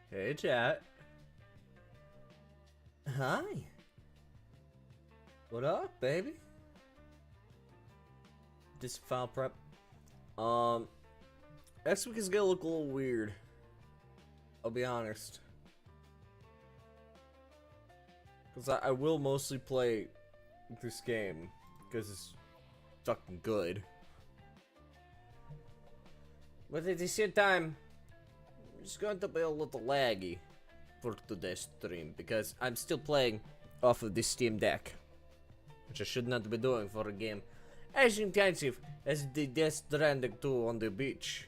Hey, chat. Hi. What up, baby? This file prep. Um, next week is gonna look a little weird. I'll be honest. Because I will mostly play this game. Because it's fucking good. But at the same time, it's going to be a little laggy for today's stream. Because I'm still playing off of the Steam Deck. Which I should not be doing for a game as intensive as the Death Stranding 2 on the beach.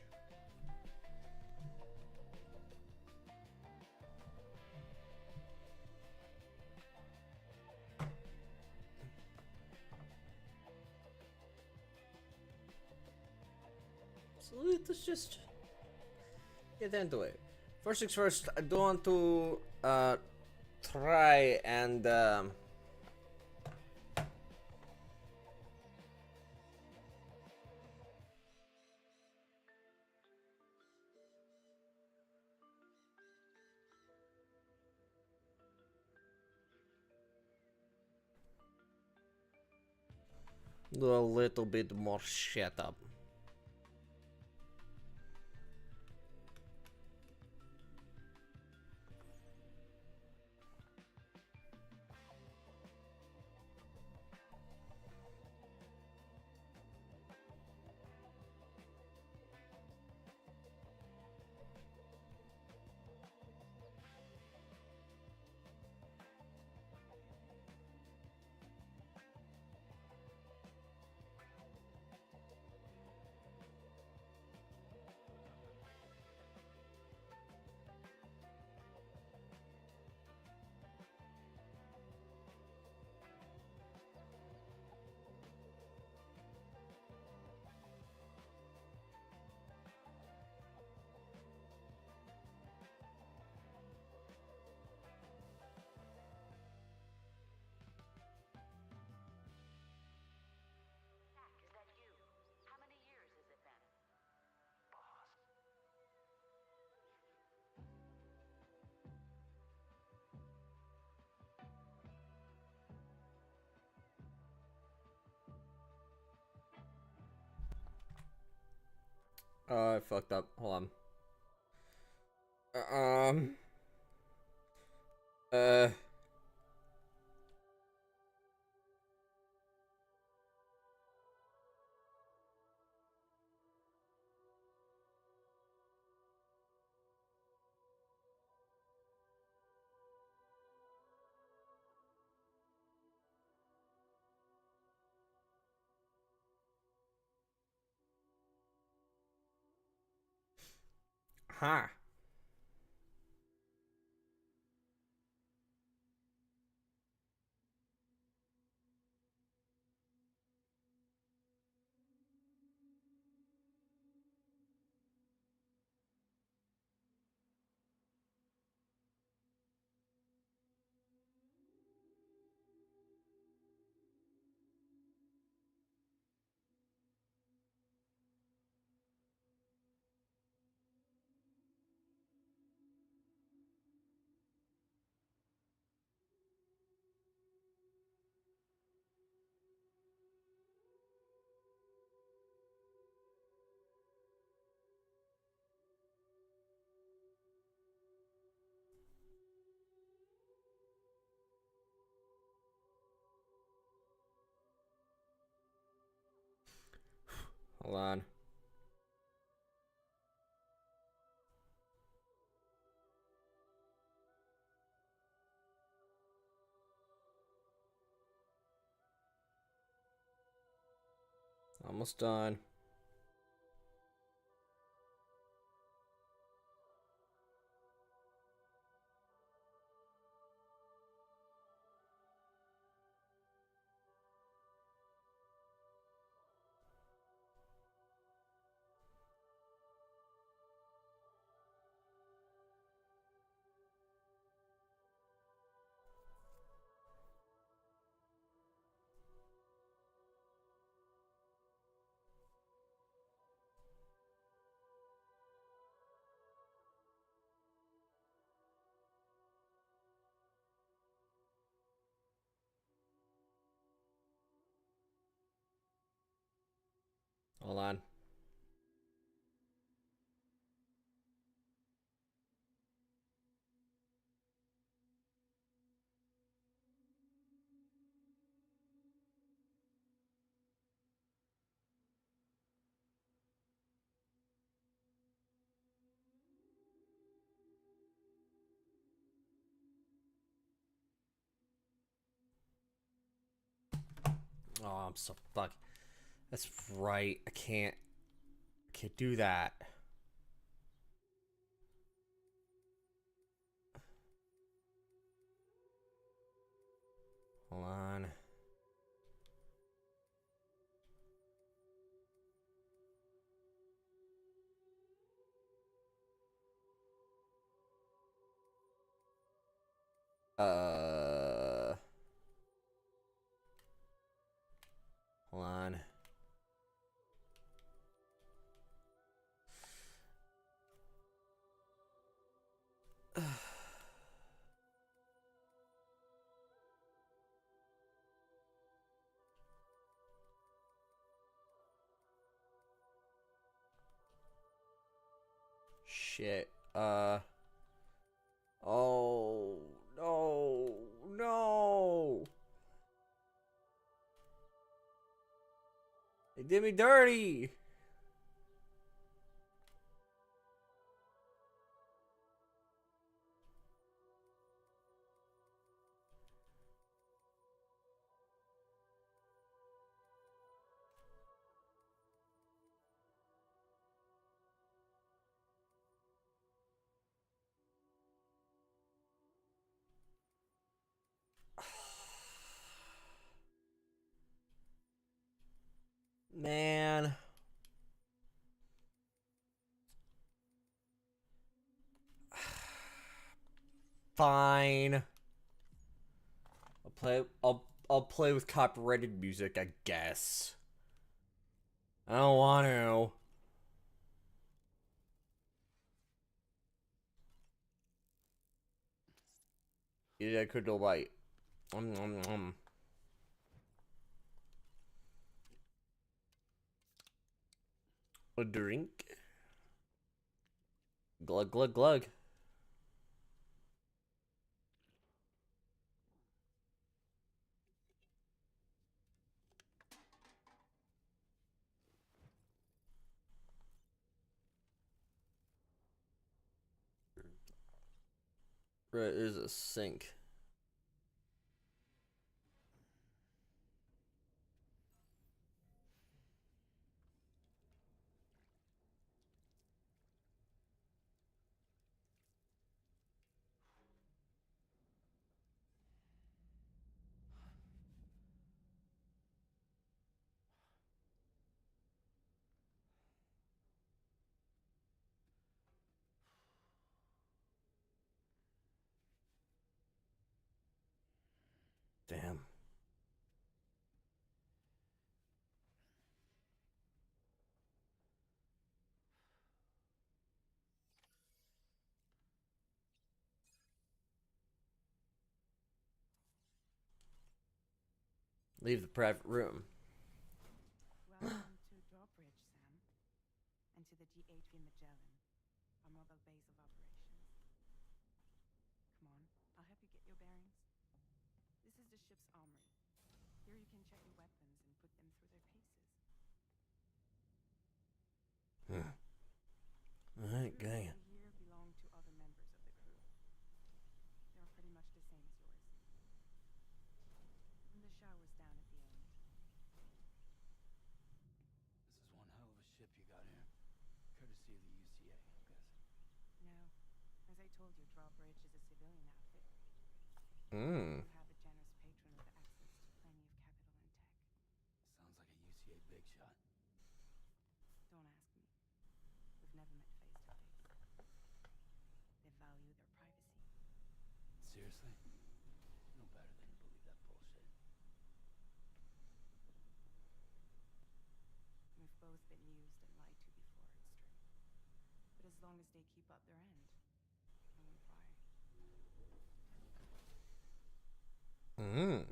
So let's just get into it. First things first, I do want to try and do a little bit more shut up. I fucked up. Hold on. Uh. Ha. Hold on. Almost done. Oh, I'm so fuck. That's right. I can't do that. Hold on. Hold on. Shit. Oh, no. No. They did me dirty. Man. Fine. I'll play with copyrighted music, I guess. I don't want to. Yeah, I could do bite. A drink? Glug glug glug. Right, there's a sink. Damn. Leave the private room. Welcome to Drawbridge, Sam, and to the GHV Magellan, our mobile base of operations. Come on, I'll help you get your bearings. This is the ship's armory. Here you can check your weapons and put them through their paces. Alright, The gang. crew here belong to other members of the crew. They are pretty much the same as yours. And the shower's down at the end. This is one hell of a ship you got here. Courtesy of the UCA, I'm guessing. No, as I told you, Drawbridge is a civilian outfit. Mmm. You have a generous patron with access to plenty of capital and tech. Sounds like a UCA big shot. Don't ask me. We've never met face to face. They value their privacy. Seriously? No better than to believe that bullshit. We've both been used and lied to before, it's true. But as long as they keep up their end, I won't fire. Mmm.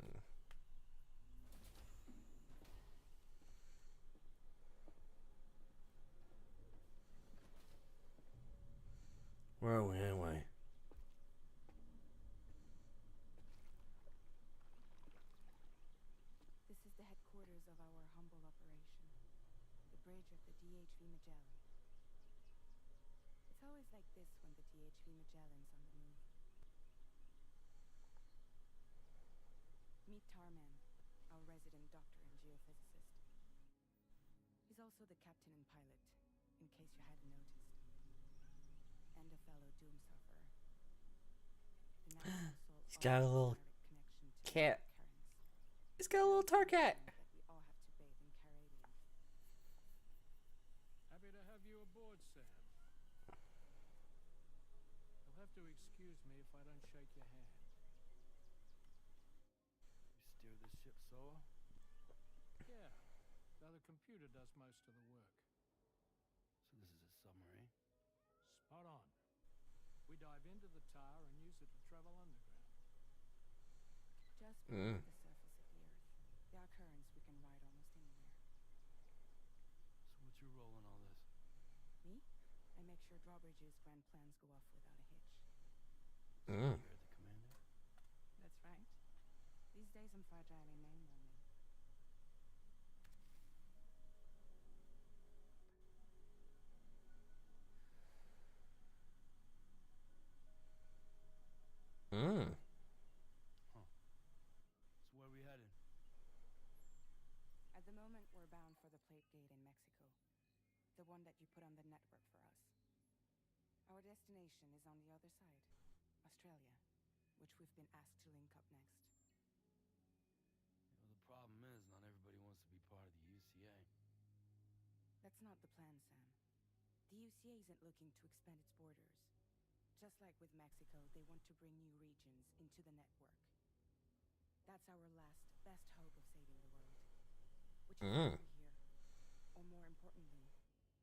Where are we anyway? This is the headquarters of our humble operation. The bridge of the DHV Magellan. It's always like this when the DHV Magellan's on the move. Meet Tarman, our resident doctor in geophysicist. He's also the captain and pilot, in case you hadn't noticed. And a fellow doom sufferer. The natural soul He's got a offers little direct connection to cat. the currents. He's got a little tar cat. That we all have to bathe in Caradium. Happy to have you aboard, Sam. You'll have to excuse me if I don't shake your hand. You steer this ship solo? Yeah, though the computer does most of the work. So this is a submarine? Spot on. We dive into the tar and use it to travel underground. Just beneath the surface of the Earth, there are currents we can ride almost anywhere. So what's your role in all this? Me? I make sure Drawbridge's grand plans go off without a hitch. You're the commander? That's right. These days I'm fragile in name only. Huh. So where are we headed? At the moment, we're bound for the Plate Gate in Mexico. The one that you put on the network for us. Our destination is on the other side, Australia, which we've been asked to link up next. You know, the problem is not everybody wants to be part of the UCA. That's not the plan, Sam. The UCA isn't looking to expand its borders. Just like with Mexico, they want to bring new regions into the network. That's our last, best hope of saving the world. Which is why we're here. Or more importantly,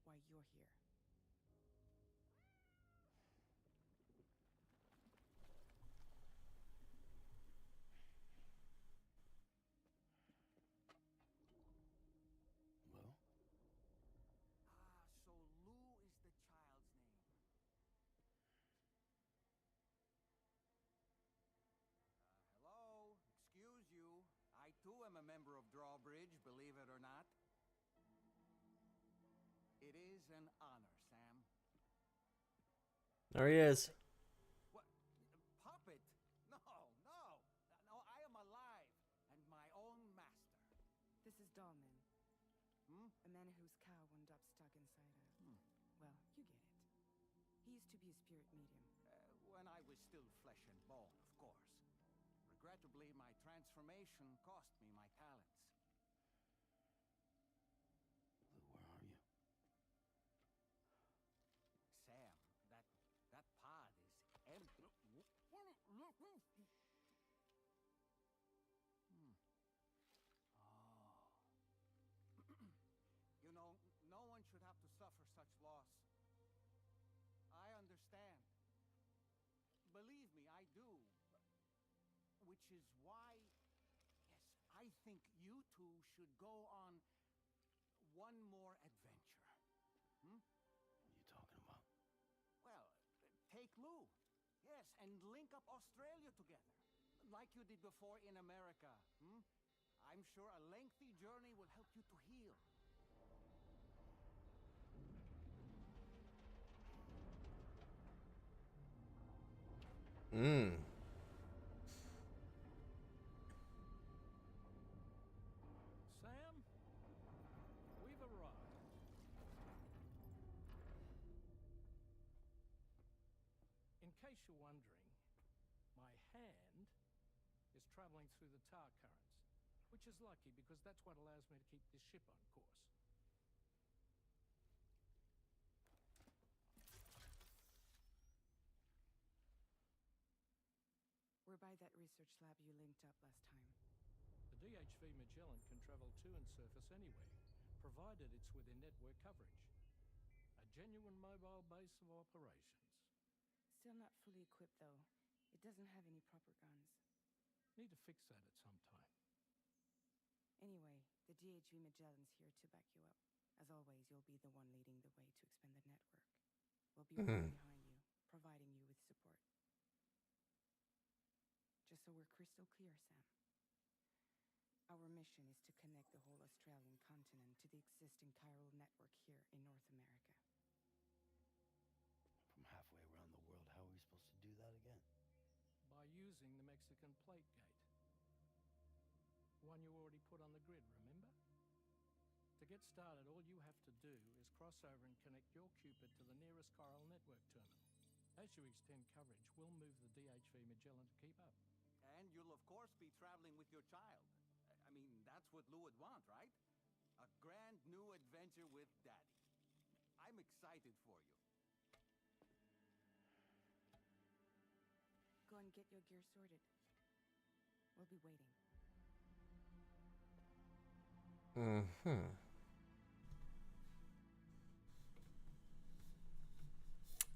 why you're here. Well? Ah, so Lou is the child's name. Hello? Excuse you. I too am a member of Drawbridge, believe it or not. It is an honor, Sam. There he is. What? Puppet? No, no. No, I am alive and my own master. This is Dolman. Hmm? A man whose cow wound up stuck inside a... Well, you get it. He used to be a spirit medium. When I was still flesh and bone, of course. Regrettably, my transformation cost me my talents. Lou, where are you? Sam, that pod is empty. Oh. You know, no one should have to suffer such loss. I understand. Believe me, I do. Which is why, yes, I think you two should go on one more adventure. What are you talking about? Well, take Lou. Yes, and link up Australia together. Like you did before in America. I'm sure a lengthy journey will help you to heal. Sam, we've arrived. In case you're wondering, my hand is traveling through the tar currents, which is lucky because that's what allows me to keep this ship on course. We're by that research lab you linked up last time. The DHV Magellan can travel to and surface anywhere, provided it's within network coverage. A genuine mobile base of operations. Still not fully equipped, though. It doesn't have any proper guns. Need to fix that at some time. Anyway, the DHV Magellan's here to back you up. As always, you'll be the one leading the way to expand the network. We'll be right behind you, providing you with support. Just so we're crystal clear, Sam. Our mission is to connect the whole Australian continent to the existing chiral network here in North America. From halfway around the world, how are we supposed to do that again? By using the Mexican Plate Gate. One you already put on the grid, remember? get started, all you have to do is cross over and connect your Cupid to the nearest Coral network terminal. As you extend coverage, we'll move the DHV Magellan to keep up. And you'll of course be traveling with your child. I mean, that's what Lou would want, right? A grand new adventure with Daddy. I'm excited for you. Go and get your gear sorted. We'll be waiting.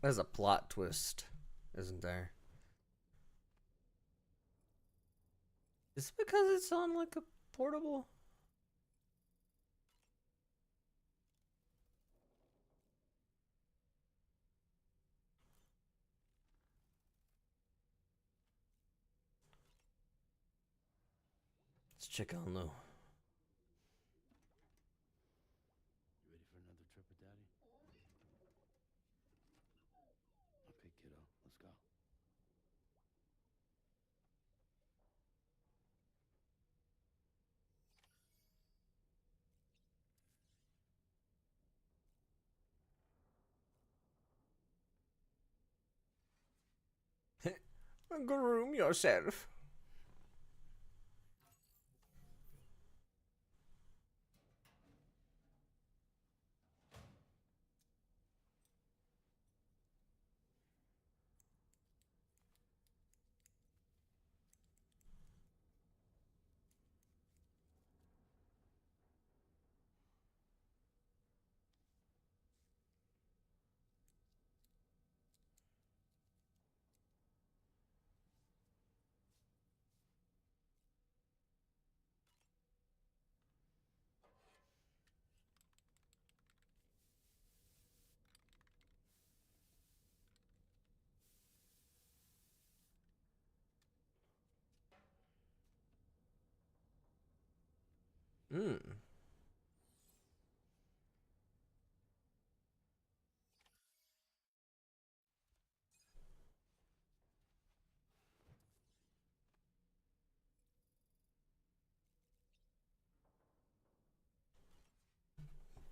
There's a plot twist, isn't there? Is it because it's on like a portable? Let's check on Lou. You ready for another trip with Daddy? Okay, kiddo, let's go. Groom yourself.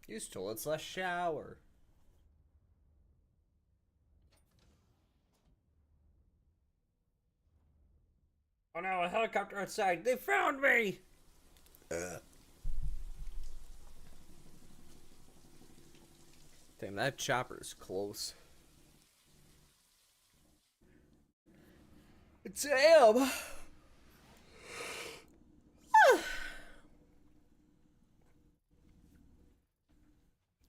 Use toilets less shower. Oh no, a helicopter outside. They found me! Damn, that chopper's close. Damn!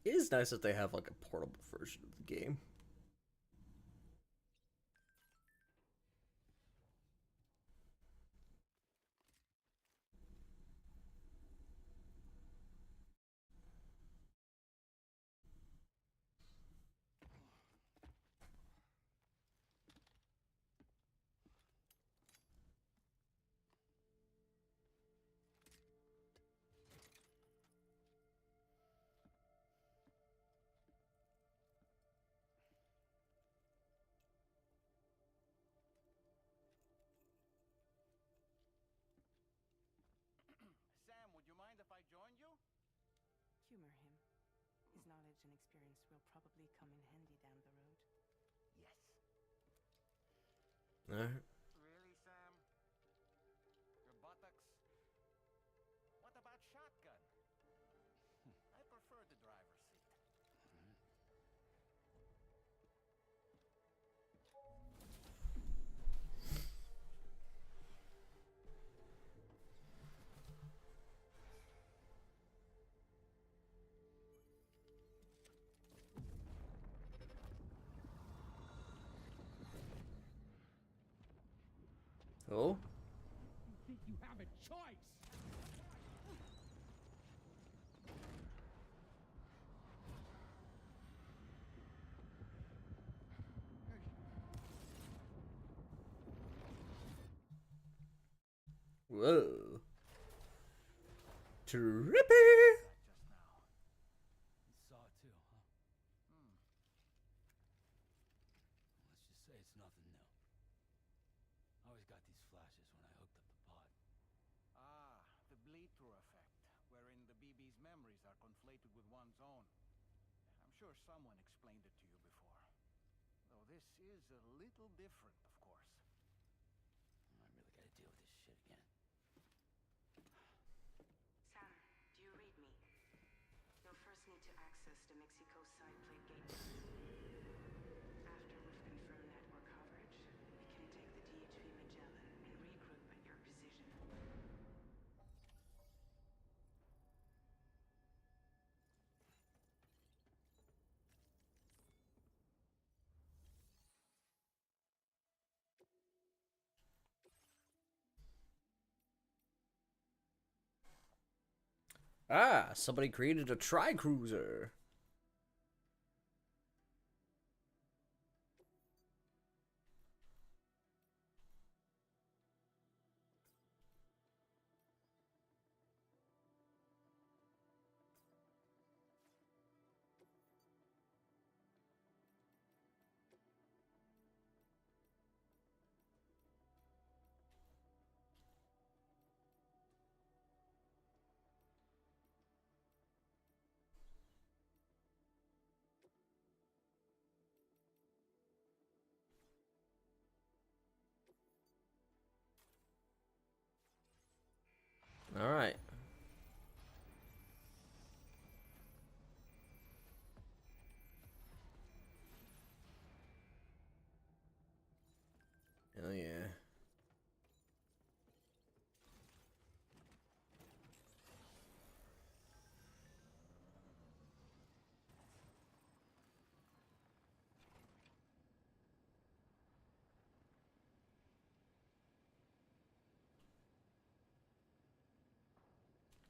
It is nice that they have like a portable version of the game. Sam, would you mind if I joined you? Humor him. His knowledge and experience will probably come in handy down the road. Yes. Alright. Really, Sam? Your buttocks? What about shotgun? I prefer the driver's seat. Oh? You think you have a choice? Whoa. Trippy! Just now. You saw it too, huh? Let's just say it's nothing new. I always got these flashes when I hooked up the pod. Ah, the bleed-through effect, wherein the BB's memories are conflated someone explained it to you before. Though this is a little different, of course. I really gotta deal with this shit again. Sam, do you read me? You'll first need to access the Mexico side plate gateway. After we've confirmed network coverage, we can take the DHV Magellan and regroup at your position. Ah, somebody created a tri-cruiser. All right. Hell yeah.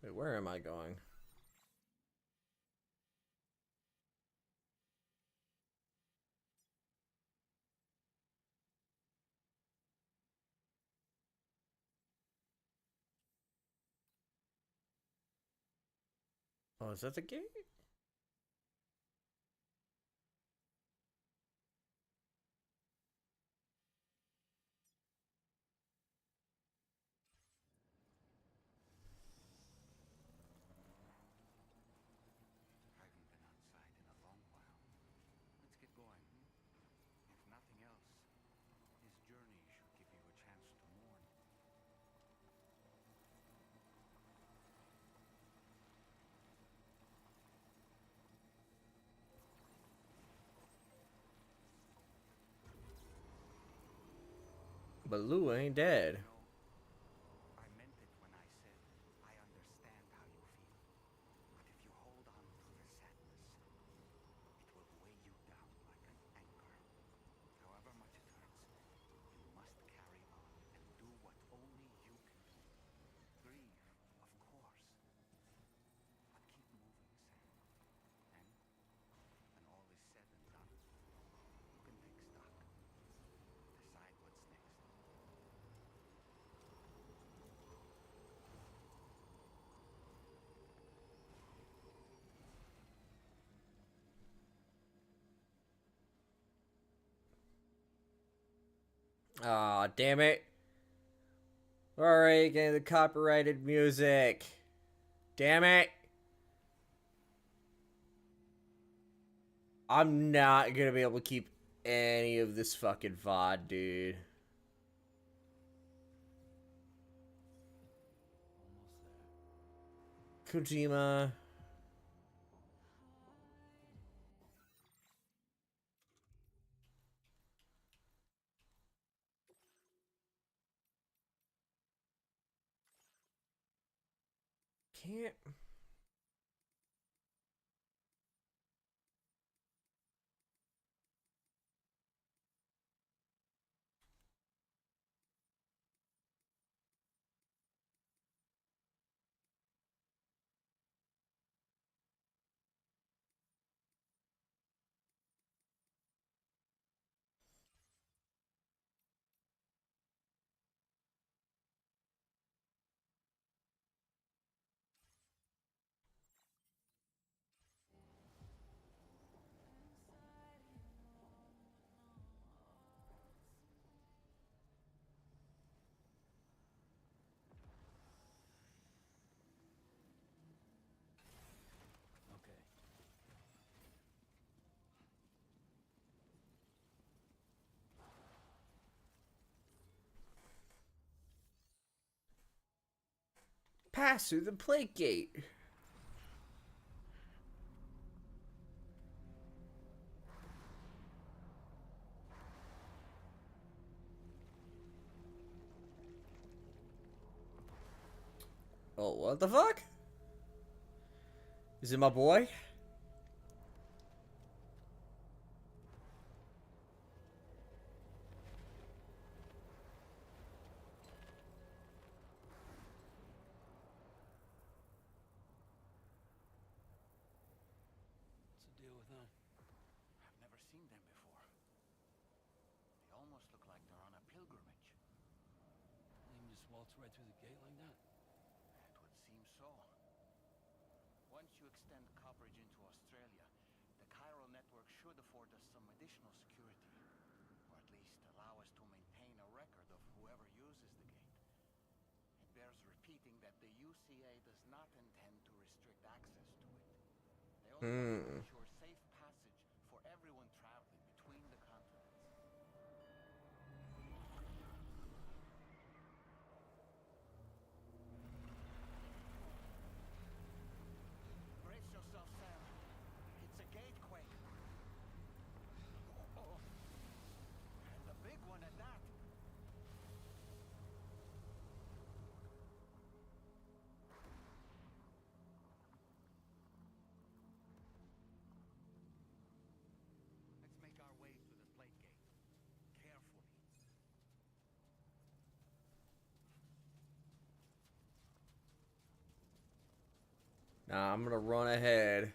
Wait, where am I going? Oh, is that the gate? I haven't been outside in a long while. Let's get going. If nothing else, this journey should give you a chance to mourn. But Lou ain't dead. I meant it when I said I understand how you feel. But if you hold on to the sadness, it will weigh you down like an anchor. However much it hurts, you must carry on and do what only you can do. Grieve, of course. But keep moving, Sam. And when all is said and done, you can take stock. Decide what's next. Aw, damn it. Alright, getting the copyrighted music. Damn it. I'm not gonna be able to keep any of this fucking VOD, dude. Almost there. Kojima. Can't. Pass through the plate gate. Oh, what the fuck? Is it my boy? What's the deal with them? I've never seen them before. They almost look like they're on a pilgrimage. They can just waltz right through the gate like that? It would seem so. Once you extend coverage into Australia, the Chiral network should afford us some additional security. Or at least allow us to maintain a record of whoever uses the gate. It bears repeating that the UCA does not intend to restrict access to it. They only want to ensure safe passage for everyone traveling between the continents. Brace yourself, Sam. It's a gate quake. Oh. And a big one at that. Let's make our way to the plate gate. Carefully. Nah, I'm gonna run ahead.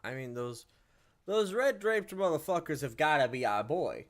I mean, those red draped motherfuckers have gotta be our boy.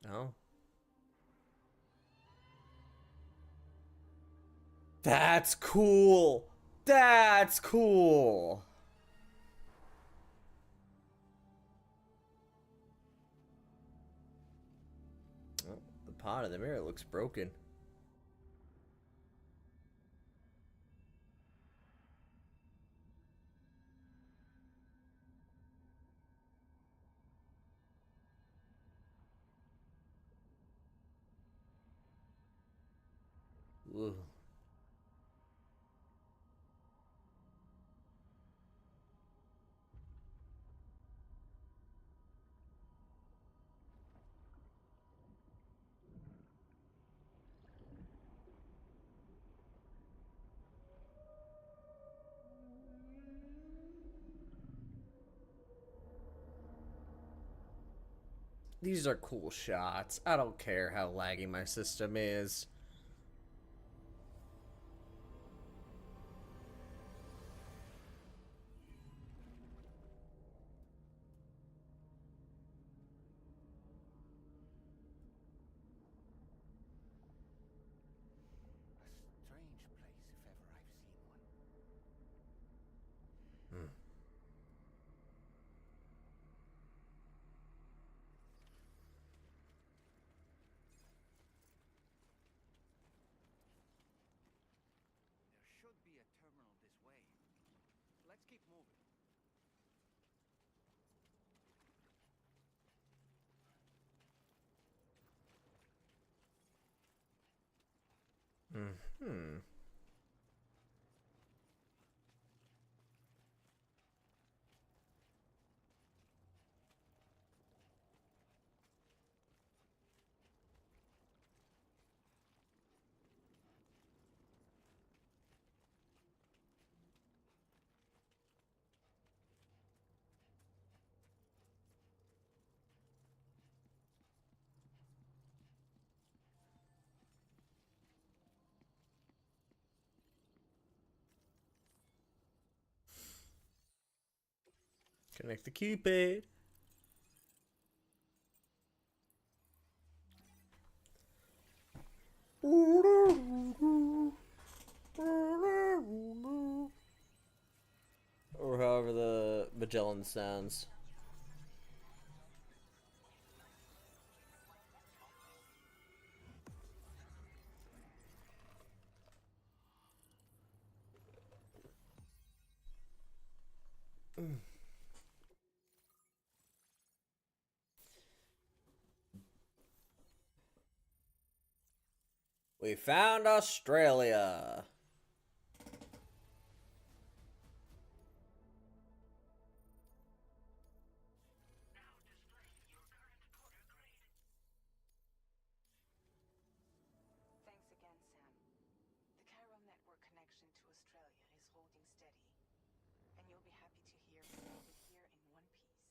No. That's cool. That's cool. Oh, the pot of the mirror looks broken. Ugh. These are cool shots. I don't care how laggy my system is. A strange place if ever I've seen one. There should be a terminal this way. Let's keep moving. Hmm. Connect the keypad. Or however the Magellan sounds. We found Australia. Thanks again, Sam. The chiral network connection to Australia is holding steady, and you'll be happy to hear we made it here in one piece.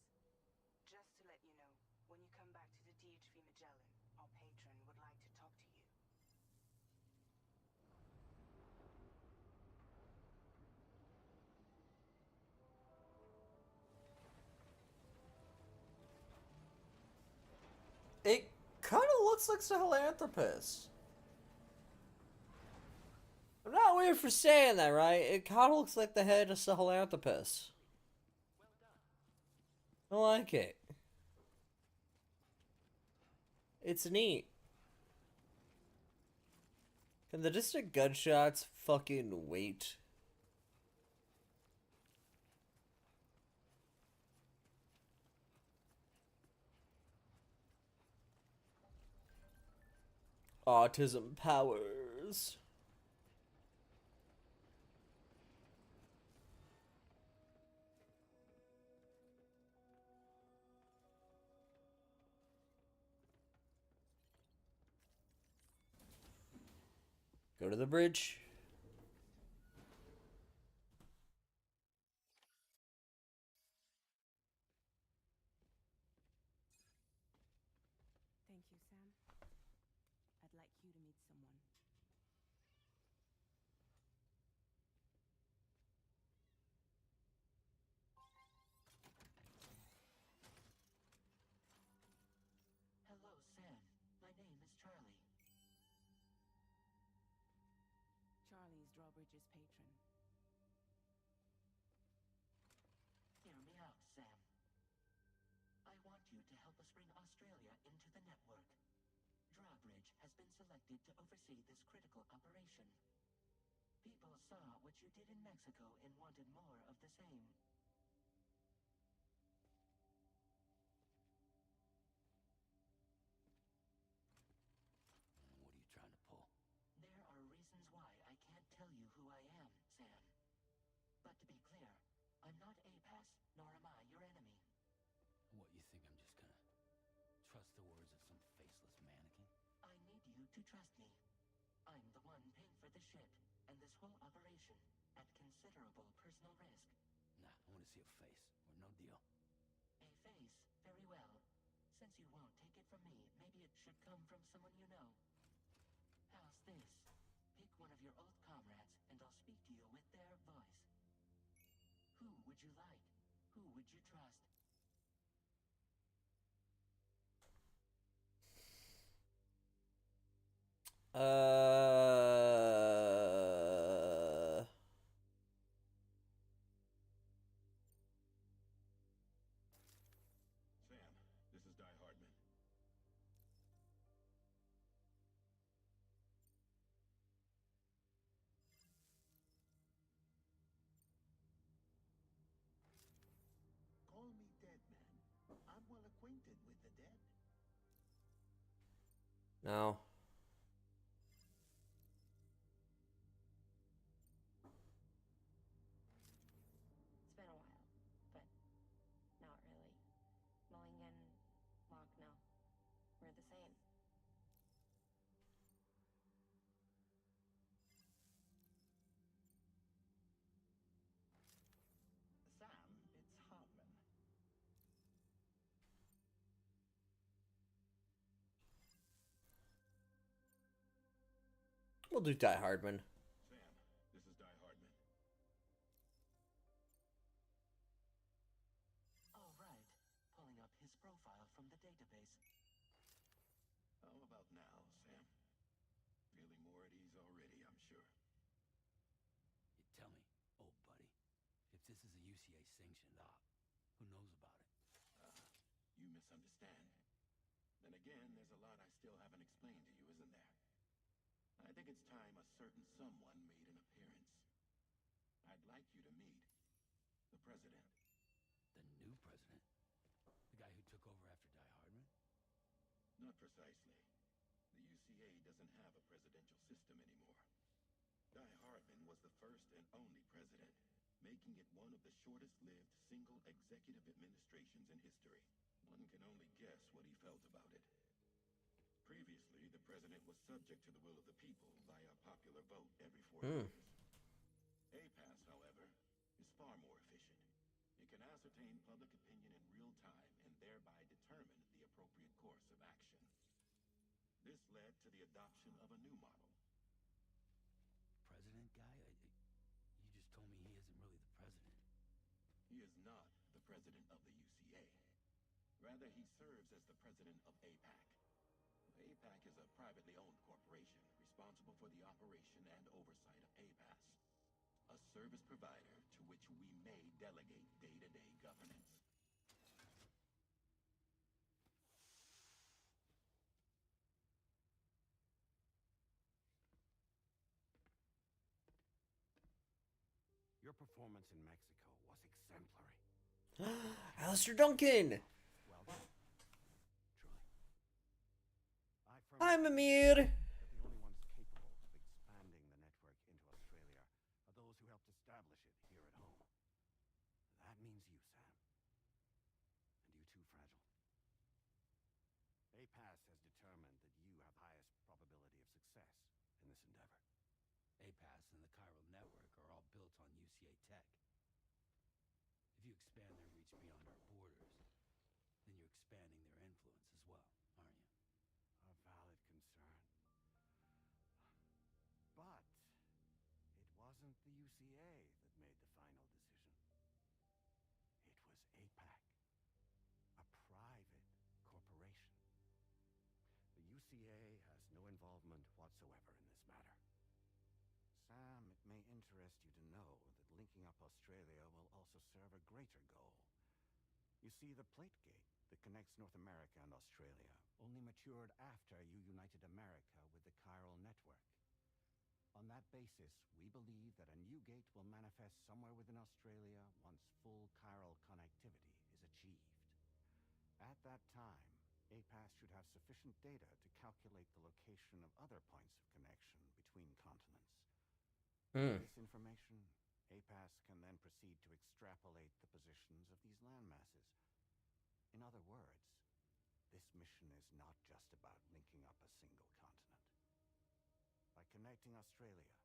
Just to let you know, when you come back to the DHV Magellan, our patron would like to talk to you. It kind of looks like Sahelanthropus. I'm not weird for saying that, right? It kind of looks like the head of Sahelanthropus. I like it. It's neat. Can the distant gunshots fucking wait? Autism powers. Go to the bridge. Thank you, Sam. I'd like you to meet someone. Hello, Sam. My name is Charlie. Charlie's Drawbridge's patron. Hear me out, Sam. I want you to help us bring Australia into the network. Drawbridge has been selected to oversee this critical operation. People saw what you did in Mexico and wanted more of the same. What are you trying to pull? There are reasons why I can't tell you who I am, Sam. But to be clear, I'm not APAS, nor am I your enemy. What, you think I'm just gonna trust the words of some faceless mannequin? I need you to trust me. I'm the one paying for the ship and this whole operation at considerable personal risk. Nah, I want to see a face, or no deal. A face? Very well. Since you won't take it from me, maybe it should come from someone you know. How's this? Pick one of your old comrades, and I'll speak to you with their voice. Who would you like? Who would you trust? Sam, this is Di Hardman. Call me Dead Man. I'm well acquainted with the dead. No. It's been a while, but not really. Mulligan, Lochno, we're the same. Sam, it's Hardman. We'll do Die Hardman. Sam, this is Di Hardman. UCA sanctioned op. Who knows about it? You misunderstand. Then again, there's a lot I still haven't explained to you, isn't there? I think it's time a certain someone made an appearance. I'd like you to meet the president. The new president? The guy who took over after Die Hardman? Not precisely. The UCA doesn't have a presidential system anymore. Die Hardman was the first and only president, making it one of the shortest-lived single executive administrations in history. One can only guess what he felt about it. Previously, the president was subject to the will of the people via a popular vote every 4 years. APAS, however, is far more efficient. It can ascertain public opinion in real time and thereby determine the appropriate course of action. This led to the adoption of a new model. President guy? You just told me he isn't really the president. He is not the president of the UCA. Rather, he serves as the president of APAC. APAC is a privately owned corporation responsible for the operation and oversight of APAS, a service provider to which we may delegate day-to-day governance. Your performance in Mexico was exemplary. Alistair Duncan! Well done. Truly. I'm Amir! That the only ones capable of expanding the network into Australia are those who helped establish it here at home. That means you, Sam. And you too, Fragile. APAS has determined that you have highest probability of success in this endeavor. APAS and the chiral network are all built on UCA tech. If you expand their reach beyond our borders, then you're expanding their influence as well, aren't you? A valid concern. But it wasn't the UCA that made the final decision. It was APAC, a private corporation. The UCA has no involvement whatsoever in this matter. Sam, it may interest you to know that linking up Australia will also serve a greater goal. You see, the plate gate that connects North America and Australia only matured after you united America with the chiral network. On that basis, we believe that a new gate will manifest somewhere within Australia once full chiral connectivity is achieved. At that time, APAS should have sufficient data to calculate the location of other points of connection between continents. With this information, APAS can then proceed to extrapolate the positions of these landmasses. In other words, this mission is not just about linking up a single continent. By connecting Australia,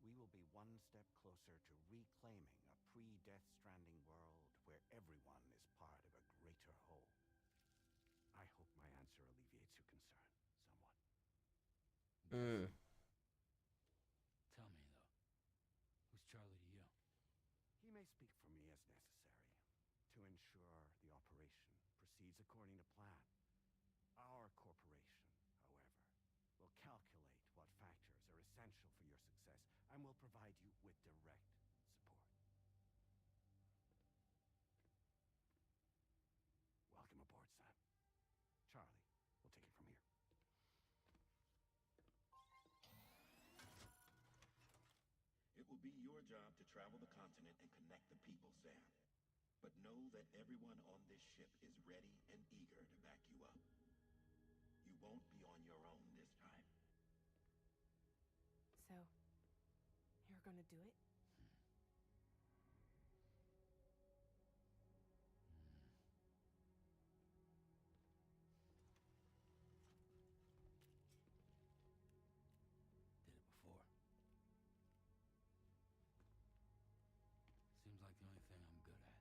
we will be one step closer to reclaiming a pre-Death Stranding world where everyone is part of a greater whole. I hope my answer alleviates your concern somewhat. Tell me, though, who's Charlie to you? He may speak for me as necessary to ensure the operation proceeds according to plan. Our corporation, however, will calculate what factors are essential for your success and will provide you with direct support. Welcome aboard, Sam. Charlie, we'll take it from here. It will be your job to travel the continent and connect the people, Sam. But know that everyone on this ship is ready and eager to back you up. You won't be on your own this time. So, you're gonna do it? Did it before. Seems like the only thing I'm good at.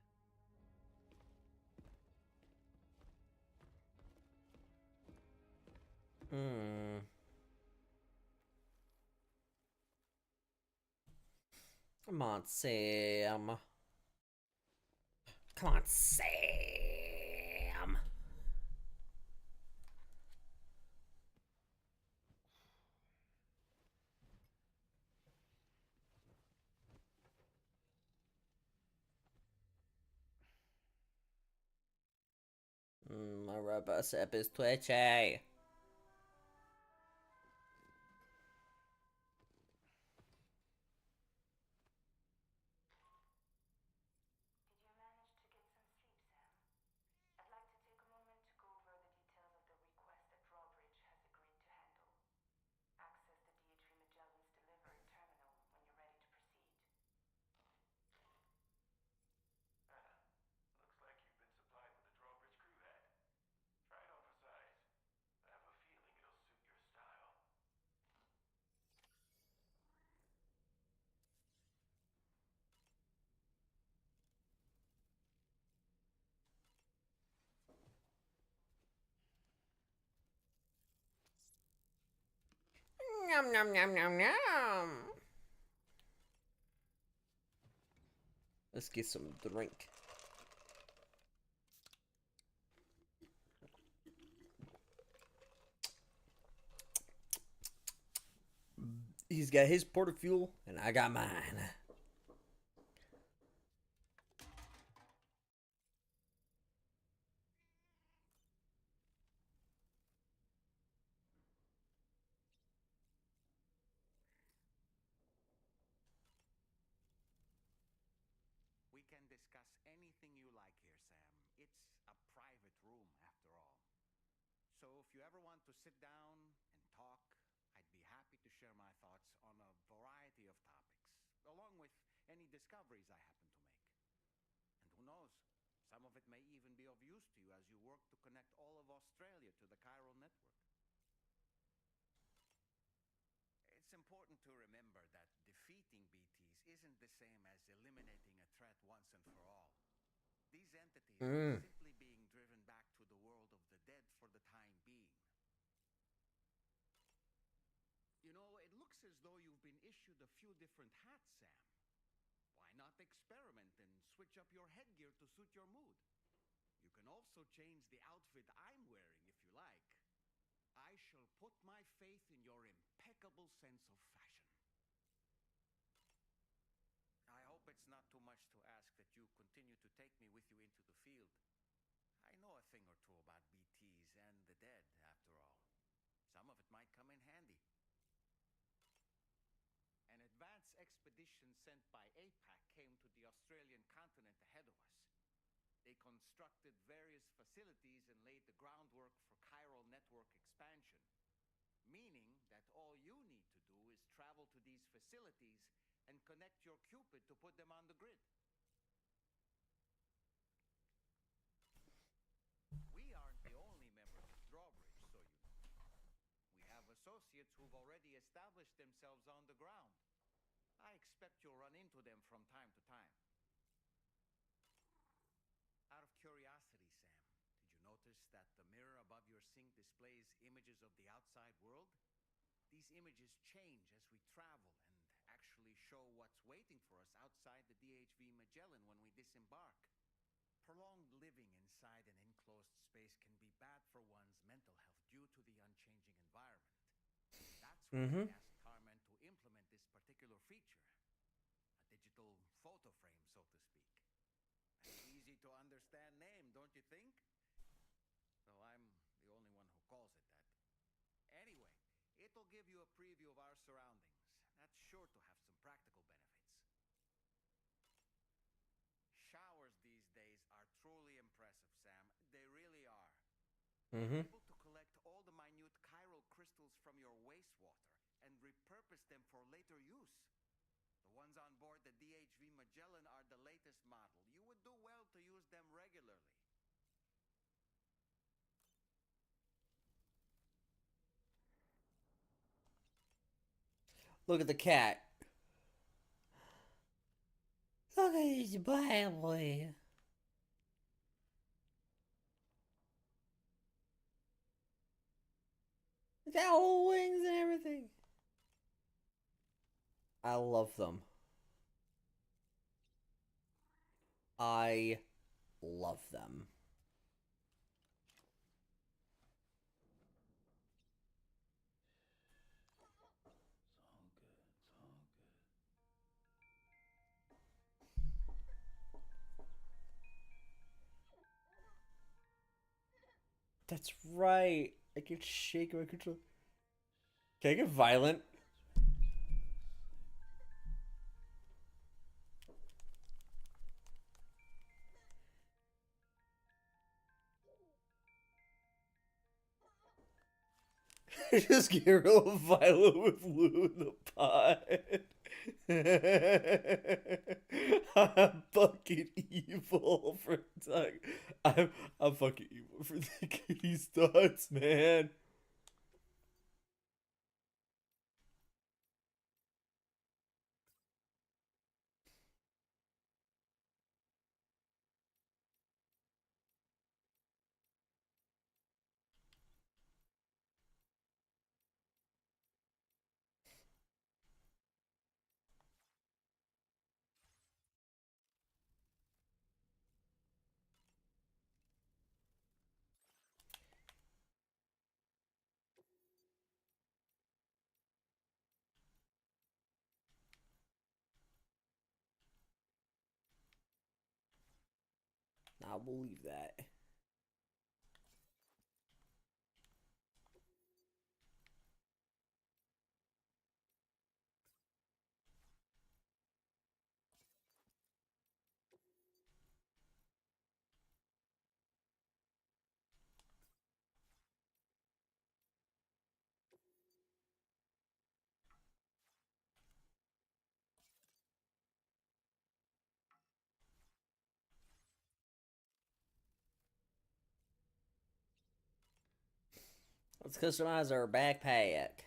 Come on, Sam. Come on, Sam. My robust app is twitchy. Did you manage to get some sleep, Sam? I'd like to take a moment to go over the details of the request that Drawbridge has agreed to handle. Access the DHV Magellan's delivery terminal when you're ready to proceed. Looks like you've been supplied with a drawbridge crew hat. Try it on for size. I have a feeling it'll suit your style. Nom nom nom nom nom. Let's get some drink. He's got his portafuel, and I got mine. We can discuss anything you like here, Sam. It's a private room, after all. So if you ever want to sit down and talk, I'd be happy to share my thoughts on a variety of topics, along with any discoveries I happen to make. And who knows, some of it may even be of use to you as you work to connect all of Australia to the chiral network. It's important to remember that defeating BTs isn't the same as eliminating a threat once and for all. These entities are simply being driven back to the world of the dead for the time being. You know, it looks as though you've been issued a few different hats, Sam. Why not experiment and switch up your headgear to suit your mood? You can also change the outfit I'm wearing if you like. I shall put my faith in your impeccable sense of fashion. I hope it's not too much to ask that you continue to take me with you into the field. I know a thing or two about BTs and the dead, after all. Some of it might come in handy. An advance expedition sent by APAC came to the Australian continent ahead of us. They constructed various facilities and laid the groundwork for chiral network expansion, meaning that all you need to do is travel to these facilities and connect your Cupid to put them on the grid. We aren't the only members of Drawbridge, so you know. We have associates who've already established themselves on the ground. I expect you'll run into them from time to time. Out of curiosity, Sam, did you notice that the mirror above your sink displays images of the outside world? These images change as we travel and actually show what's waiting for us outside the DHV Magellan when we disembark. Prolonged living inside an enclosed space can be bad for one's mental health due to the unchanging environment. That's why we asked Carmen to implement this particular feature. A digital photo frame, so to speak. An easy to understand name, don't you think? Though I'm the only one who calls it that. Anyway, it'll give you a preview of our surroundings. That's sure to have some practical benefits. Showers these days are truly impressive, Sam. They really are. You're able to collect all the minute chiral crystals from your wastewater and repurpose them for later use. The ones on board the DHV Magellan are the latest model. You would do well to use them regularly. Look at the cat. Look at his boy. It's got little wings and everything. I love them. I love them. That's right. I can shake my control. Can I get violent? Just get real violent with Lou in the pod. I'm fucking evil for talking. I'm fucking evil for thinking these thoughts, man. I'll believe that. Let's customize our backpack.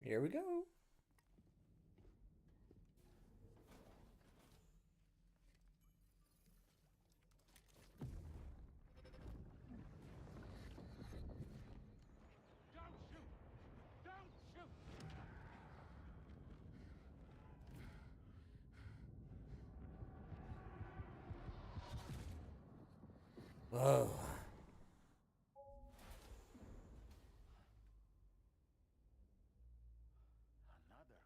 Here we go. Don't shoot! Don't shoot! Whoa. Another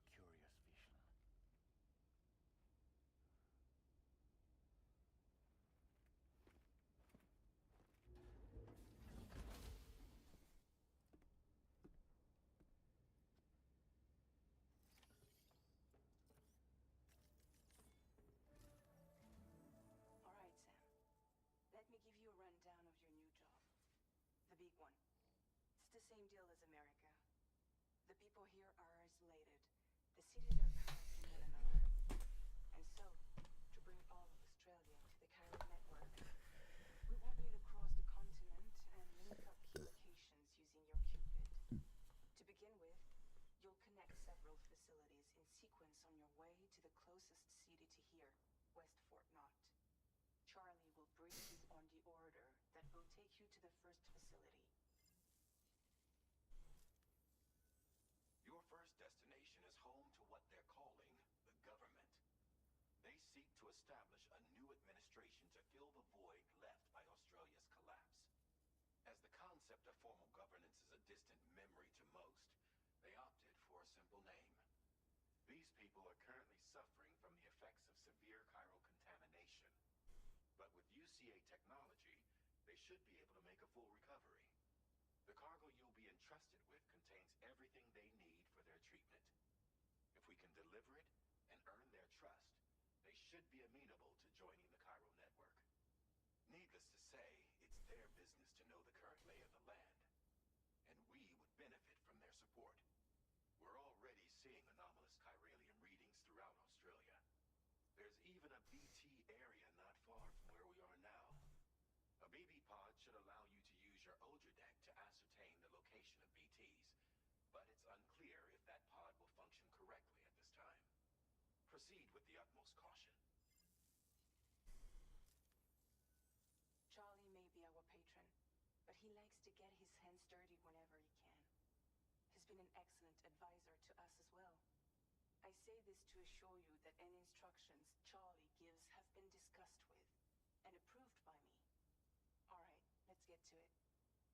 curious vision. All right, Sam. Let me give you a rundown of your new job. The big one. It's the same deal as America. The people here are isolated. The cities are cut off from one another. And so, to bring all of Australia to the Cairo network, we want you to cross the continent and link up key locations using your Cupid. To begin with, you'll connect several facilities in sequence on your way to the closest city to here, West Fort Knott. Charlie will brief you on the order that will take you to the first facility. Your first destination is home to what they're calling the government. They seek to establish a new administration to fill the void left by Australia's collapse. As the concept of formal governance is a distant memory to most, they opted for a simple name. These people are currently suffering from the effects of severe chiral contamination. But with UCA technology, they should be able to make a full recovery. The cargo you'll be entrusted with contains everything they need for their treatment. If we can deliver it and earn their trust, they should be amenable to joining the Cairo network. Needless to say, it's their business to know the current lay of the land, and we would benefit from their support. We're already seeing anomalous chiralium readings throughout Australia. There's even a BT area not far from where we are now. A BB pod should allow you to use your Ultra deck to ascertain the location of BTs, but it's unclear if that pod will function correctly at this time. Proceed with the utmost caution. Charlie may be our patron, but he likes to get his hands dirty whenever he can. He's been an excellent advisor to us as well. I say this to assure you that any instructions Charlie gives have been discussed with and approved by me. All right, let's get to it.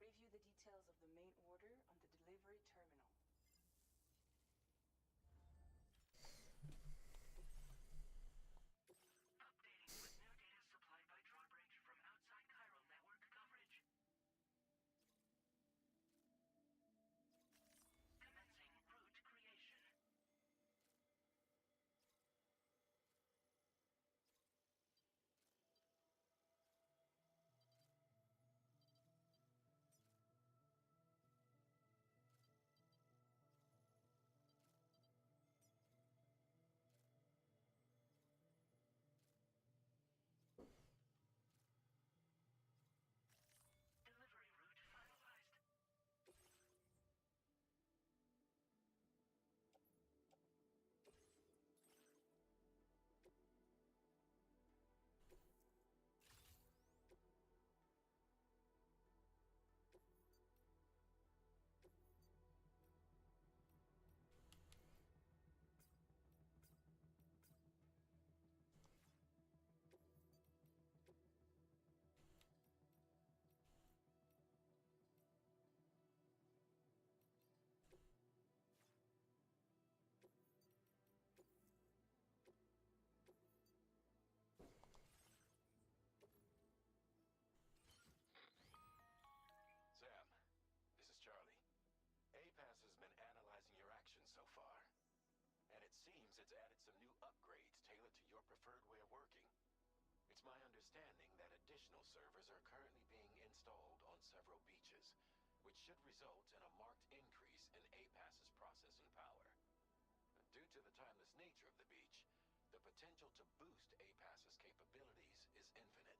Review the details of the main order on the delivery terminal. Updating with new data supplied by Drawbridge from outside chiral network coverage. Commencing route creation. Delivery route finalized. Sam, this is Charlie. APAS has been analyzing your actions so far, and it seems it's added some new upgrades tailored to your preferred way of working. It's my understanding that additional servers are currently being installed on several beaches, which should result in a marked increase in APAS's processing power. Due to the timeless nature of the beach, the potential to boost APAS's capabilities is infinite.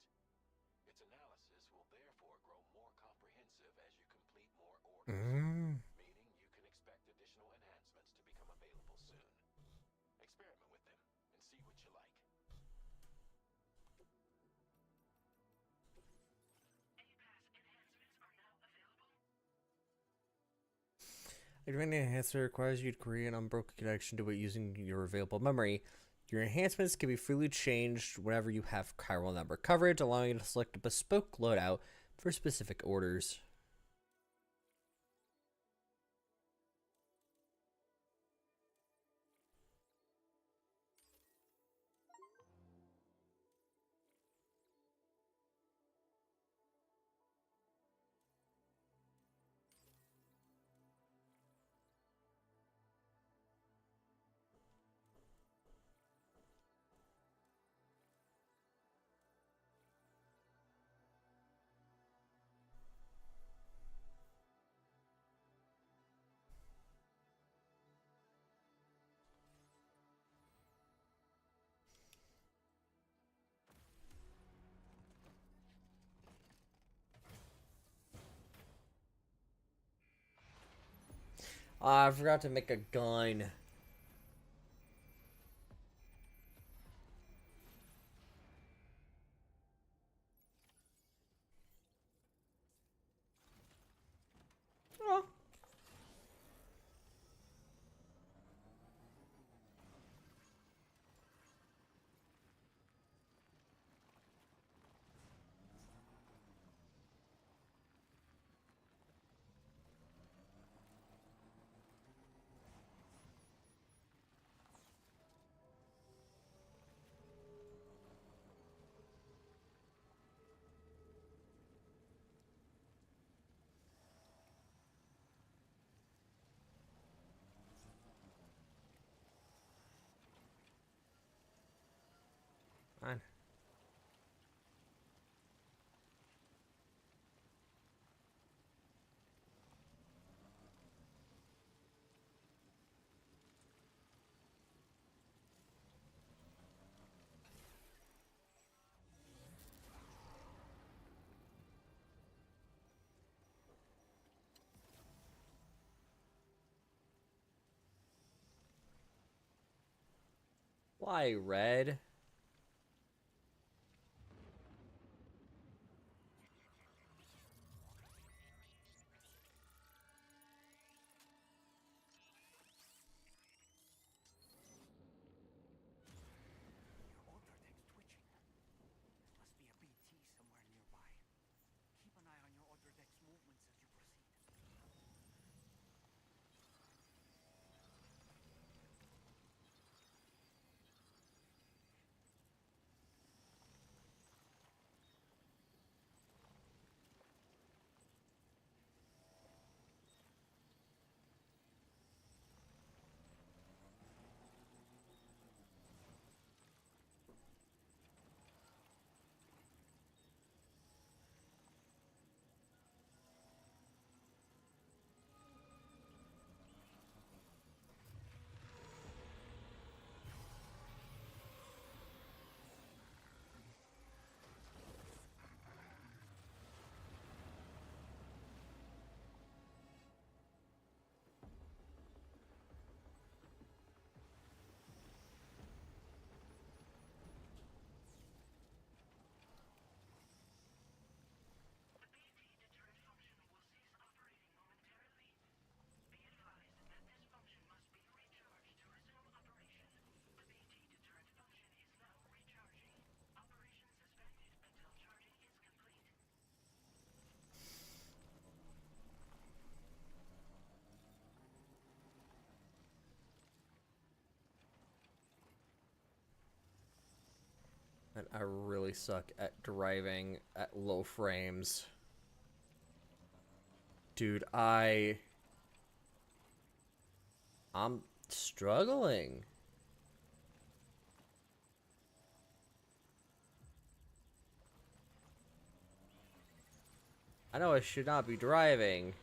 Its analysis will therefore grow more comprehensive as you complete more orders, meaning you can expect additional enhancements to become available soon. Experiment with them and see what you like. APAS enhancements are now available. Activating an enhancer requires you to create an unbroken connection to it using your available memory. Your enhancements can be freely changed whenever you have chiral number coverage, allowing you to select a bespoke loadout for specific orders. I forgot to make a gun. Oh. Fine. Why red? Your order deck's twitching. This must be a BT somewhere nearby. Keep an eye on your order deck's movements as you proceed. And I really suck at driving at low frames. Dude, I'm struggling. I know I should not be driving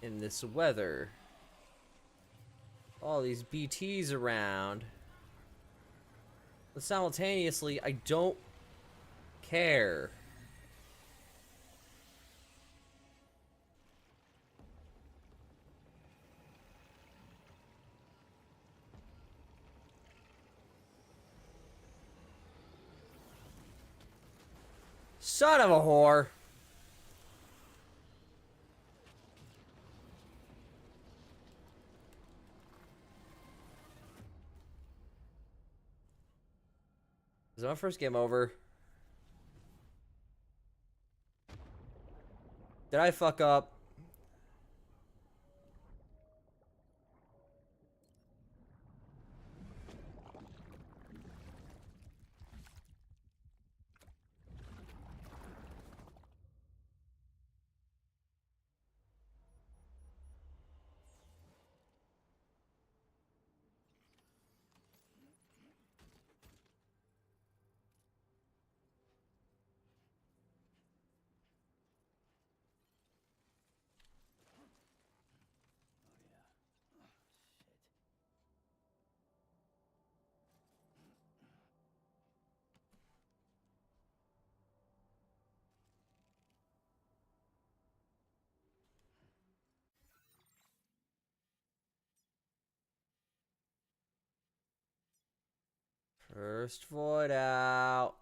in this weather. All these BTs around. But simultaneously, I don't care. Son of a whore. Is my first game over? Did I fuck up? First void out.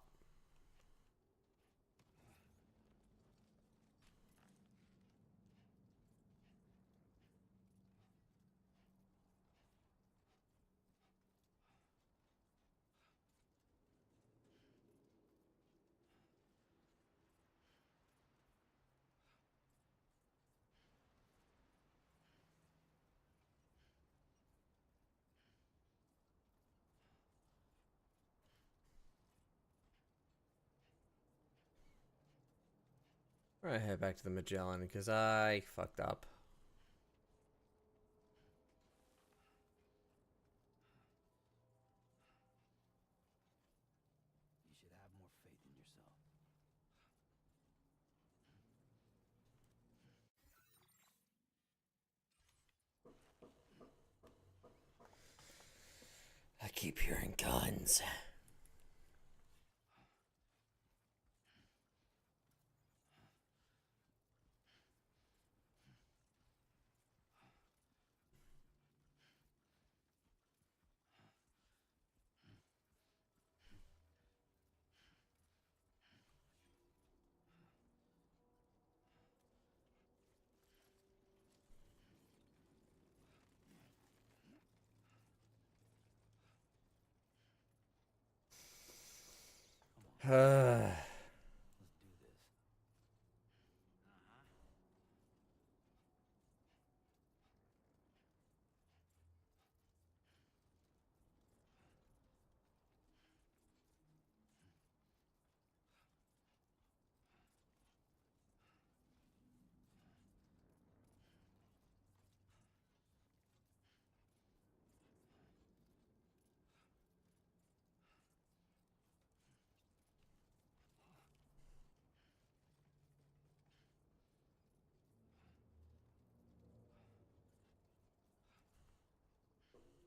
We're gonna head back to the Magellan because I fucked up. You should have more faith in yourself. I keep hearing guns. Let's do this.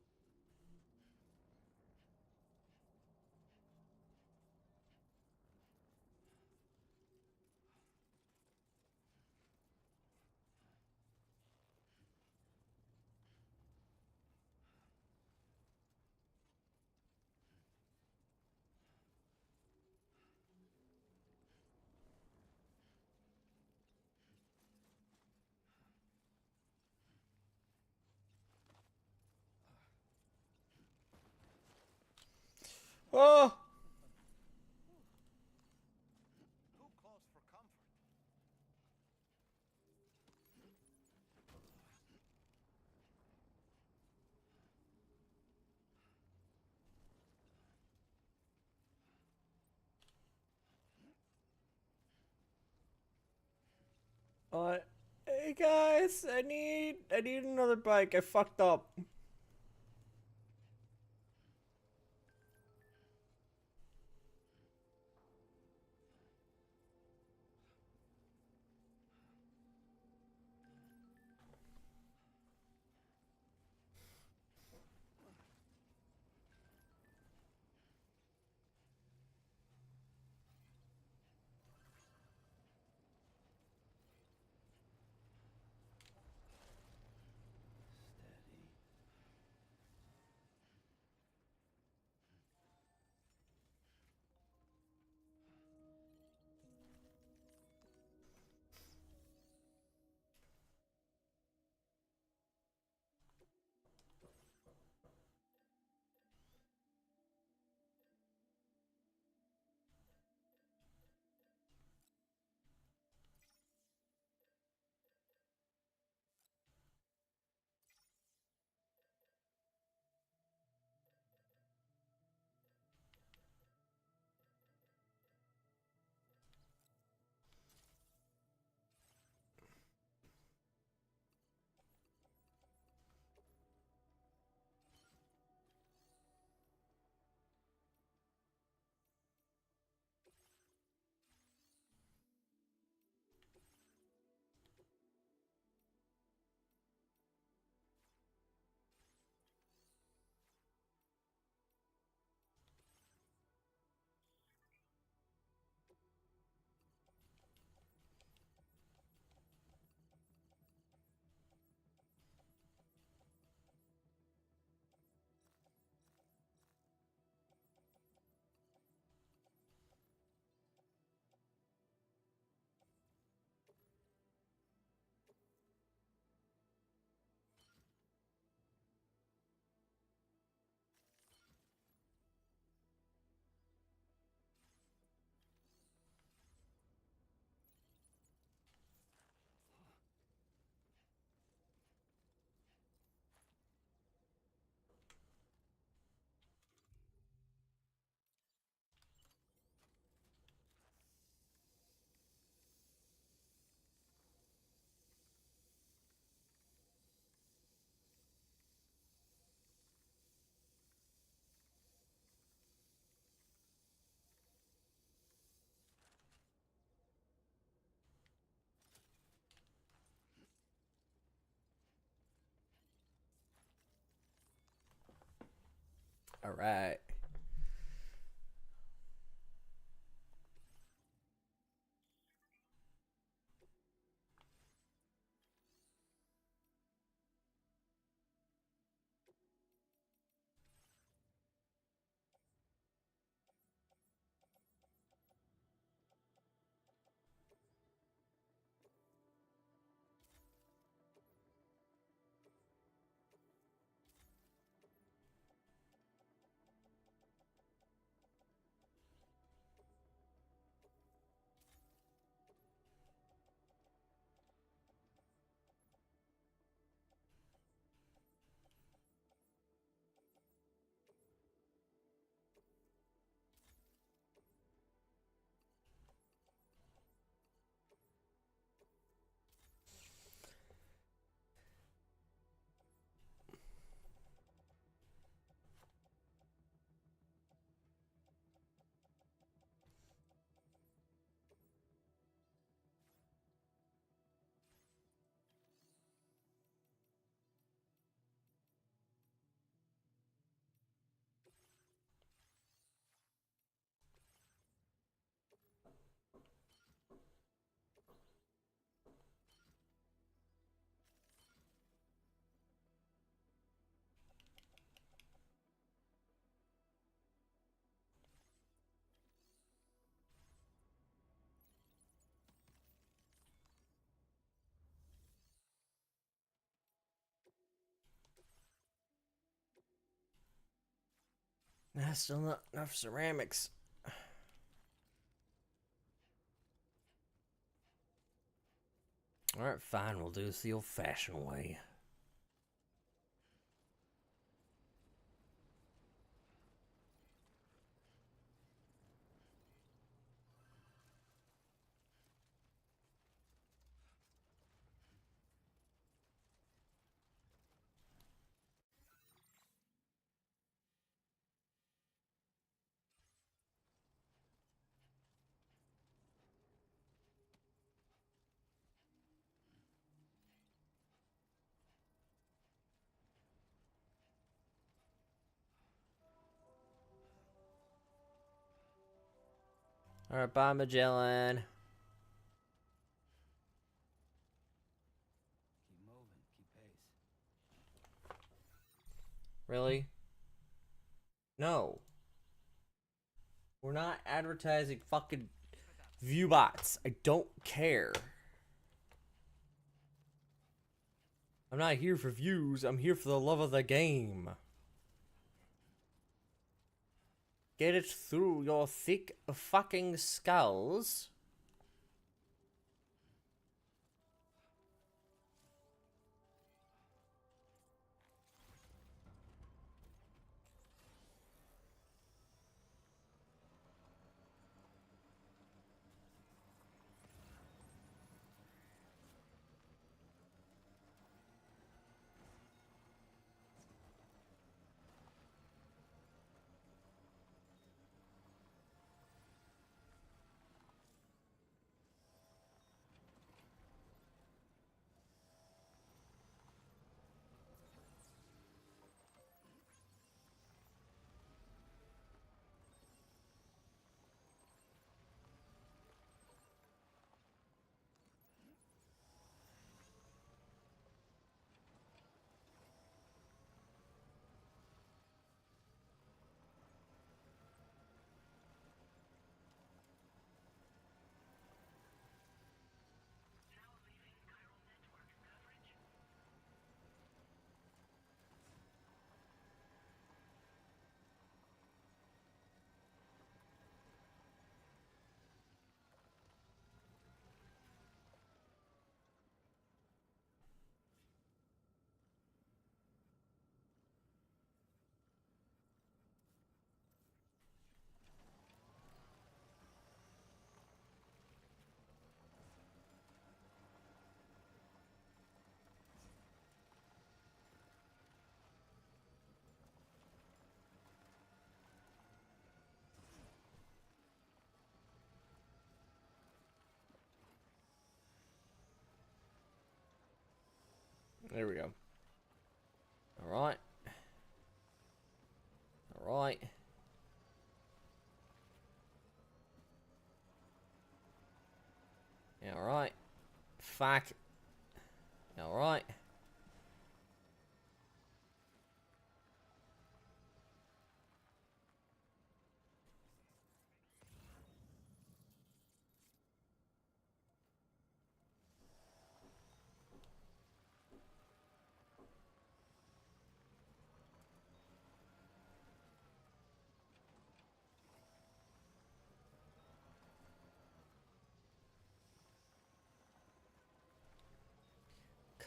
Oh! Too close for comfort. Hey guys, I need another bike. I fucked up. Steady. All right. Still not enough ceramics. Alright, fine, we'll do this the old-fashioned way. Alright, bye, Magellan. Keep moving, keep pace. Really? No. We're not advertising fucking viewbots. I don't care. I'm not here for views. I'm here for the love of the game. Get it through your thick fucking skulls. There we go. Alright. Alright. Yeah, alright. Fuck. Alright.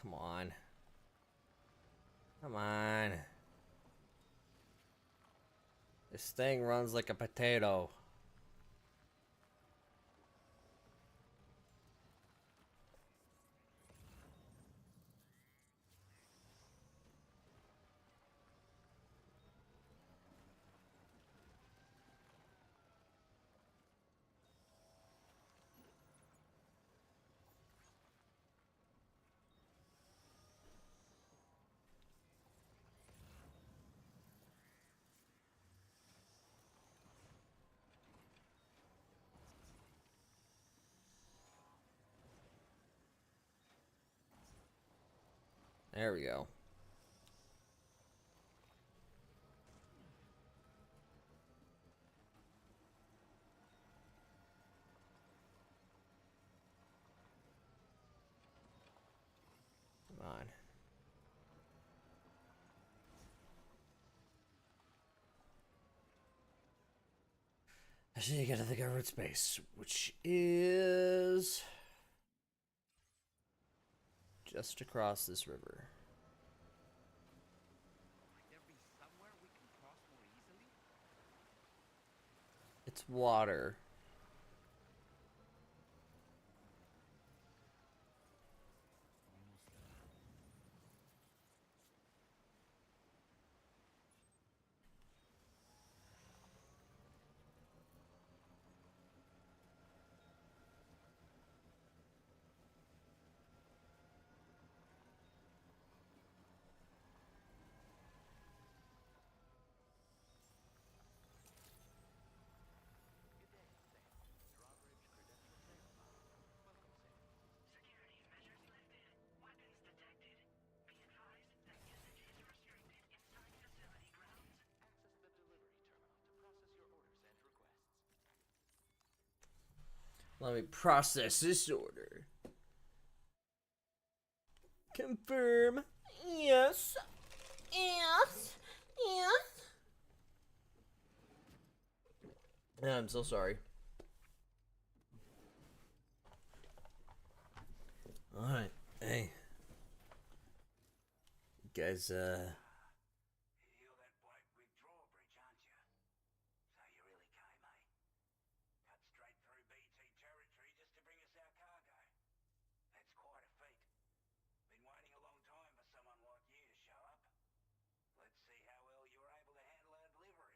Come on. Come on. This thing runs like a potato. There we go. Come on. I need to get to the government space, which is just across this river. Might there be somewhere we can cross more easily? It's water. Almost there. Good day, Sam. Drawbridge credentials verified. Welcome, Sam. Security measures lifted. Weapons detected. Be advised that usage is restricted inside facility grounds. Access the delivery terminal to process your orders and requests. Let me process this order. Confirm. Yes. Yes. Yes. I'm so sorry. Alright. Hey. You guys, You're that bloke with drawbridge, aren't you? So you really came, eh? Cut straight through BT territory just to bring us our cargo. That's quite a feat. Been waiting a long time for someone like you to show up. Let's see how well you were able to handle our delivery.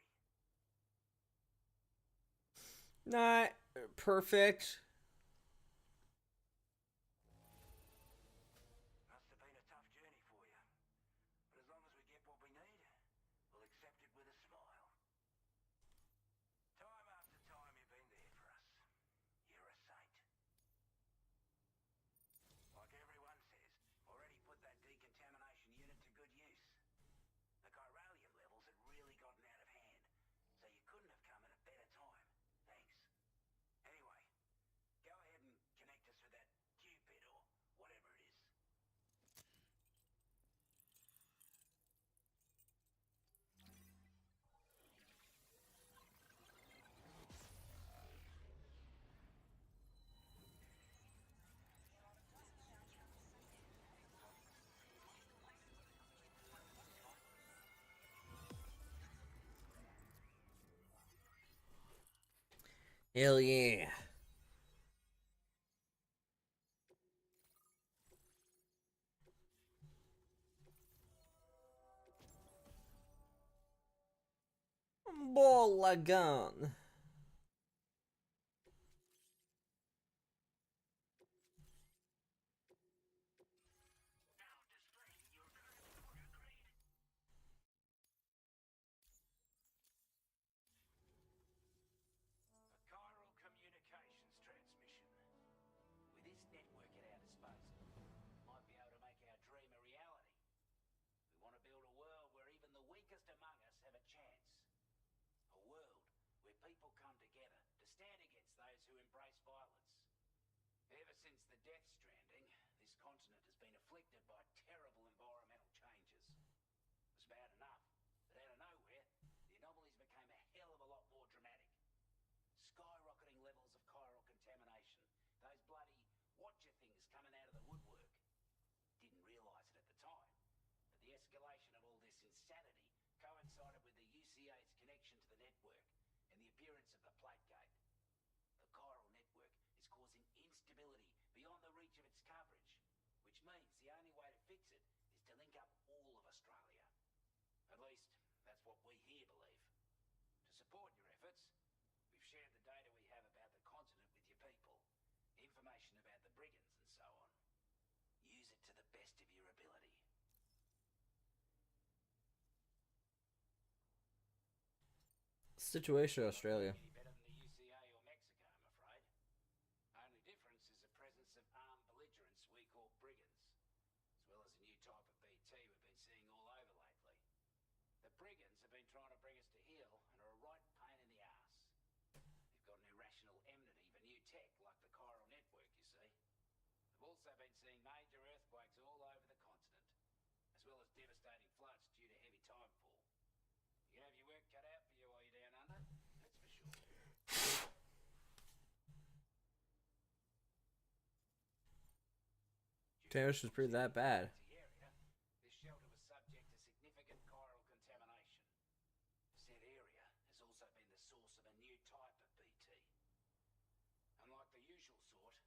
not perfect. Must have been a tough journey for you. But as long as we get what we need, we'll accept it with a smile. Time after time you've been there for us. You're a saint. Like everyone says, already put that decontamination unit to good use. The chiralium levels had really gotten out of hand, so you couldn't have come at a better time. Thanks. Anyway, go ahead and connect us with that Cupid or whatever it is. Hell yeah. Bolagan. A chiral communications transmission. With this network at our disposal, might be able to make our dream a reality. We want to build a world where even the weakest among us have a chance. A world where people come together to stand against those who embrace violence. Ever since the Death Stranding, this continent has been afflicted by terrible environmental changes. It was bad enough, but out of nowhere, the anomalies became a hell of a lot more dramatic. Skyrocketing levels of chiral contamination. Those bloody watcher things coming out of the woodwork. Didn't realise it at the time, but the escalation of all this insanity coincided with the UCA's connection to the network and the appearance of the plate gate. The chiral network is causing instability beyond the reach of its coverage, which means the only way to fix it is to link up all of Australia. At least, that's what we here believe. To support your efforts, we've shared the data we have about the continent with your people, information about the brigands and so on. Use it to the best of your ability. Situation Australia. Any better than the UCA or Mexico, I'm afraid. Only difference is the presence of armed belligerents we call brigands, as well as a new type of BT we've been seeing all over lately. The brigands have been trying to bring us to heel and are a right pain in the arse. They've got an irrational enmity for new tech like the chiral network, you see. They've also been seeing major earthquakes all over the continent, as well as devastating floods due to heavy timefall. You can have your work cut out for you while you're down under, that's for sure. Damage was pretty that bad. This shelter was subject to significant chiral contamination. Said area has also been the source of a new type of BT. Unlike the usual sort,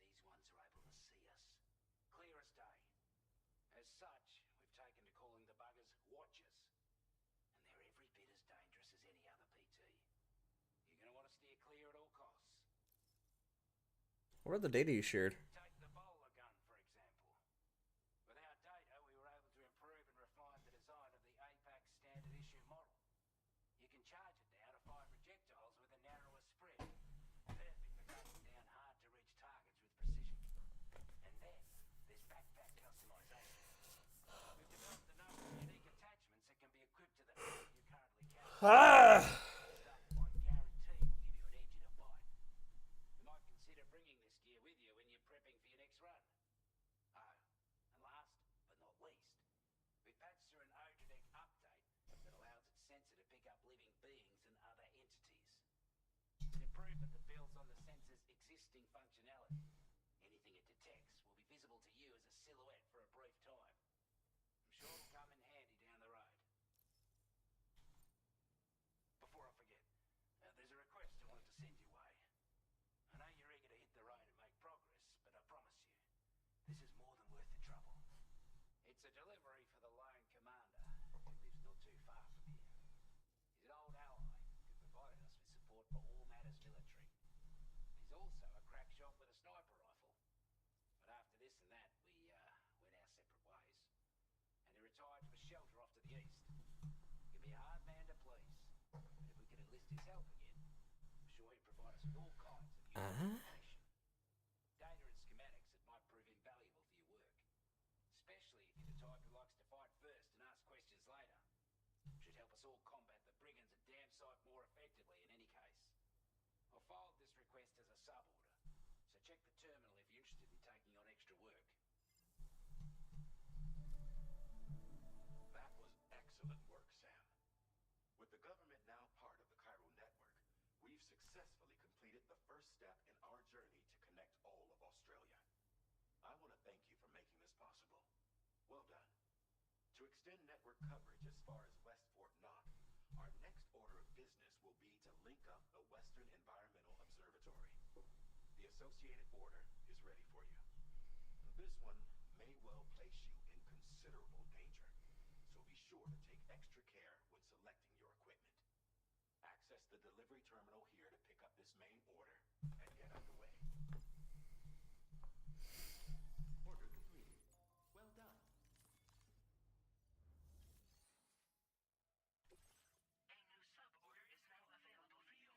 these ones are able to see us, clear as day. As such, we've taken to calling the buggers Watchers, and they're every bit as dangerous as any other BT. You're gonna want to steer clear at all costs. What are the data you shared? Take the bowler gun, for example. With our data, we were able to improve and refine the design of the APAC standard issue model. You can charge it now to fire projectiles with a narrower spread. Perfect for taking down hard-to-reach targets with precision. And then, there's backpack customization. We've developed a number of unique attachments that can be equipped to the you currently carry. Stuff I guarantee will give you an edge in a fight. You might consider bringing this gear with you when you're prepping for your next run. Oh, and last but not least, we patched through an Odradek update that allows its sensor to pick up living beings and other entities. It's an improvement that builds on the sensor's existing functionality. Anything it detects will be visible to you as a silhouette for a brief time. I'm sure it'll come in handy down the road. Before I forget, there's a request I wanted to send your way. I know you're eager to hit the road and make progress, but I promise you, this is more than worth the trouble. It's a delivery for the lone commander, who lives not too far from here. He's an old ally who provided us with support for all matters military. He's also a crack shot with a sniper rifle. But after this and that, we went our separate ways. And he retired to a shelter off to the east. He can be a hard man to please, but if we can enlist his help again, I'm sure he'd provide us with all kinds of useful information. Data and schematics that might prove invaluable for your work. Especially if you're the type who likes to fight first and ask questions later. Should help us all combat the brigands a damn sight more effectively in any case. I've filed this request as a sub-order, so check the terminal if you're interested in taking on extra work. That was excellent work, Sam. With the government now part of the chiral network, we've successfully completed the first step in our journey to connect all of Australia. I want to thank you for making this possible. Well done. To extend network coverage as far as West Fort Knox, our next order of business will be to link up the Western Environmental Observatory. The associated order is ready for you. This one may well place you in considerable danger, so be sure to take extra care when selecting your equipment. Access the delivery terminal here to pick up this main order and get underway. Order completed. Well done. A new sub-order is now available for you.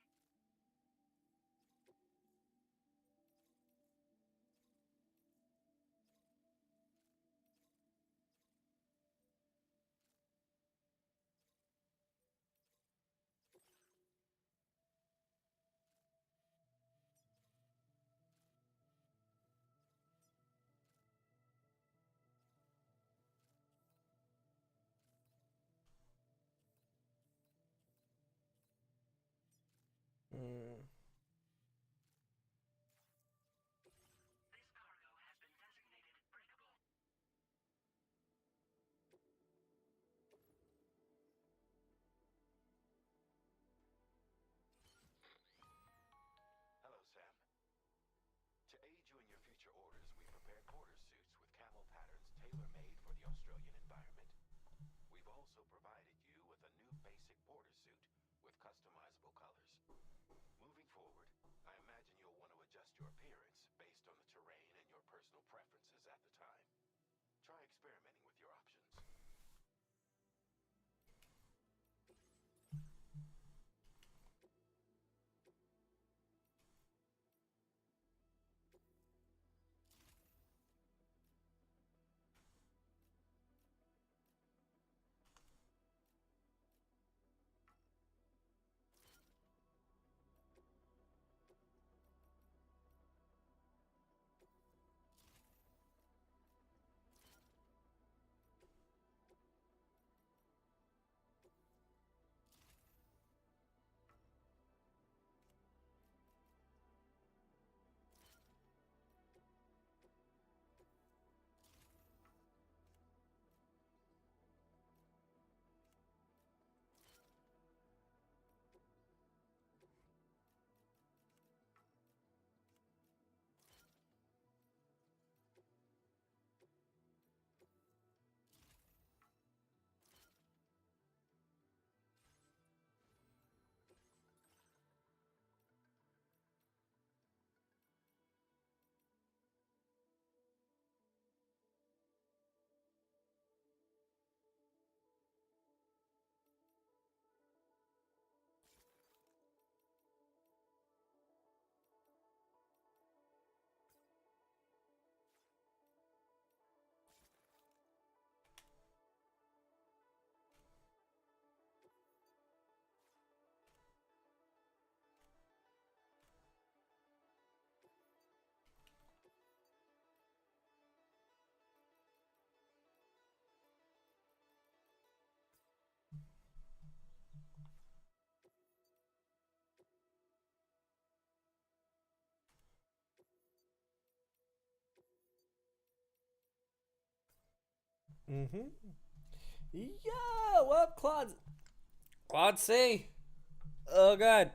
Mm-hmm. Yeah, what up, Claude? Claude C. Oh, God.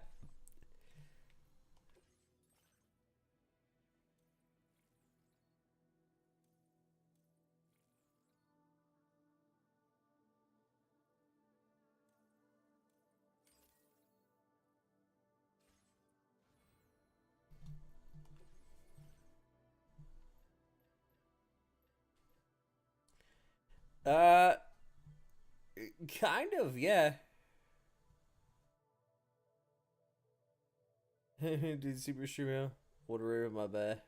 Uh, kind of, yeah. Dude, super stream. What a my bad.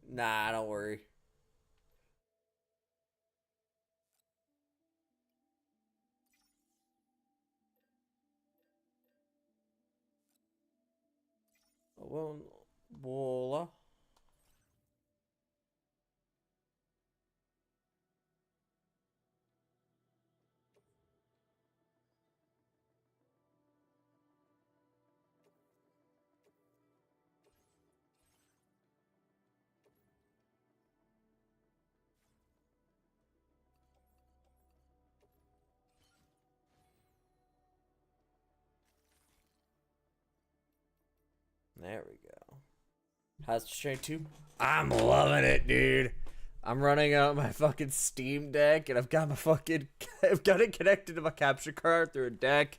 Nah, don't worry. Well, voila. There we go. How's straight 2? I'm loving it, dude. I'm running out my fucking Steam Deck, and I've got my fucking I've got it connected to my capture card through a deck.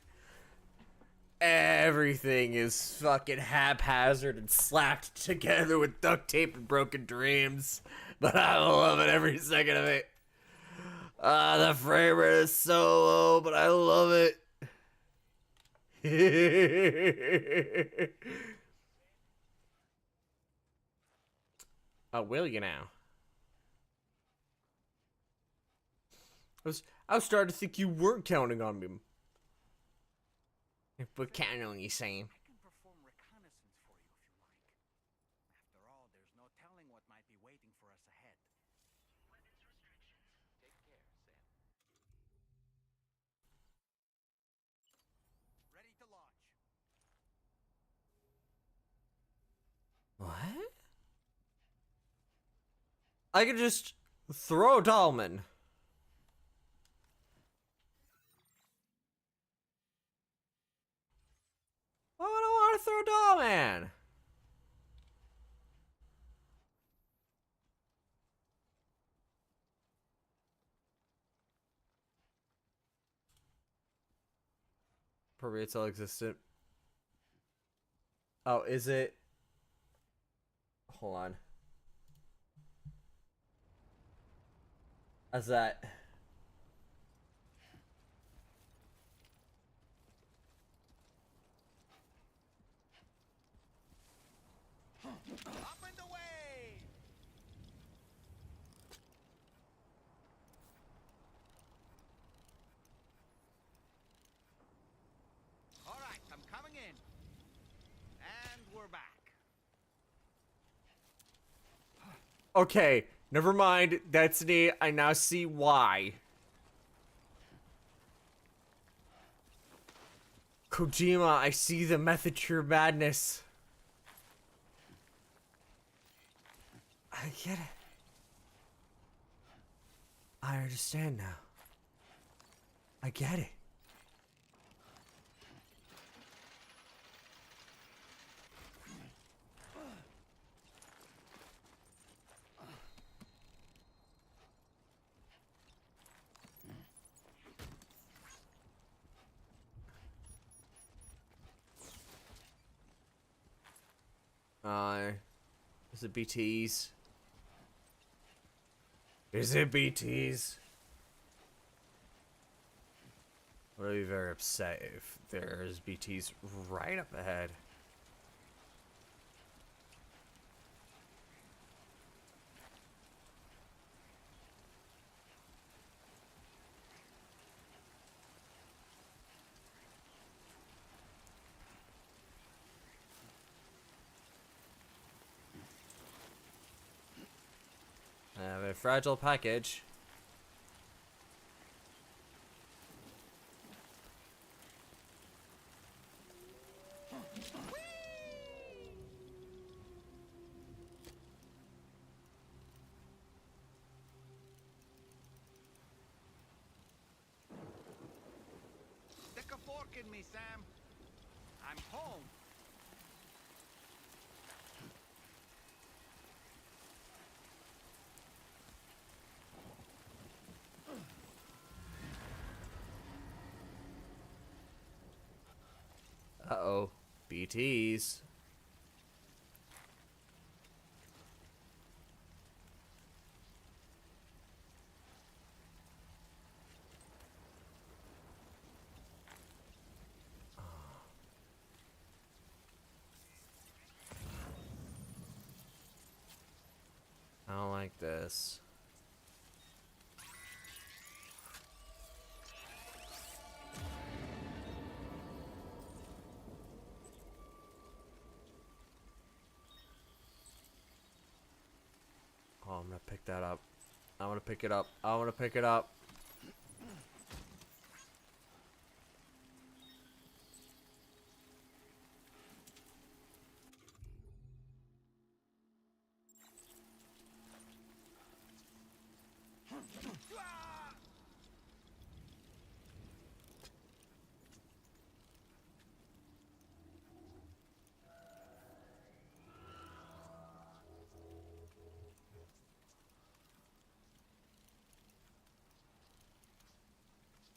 Everything is fucking haphazard and slacked together with duct tape and broken dreams, but I'm loving every second of it. The frame rate is so low, but I love it. Will you now? I was starting to think you weren't counting on me. But counting on you, Sam. I can perform reconnaissance for you if you like. After all, there's no telling what might be waiting for us ahead. Weapons restrictions. Take care, Sam. Ready to launch. What? I could just throw Dahlman. Why would I want to throw Dahlman? Probably it's all existent. Oh, is it? Hold on. How's that? Up and away! All right, I'm coming in. And we're back. Okay, never mind. That's neat. I now see why. Kojima, I see the method to your madness. I get it. I understand now. I get it. Is it BTs? Is it BTs? I would be very upset if there's BTs right up ahead. I have a fragile package. kidding me, Sam? I'm home. Uh-oh. BTs. I don't like this. Oh, I'm gonna pick that up. I wanna pick it up. I wanna pick it up.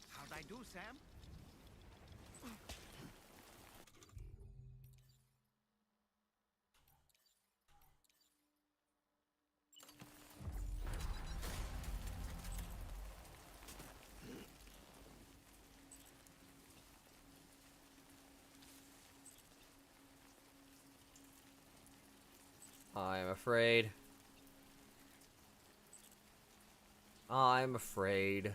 How'd I do, Sam? I'm afraid. I'm afraid.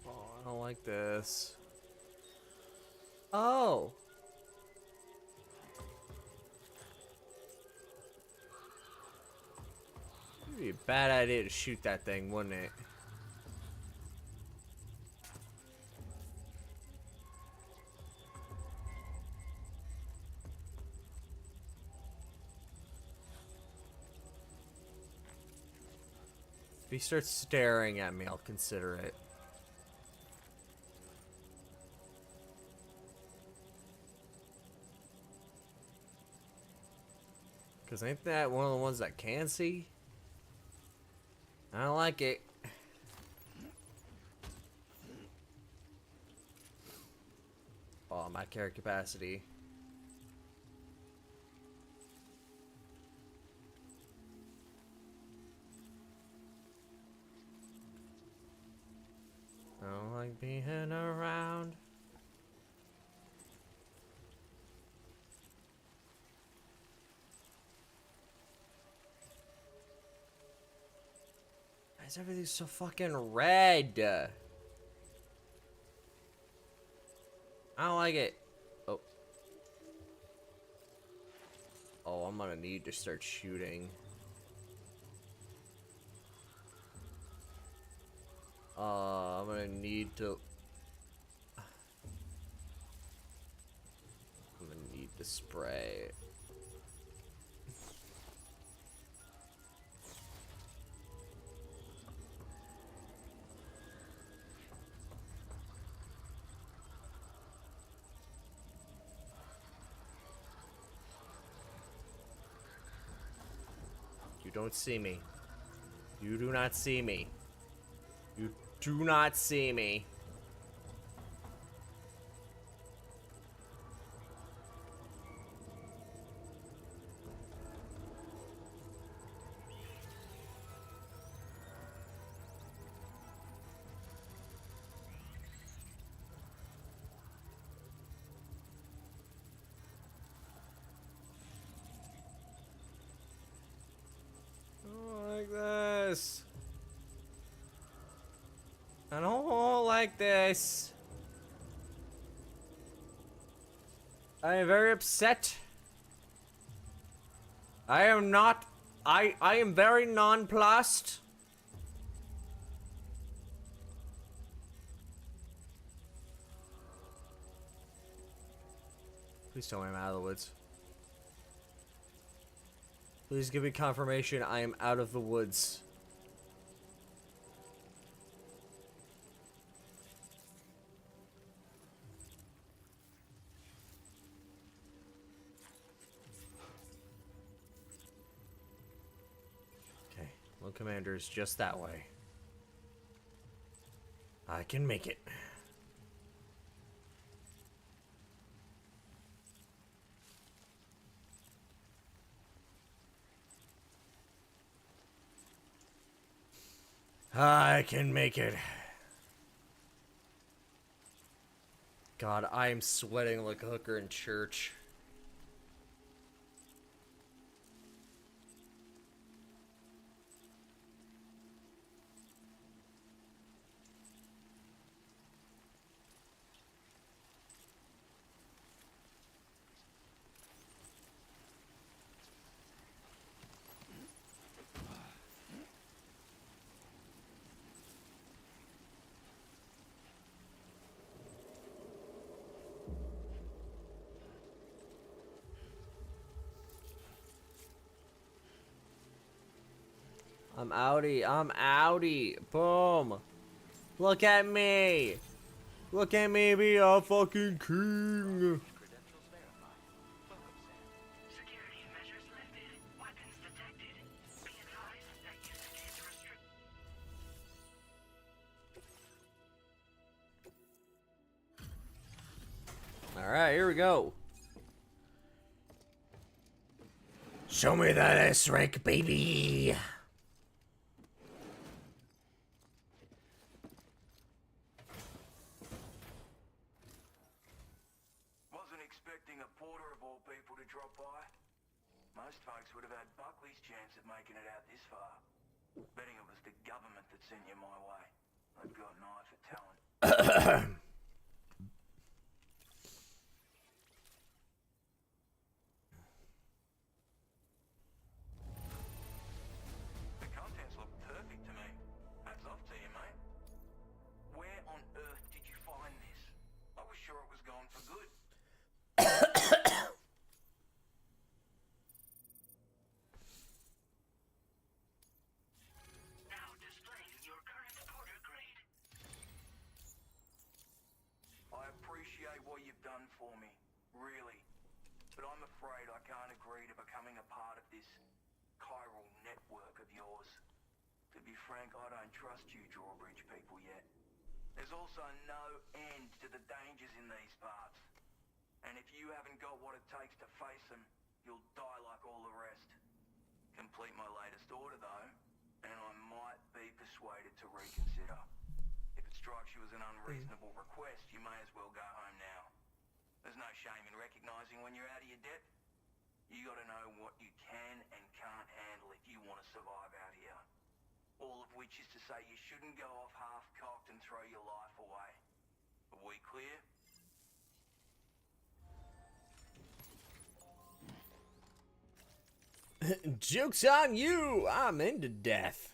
Oh, I don't like this. Oh! It'd be a bad idea to shoot that thing, wouldn't it? If he starts staring at me, I'll consider it. Cause ain't that one of the ones that can see? I don't like it. Oh, my character capacity. I don't like being around. Why is everything so fucking red? I don't like it. Oh. Oh, I'm gonna need to start shooting. I'm gonna need to... I'm gonna need to spray. You don't see me. You do not see me. You do not see me. like this. I am very upset. I am not. I am very nonplussed. Please tell me I'm out of the woods. Please give me confirmation I am out of the woods. Okay, well, Commander's just that way. I can make it. I can make it. God, I am sweating like a hooker in church. I'm outie. I'm outie. Boom. Look at me. Look at me be a fucking king. Security measures lifted. Weapons detected. Be advised that usage is restricted. Alright, here we go. Show me that S-rank, baby. Wasn't expecting a porter of all people to drop by. Most folks would have had Buckley's chance of making it out this far. Betting it was the government that sent you my way. They've got an eye for talent. The contents look perfect to me. Hats off to you, mate. Where on earth did you find this? I was sure it was gone for good. Now displaying your current porter grade. I appreciate what you've done for me, really. But I'm afraid I can't agree to becoming a part of this chiral network of yours. To be frank, I don't trust you drawbridge people yet. There's also no end to the dangers in these parts. And if you haven't got what it takes to face them, you'll die like all the rest. Complete my latest order though, and I might be persuaded to reconsider. If it strikes you as an unreasonable request, you may as well go home now. There's no shame in recognizing when you're out of your depth. You gotta know what you can and can't handle if you want to survive out here. All of which is to say you shouldn't go off half-cocked and throw your life away. Are we clear? Joke's on you! I'm into death.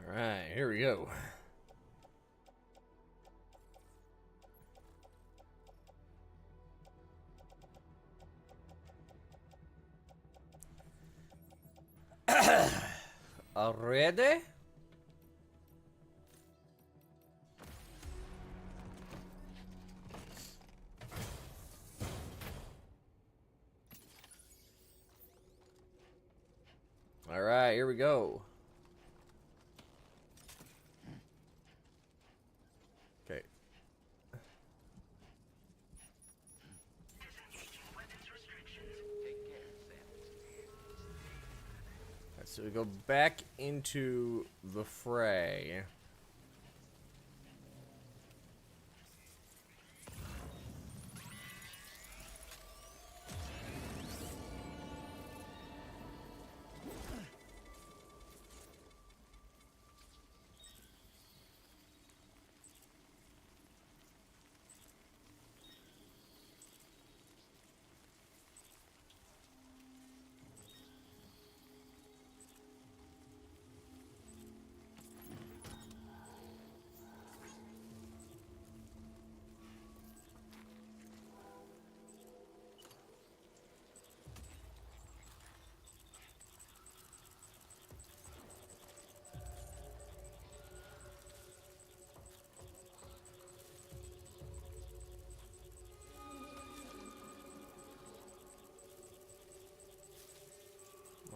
Alright, here we go. Already? Alright, here we go. Okay. Alright, so we go back into the fray.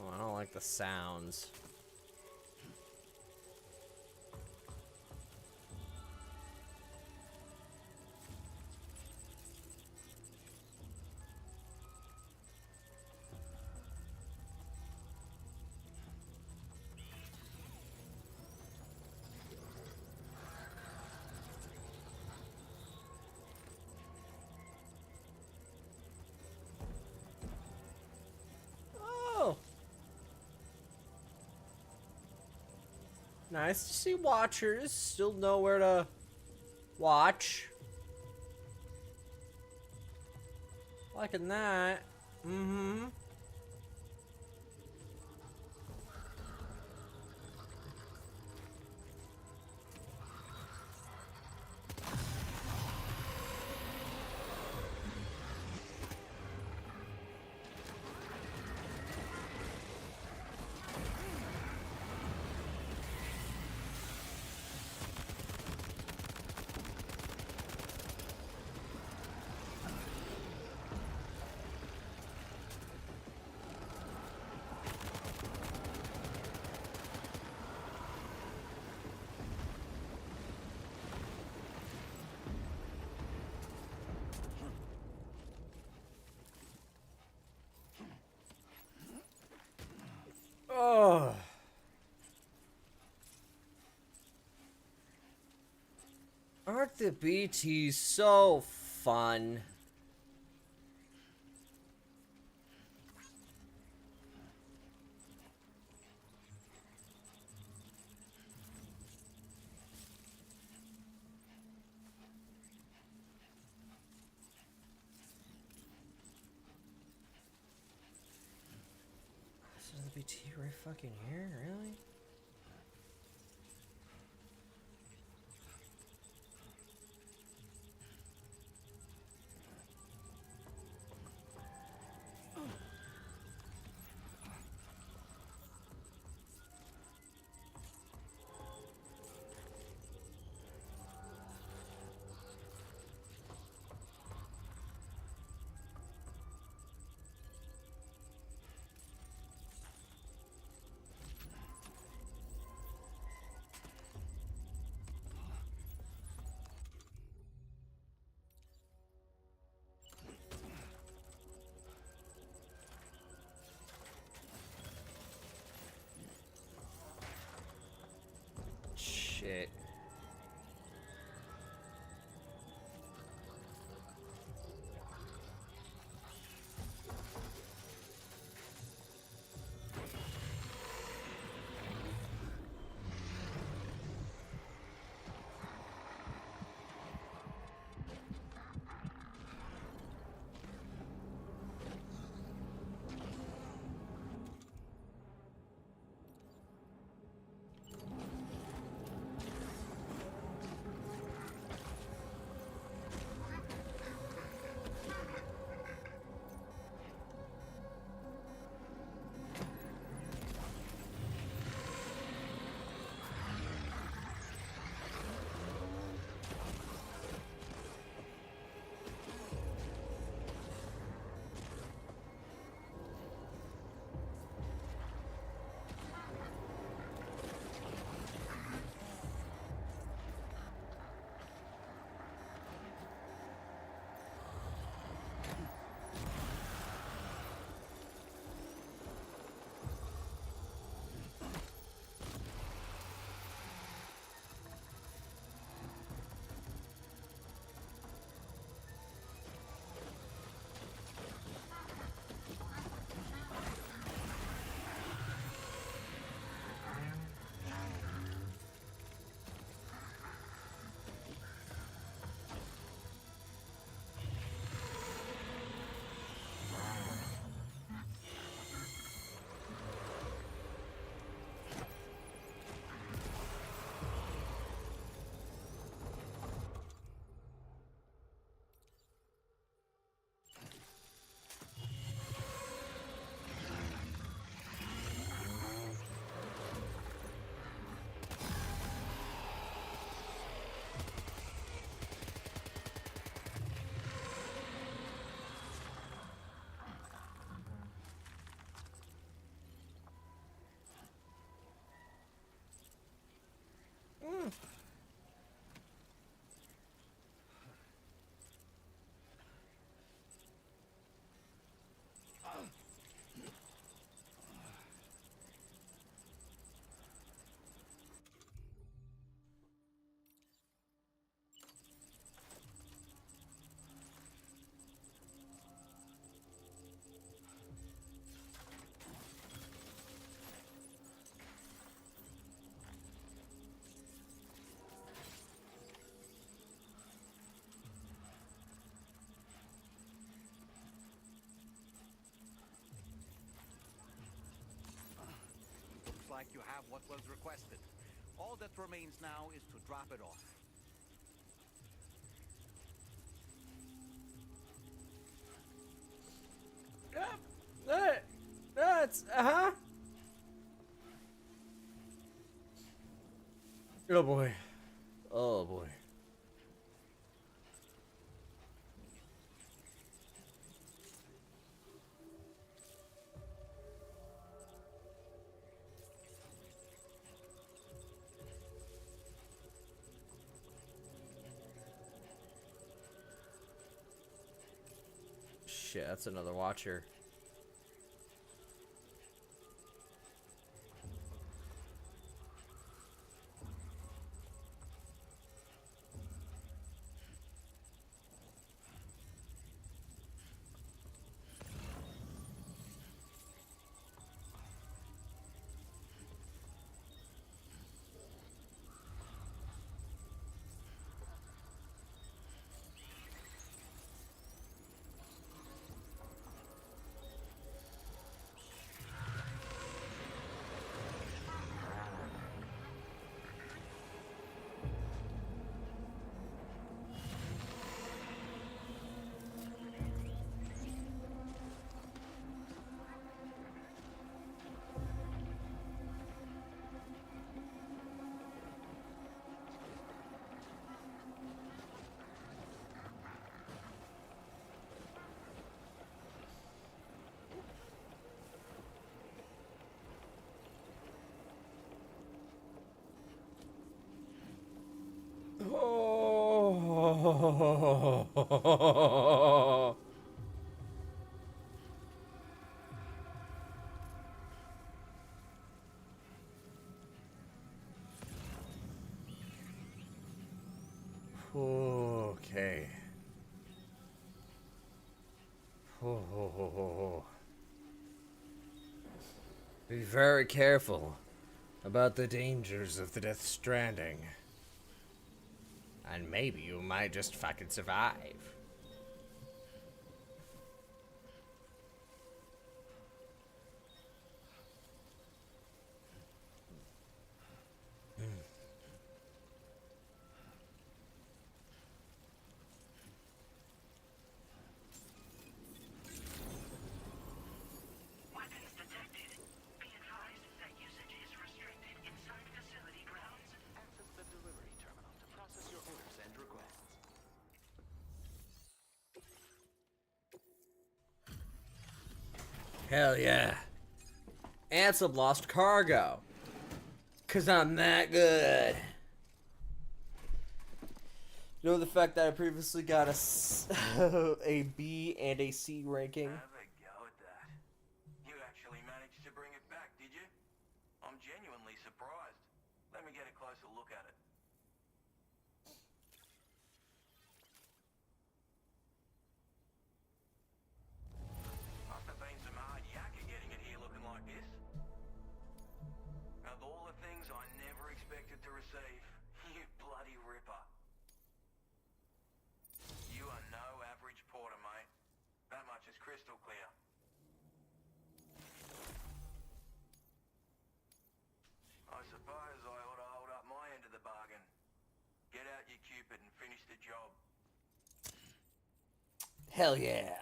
Oh, I don't like the sounds. Oh! Nice to see watchers still know where to watch. Liking that. Mm-hmm. Oh. Aren't the BTs so fun? Is the BT right fucking here? Really? Shit. have what was requested. All that remains now is to drop it off. That's Oh boy. Oh boy. Shit, that's another watcher. Oh. Okay. Be very careful about the dangers of the Death Stranding. And maybe you might just fucking survive. Weapons detected. Be advised that usage is restricted inside facility grounds. Access the delivery terminal to process your orders and requests. Hell yeah. And some lost cargo. Cause I'm that good. You know the fact that I previously got a B and a C ranking? Have a go at that. You actually managed to bring it back, did you? I'm genuinely surprised. Let me get a closer look at it. Must have been some hard yakka getting it here looking like this. Of all the things I never expected to receive, you bloody ripper. You are no average porter, mate. That much is crystal clear. I suppose I ought to hold up my end of the bargain. Get out your Cupid and finish the job. Hell yeah.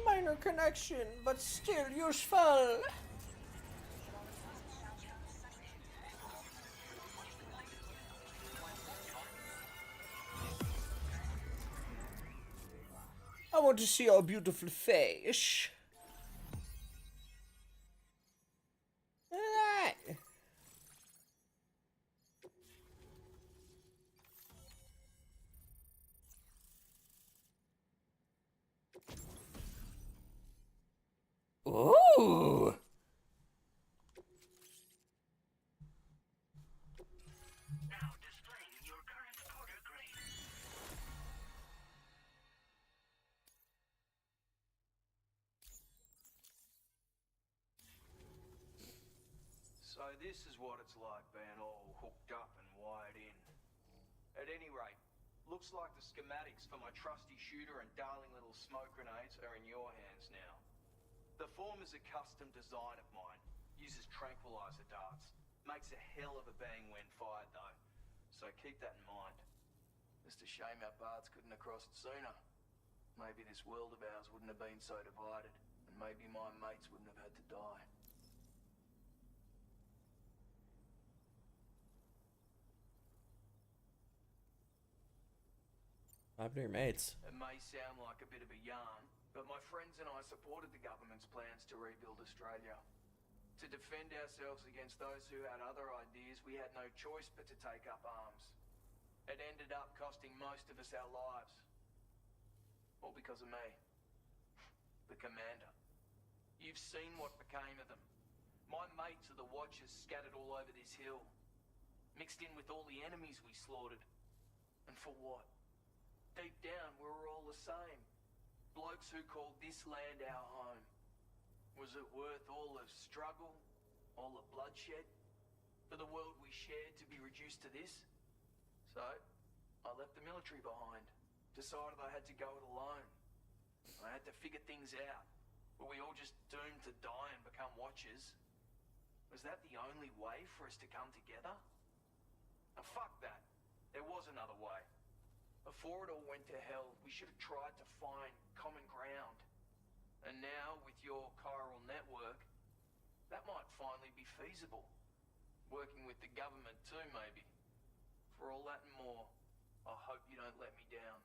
Minor connection, but still useful. I want to see your beautiful face. Look at that. Ooh. Now displaying your current porter grade. So this is what it's like being all hooked up and wired in. At any rate, Looks like the schematics for my trusty shooter and darling little smoke grenades are in your hands now. The form is a custom design of mine. Uses tranquilizer darts. Makes a hell of a bang when fired though. So keep that in mind. Just a shame our paths couldn't have crossed sooner. Maybe this world of ours wouldn't have been so divided. And maybe my mates wouldn't have had to die. What happened to your mates? It may sound like a bit of a yarn, but my friends and I supported the government's plans to rebuild Australia. To defend ourselves against those who had other ideas, we had no choice but to take up arms. It ended up costing most of us our lives. All because of me. The commander. You've seen what became of them. My mates are the Watchers scattered all over this hill. Mixed in with all the enemies we slaughtered. And for what? Deep down, we were all the same. Blokes who called this land our home. Was it worth all the struggle, all the bloodshed, for the world we shared to be reduced to this? So, I left the military behind. Decided I had to go it alone. I had to figure things out. Were we all just doomed to die and become Watchers? Was that the only way for us to come together? And fuck that. There was another way. Before it all went to hell, we should have tried to find common ground. And now, with your chiral network, that might finally be feasible. Working with the government too, maybe. For all that and more, I hope you don't let me down.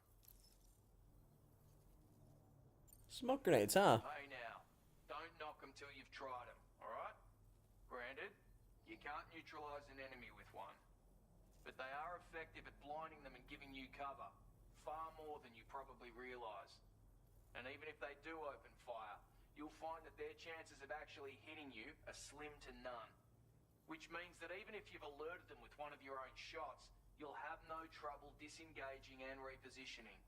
Smoke grenades, huh? Hey now, don't knock them till you've tried them, alright? Granted, you can't neutralize an enemy with one. But they are effective at blinding them and giving you cover. Far more than you probably realize. And even if they do open fire, you'll find that their chances of actually hitting you are slim to none. Which means that even if you've alerted them with one of your own shots, you'll have no trouble disengaging and repositioning.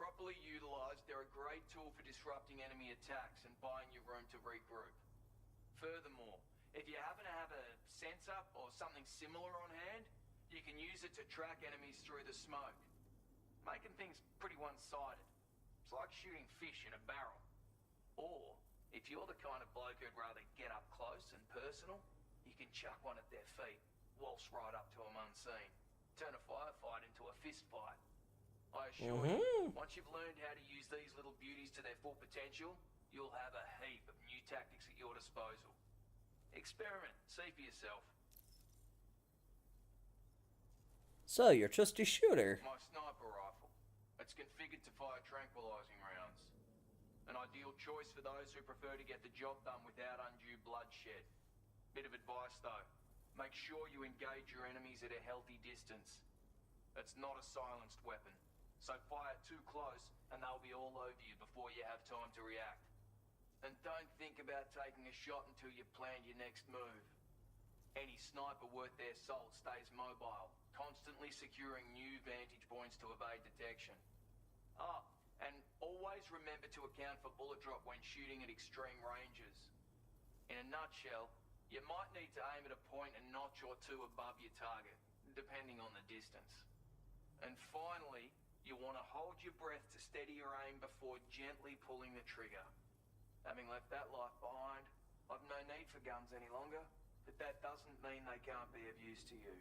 Properly utilized, they're a great tool for disrupting enemy attacks and buying you room to regroup. Furthermore, if you happen to have a sensor or something similar on hand, you can use it to track enemies through the smoke. Making things pretty one-sided. It's like shooting fish in a barrel. Or, if you're the kind of bloke who'd rather get up close and personal, you can chuck one at their feet, waltz right up to them unseen. Turn a firefight into a fist fight. I assure you, once you've learned how to use these little beauties to their full potential, you'll have a heap of new tactics at your disposal. Experiment, see for yourself. So, your trusty shooter. My sniper rifle. It's configured to fire tranquilizing rounds. An ideal choice for those who prefer to get the job done without undue bloodshed. Bit of advice though. Make sure you engage your enemies at a healthy distance. It's not a silenced weapon. So fire too close and they'll be all over you before you have time to react. And don't think about taking a shot until you've planned your next move. Any sniper worth their salt stays mobile, constantly securing new vantage points to evade detection. Ah, and always remember to account for bullet drop when shooting at extreme ranges. In a nutshell, you might need to aim at a point a notch or two above your target, depending on the distance. And finally, you want to hold your breath to steady your aim before gently pulling the trigger. Having left that life behind, I've no need for guns any longer. But that doesn't mean they can't be of use to you.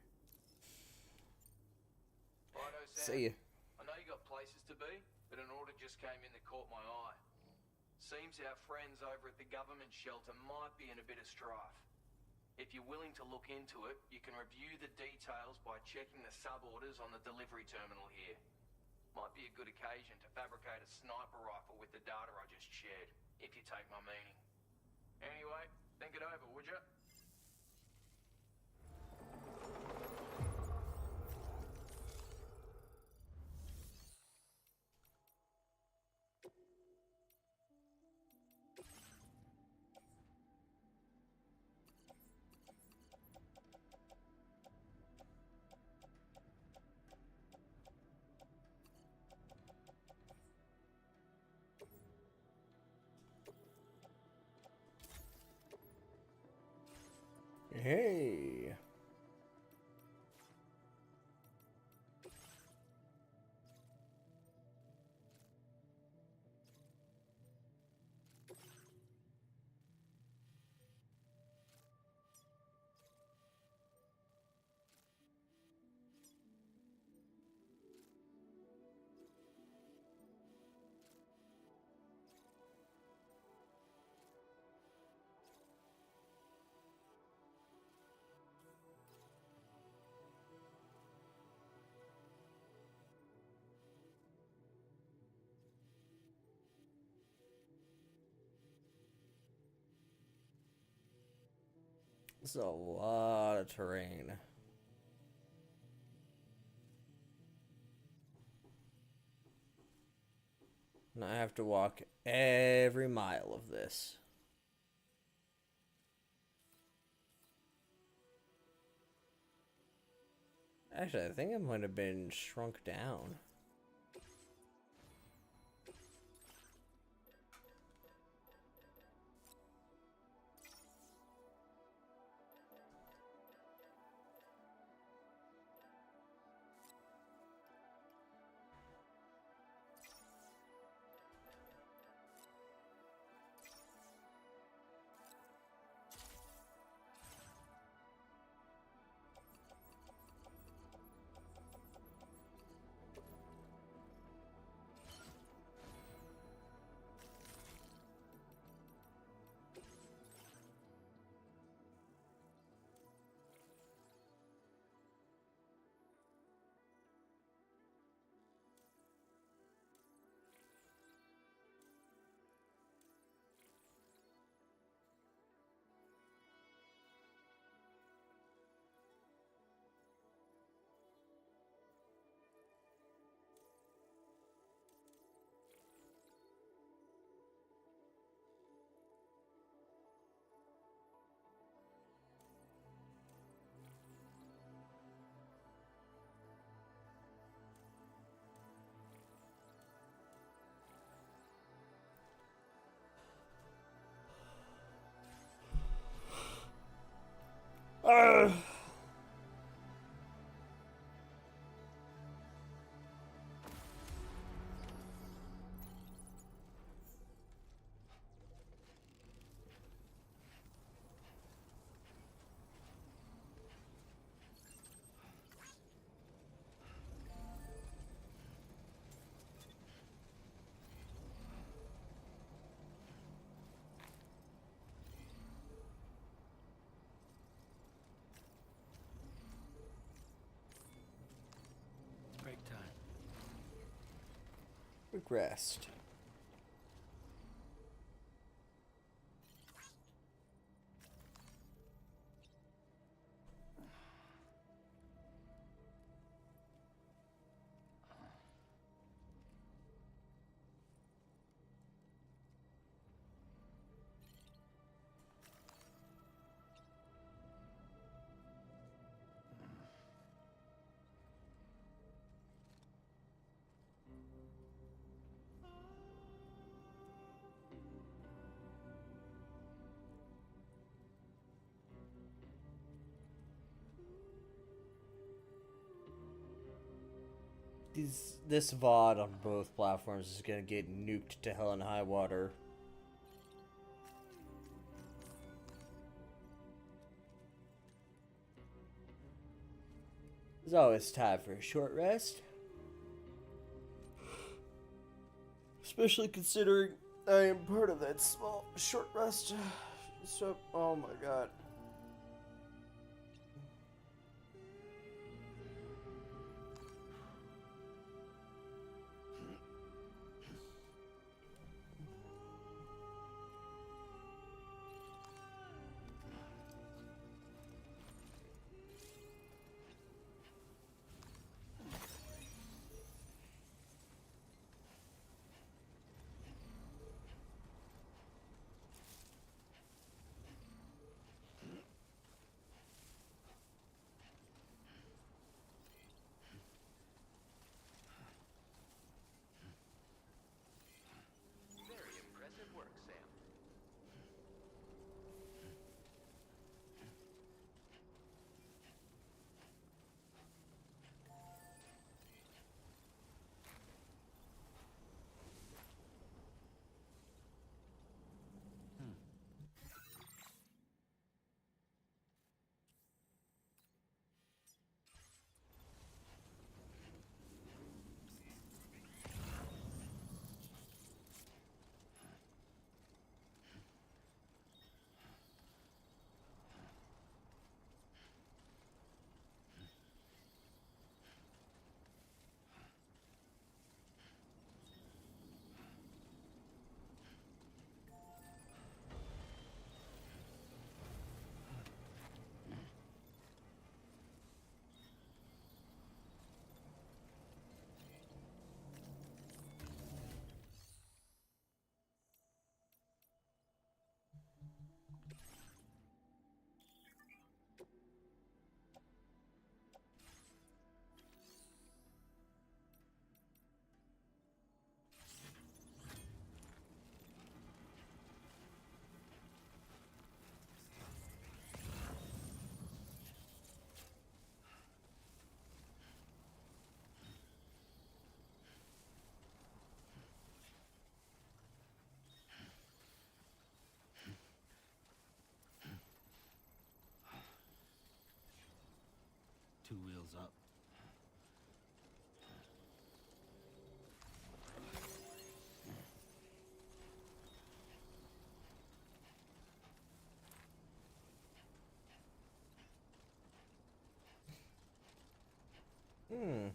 Righto, Sam. See ya. I know you got places to be, but an order just came in that caught my eye. Seems our friends over at the government shelter might be in a bit of strife. If you're willing to look into it, you can review the details by checking the sub-orders on the delivery terminal here. Might be a good occasion to fabricate a sniper rifle with the data I just shared, if you take my meaning. Anyway, think it over, would you? Hey. It's a lot of terrain. And I have to walk every mile of this. Actually, I think it might have been shrunk down. Break time. Quick rest. This VOD on both platforms is gonna get nuked to hell and high water. It's always time for a short rest. Especially considering I am part of that small short rest. So, oh my god. thumbs up. Hmm.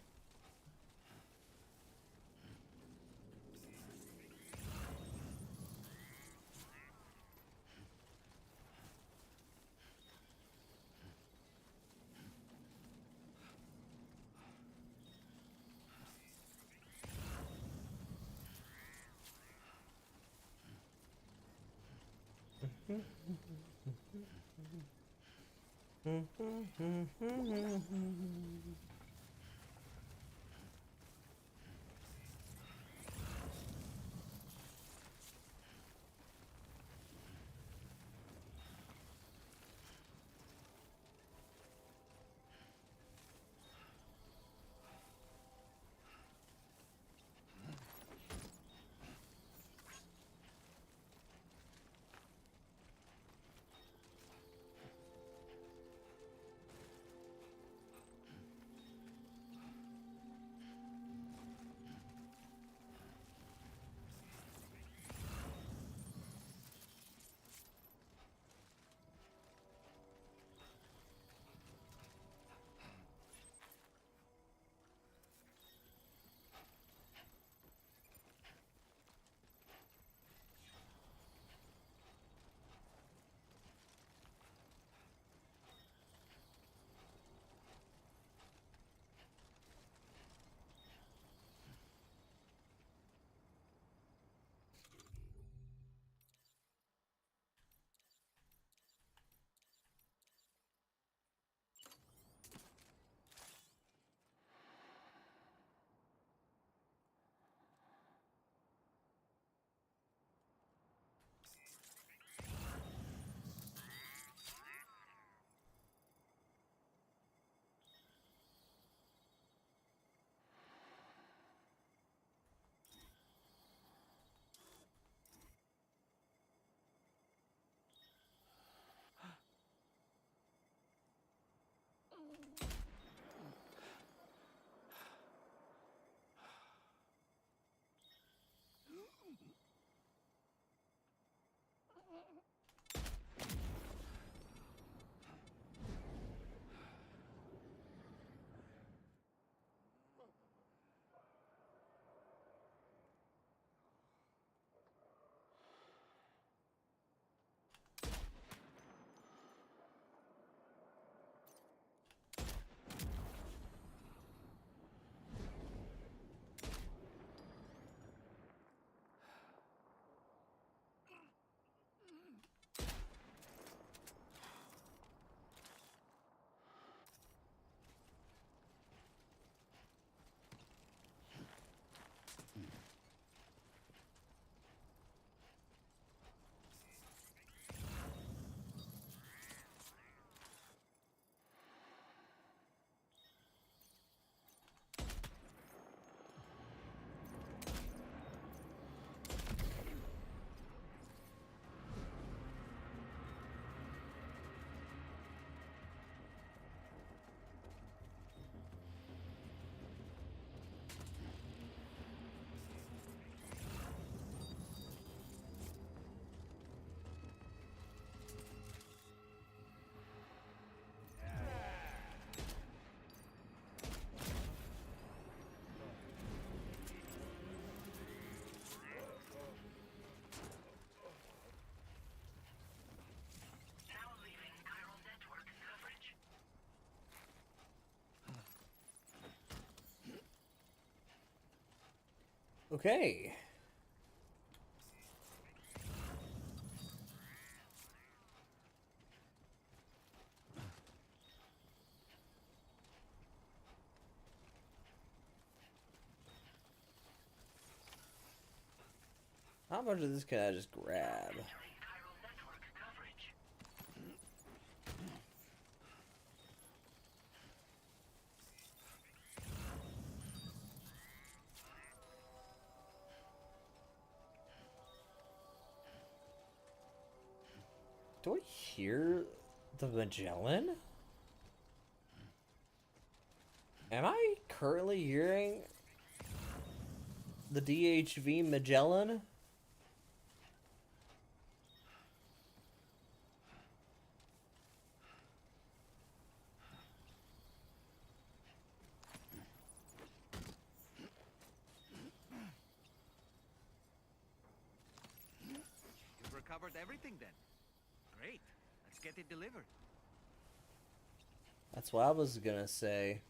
Now leaving chiral network coverage. Okay. How much of this can I just grab? Chiral network coverage. Do I hear the Magellan? Am I currently hearing the DHV Magellan? You've recovered everything then. Great. Let's get it delivered. That's what I was gonna say.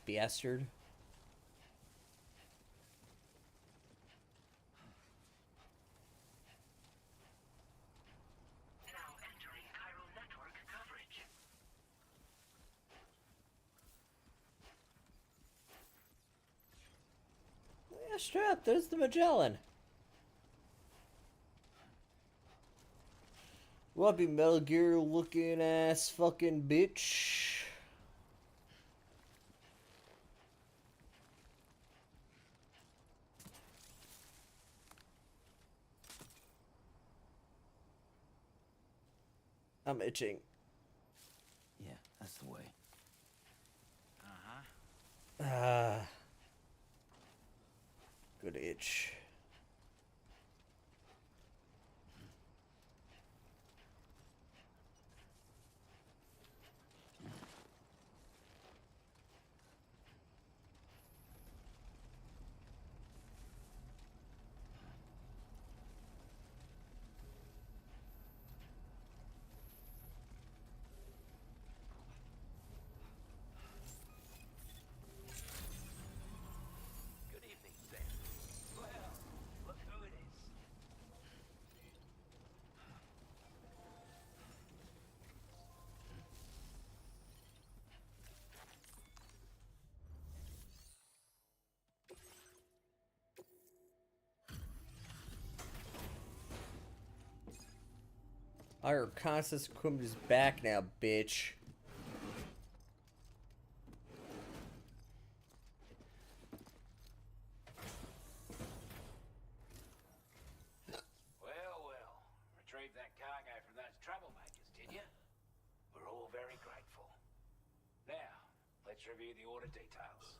Bastard. Now entering chiral network coverage. Yeah, straight up, there's the Magellan. What be Metal Gear looking ass fucking bitch? I'm itching. Yeah, that's the way. Uh-huh. Ah. Good itch. Good evening, Sam. Well, look who it is. Our constant equipment is back now, bitch. Well. Retrieved that cargo from those troublemakers, did you? We're all very grateful. Now, let's review the order details.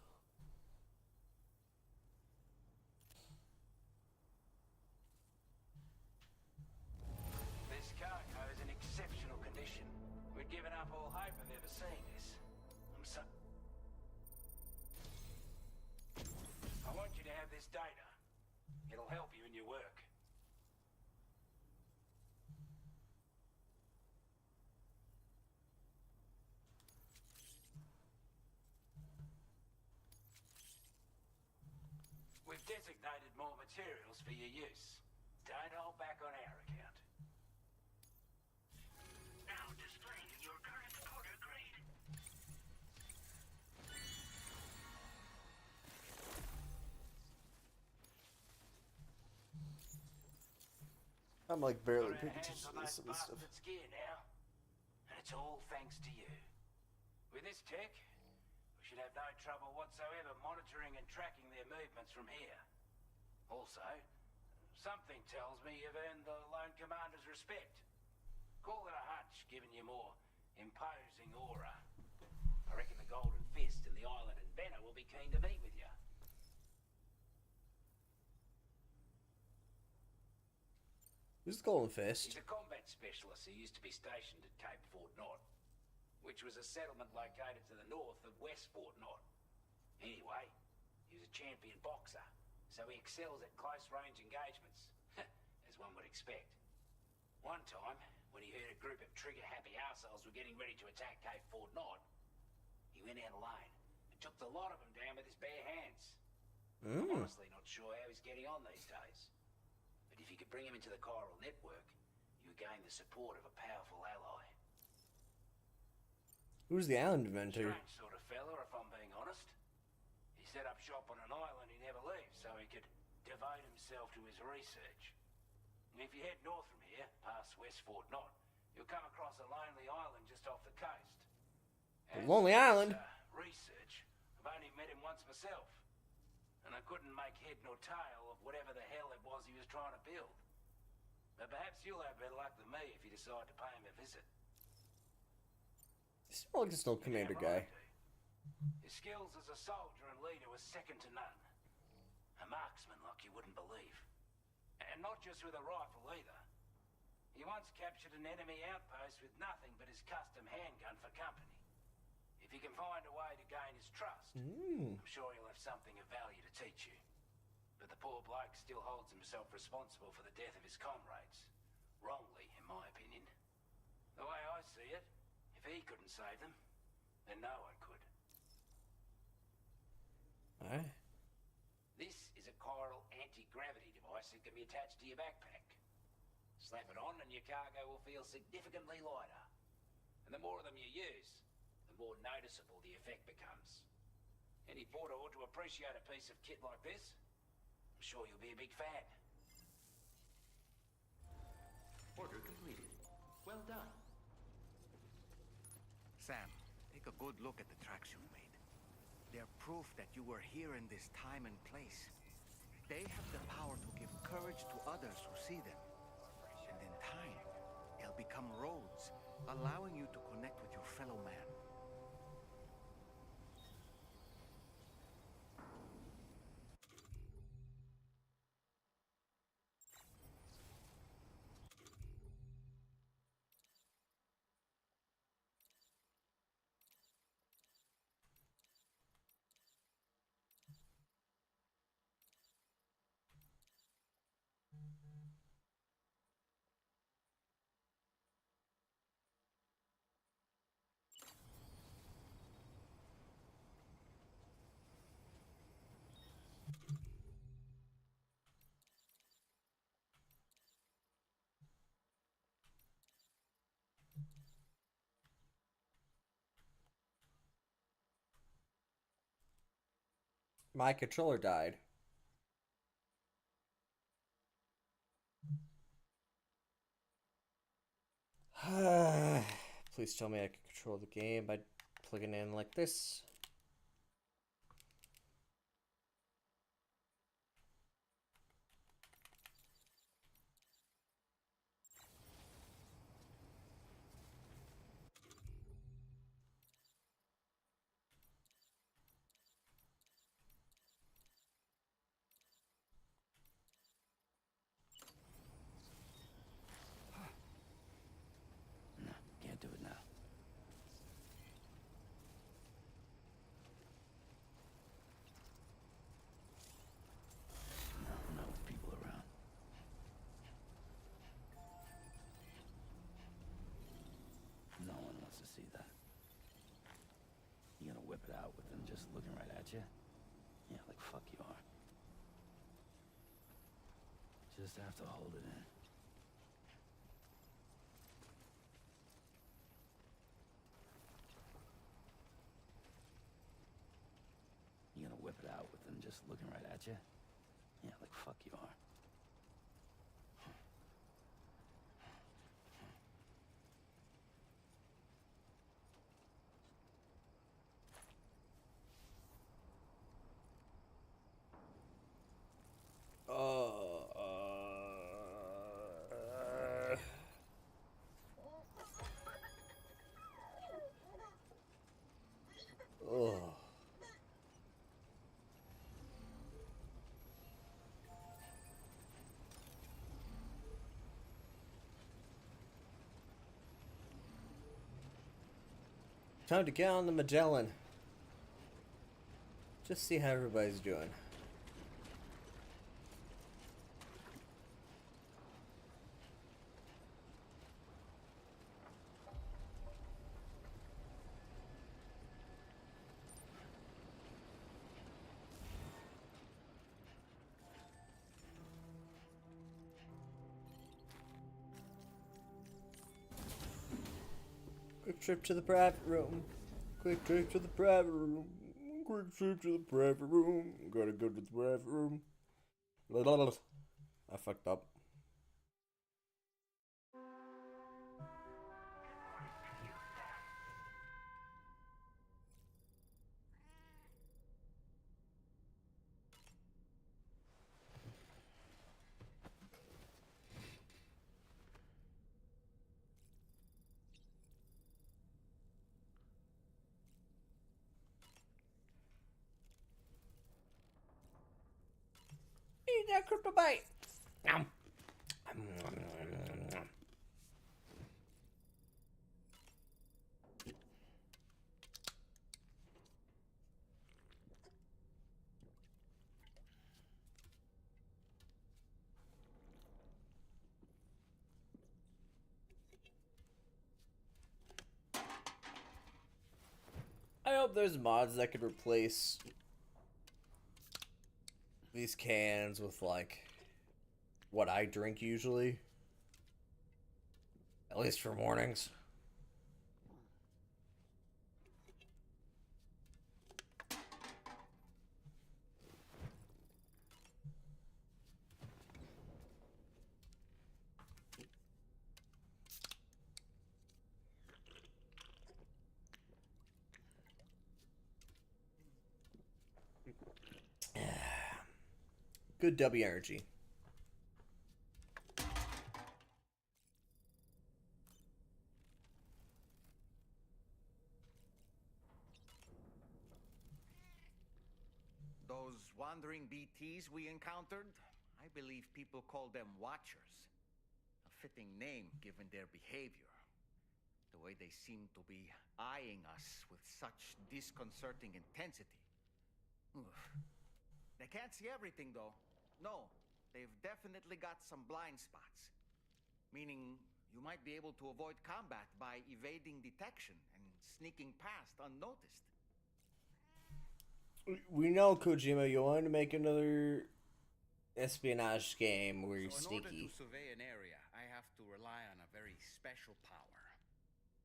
This cargo is in exceptional condition. We'd given up all hope of ever seeing this. I want you to have this data. It'll help you in your work. We've designated more materials for your use. Don't hold back on our account. Now displaying your current order grade. I'm like barely Got our paying hands attention on to those some of this stuff. bastards' gear now. And it's all thanks to you. With this tech, we should have no trouble whatsoever monitoring and tracking their movements from here. Also, something tells me you've earned the Lone Commander's respect. Call it a hunch, giving you more imposing aura. I reckon the Golden Fist and the Island Inventor will be keen to meet with you. Who's Golden Fist? He's a combat specialist who used to be stationed at Cape Fort Knot, which was a settlement located to the north of West Fort Knot. Anyway, he was a champion boxer, so he excels at close-range engagements, as one would expect. One time, when he heard a group of trigger-happy arseholes were getting ready to attack Cape Fort Knot, he went out alone and took the lot of them down with his bare hands. I'm honestly not sure how he's getting on these days. But if you could bring him into the chiral network, you would gain the support of a powerful ally. Who's the Island Inventor? Strange sort of fella, if I'm being honest. He set up shop on an island he never leaves, so he could devote himself to his research. And if you head north from here, past West Fort Knot, you'll come across a lonely island just off the coast. A lonely island? Research. I've only met him once myself. And I couldn't make head nor tail of whatever the hell it was he was trying to build. But perhaps you'll have better luck than me if you decide to pay him a visit. He's more like a still commander guy. His skills as a soldier and leader were second to none. A marksman like you wouldn't believe. And not just with a rifle either. He once captured an enemy outpost with nothing but his custom handgun for company. If you can find a way to gain his trust, I'm sure he'll have something of value to teach you. But the poor bloke still holds himself responsible for the death of his comrades. Wrongly, in my opinion. The way I see it, if he couldn't save them, then no one could. Alright. This is a chiral anti-gravity device that can be attached to your backpack. Slap it on and your cargo will feel significantly lighter. And the more of them you use, the more noticeable the effect becomes. Any porter ought to appreciate a piece of kit like this. I'm sure you'll be a big fan. Order completed. Well done. Sam, take a good look at the tracks you made. They're proof that you were here in this time and place. They have the power to give courage to others who see them. And in time, they'll become roads, allowing you to connect with your fellow man. My controller died. Please tell me I can control the game by plugging in like this. No, can't do it now. No, not with people around. No one wants to see that. You gonna whip it out with them just looking right at you? Yeah, like fuck you are. Just have to hold it in. You gonna whip it out with them just looking right at you? Yeah, like fuck you are. Oh. Time to get on the Magellan. Just see how everybody's doing. Quick trip to the private room. Quick trip to the private room. Quick trip to the private room. Gotta go to the private room. I fucked up. Yeah, kryptonite. I hope there's mods that could replace these cans with, like, what I drink usually. At least for mornings. Good W energy. Those wandering BTs we encountered, I believe people call them Watchers. A fitting name given their behavior. The way they seem to be eyeing us with such disconcerting intensity. Oof. They can't see everything, though. No, they've definitely got some blind spots. Meaning, you might be able to avoid combat by evading detection and sneaking past unnoticed. We know, Kojima, you wanted to make another espionage game where you're So in order sneaky. to survey an area, I have to rely on a very special power.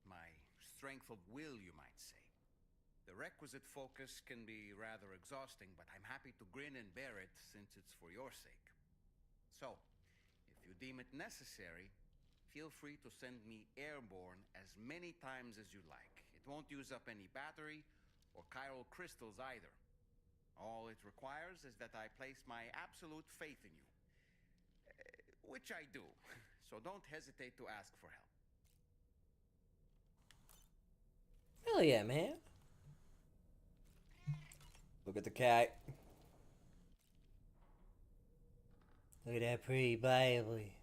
My strength of will, you might say. The requisite focus can be rather exhausting, but I'm happy to grin and bear it since it's for your sake. So, if you deem it necessary, feel free to send me airborne as many times as you like. It won't use up any battery or chiral crystals either. All it requires is that I place my absolute faith in you. Which I do, so don't hesitate to ask for help. Hell yeah, man. Look at the cat. Look at that pretty baby.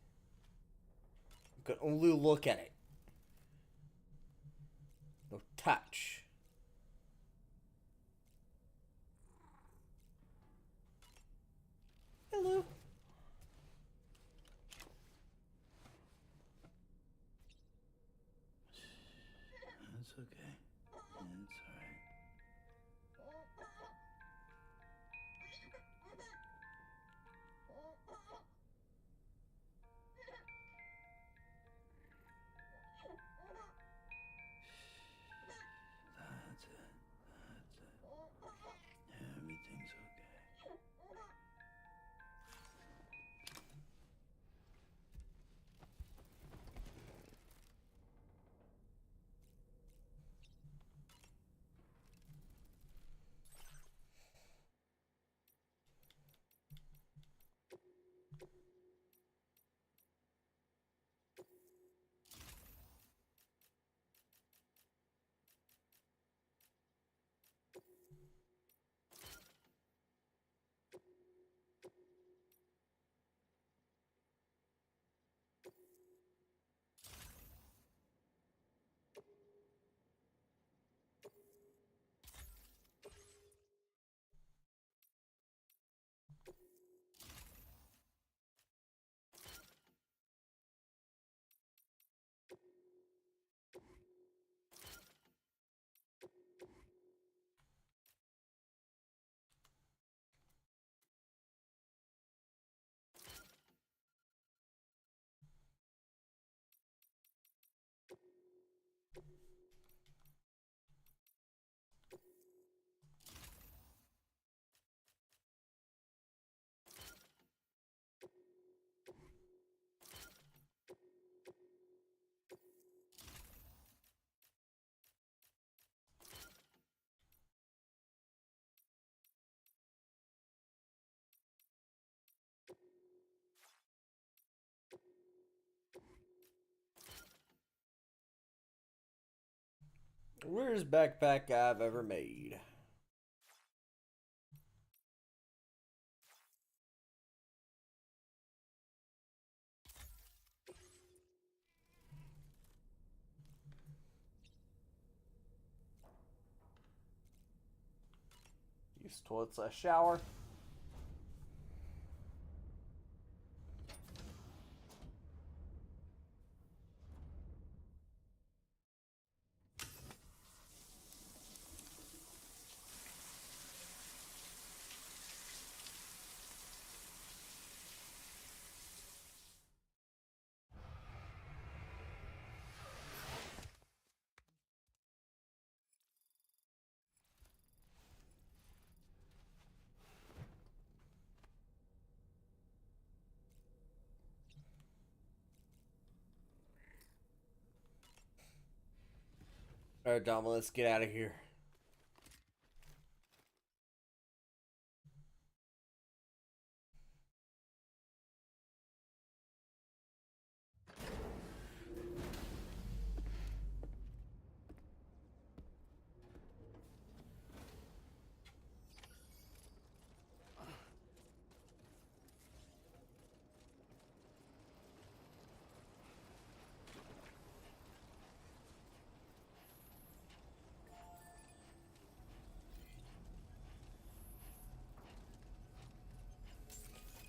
You can only look at it. No touch. Hello. It's okay. It's alright. That's it. Everything's okay. Weirdest backpack I've ever made. Use toilet/shower. Alright, Dama, let's get out of here.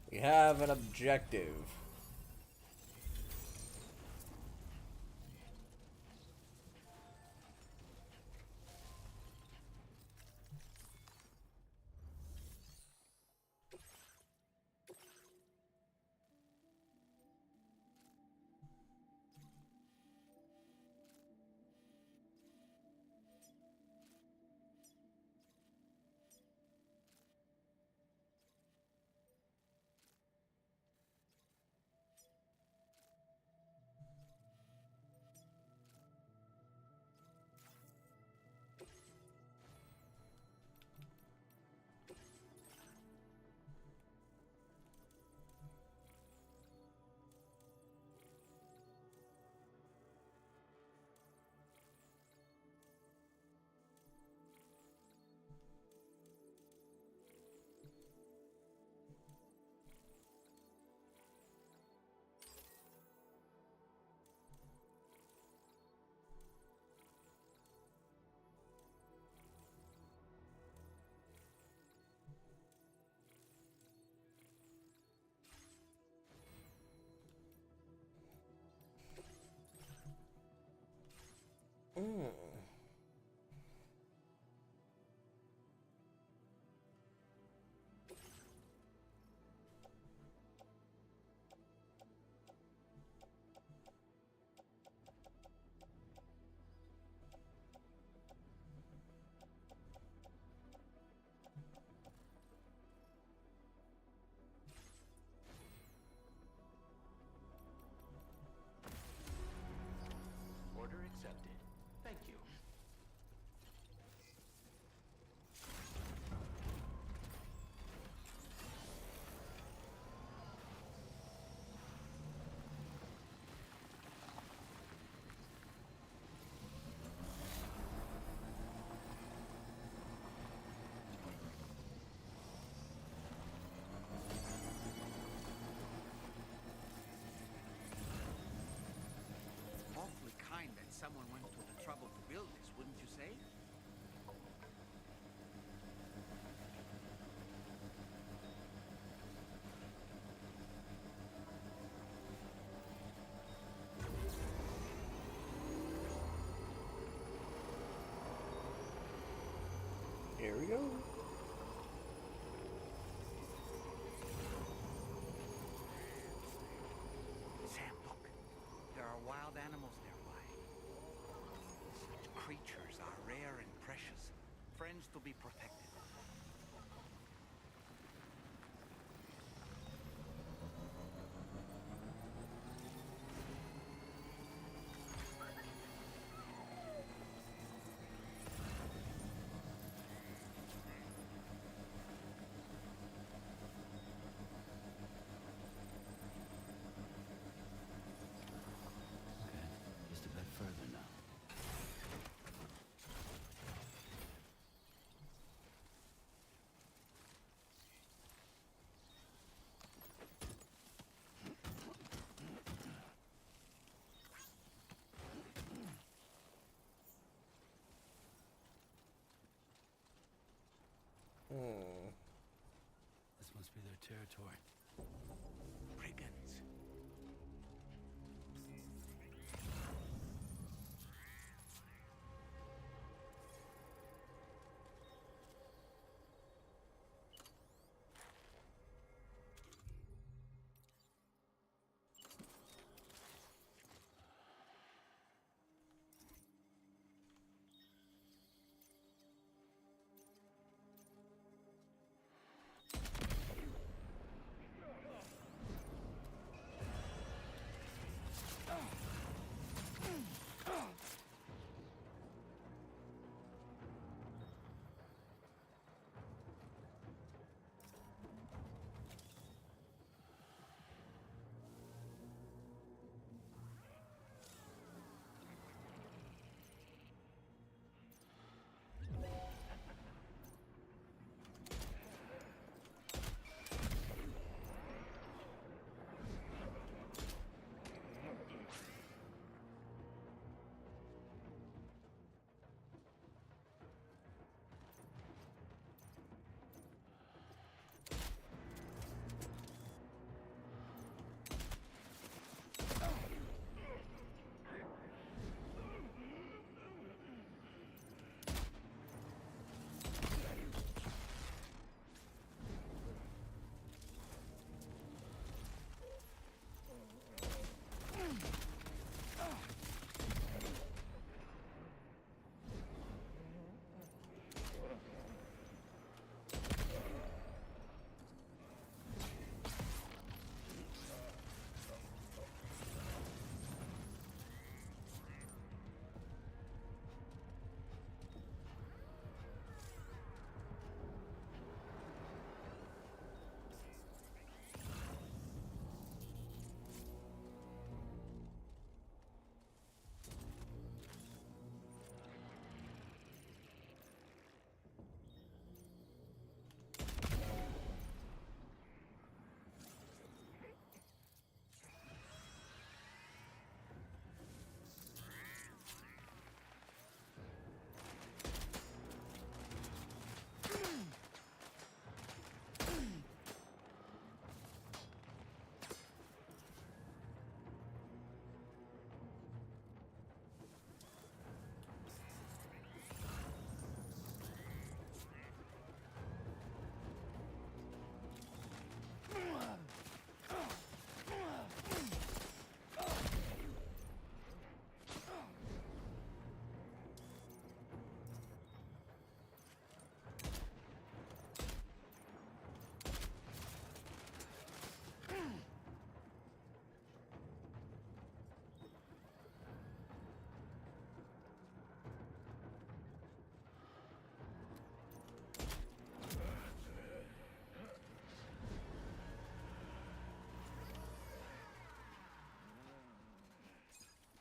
We have an objective. Order accepted. Thank you. Awfully kind that someone went to the trouble to build this, wouldn't you say? Here we go. Sam, look. There are wild animals nearby. Such creatures are rare and precious. Friends to be protected. Just a bit further now. territory. Brigands.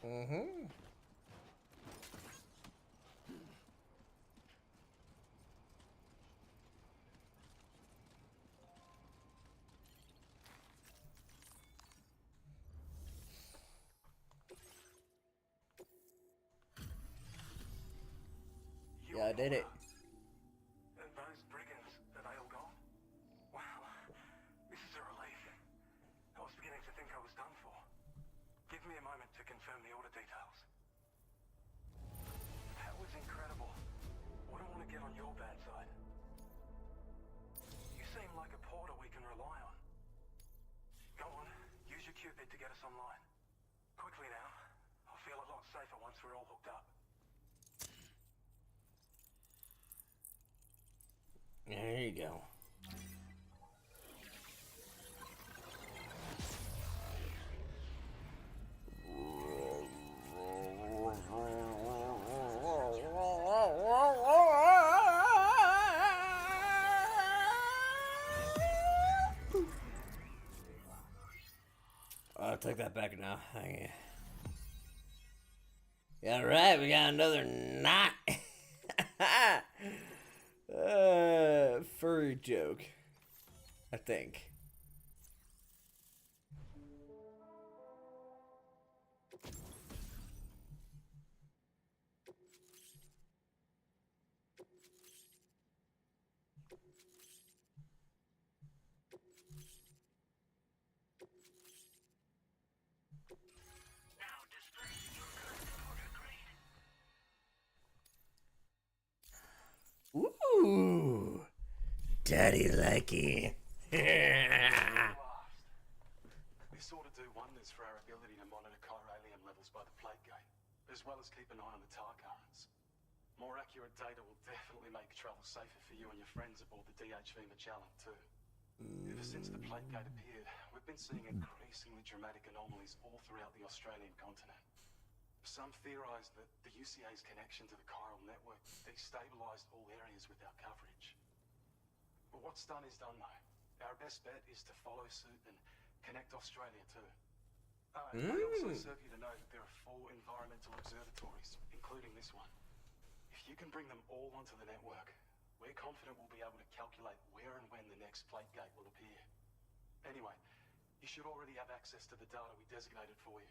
Mm-hmm. Yeah, I did it. Those brigands, are they all gone? Wow, this is a relief. I was beginning to think I was done for. Give me a moment to confirm the order details. That was incredible. Wouldn't want to get on your bad side. You seem like a porter we can rely on. Go on, use your Cupid to get us online. Quickly now. I'll feel a lot safer once we're all hooked up. There you go. I'll take that back now. Yeah, right, we got another knot. Furry joke, I think. Daddy likey. This ought to do wonders for our ability to monitor chiralium levels by the plate gate, as well as keep an eye on the tar currents. More accurate data will definitely make travel safer for you and your friends aboard the DHV Magellan too. Ever since the plate gate appeared, we've been seeing increasingly dramatic anomalies all throughout the Australian continent. Some theorise that the UCA's connection to the chiral network destabilised all areas with our coverage. But what's done is done though. Our best bet is to follow suit and connect Australia too. It may also serve you to know that there are 4 environmental observatories, including this one. If you can bring them all onto the network, we're confident we'll be able to calculate where and when the next plate gate will appear. Anyway, you should already have access to the data we designated for you.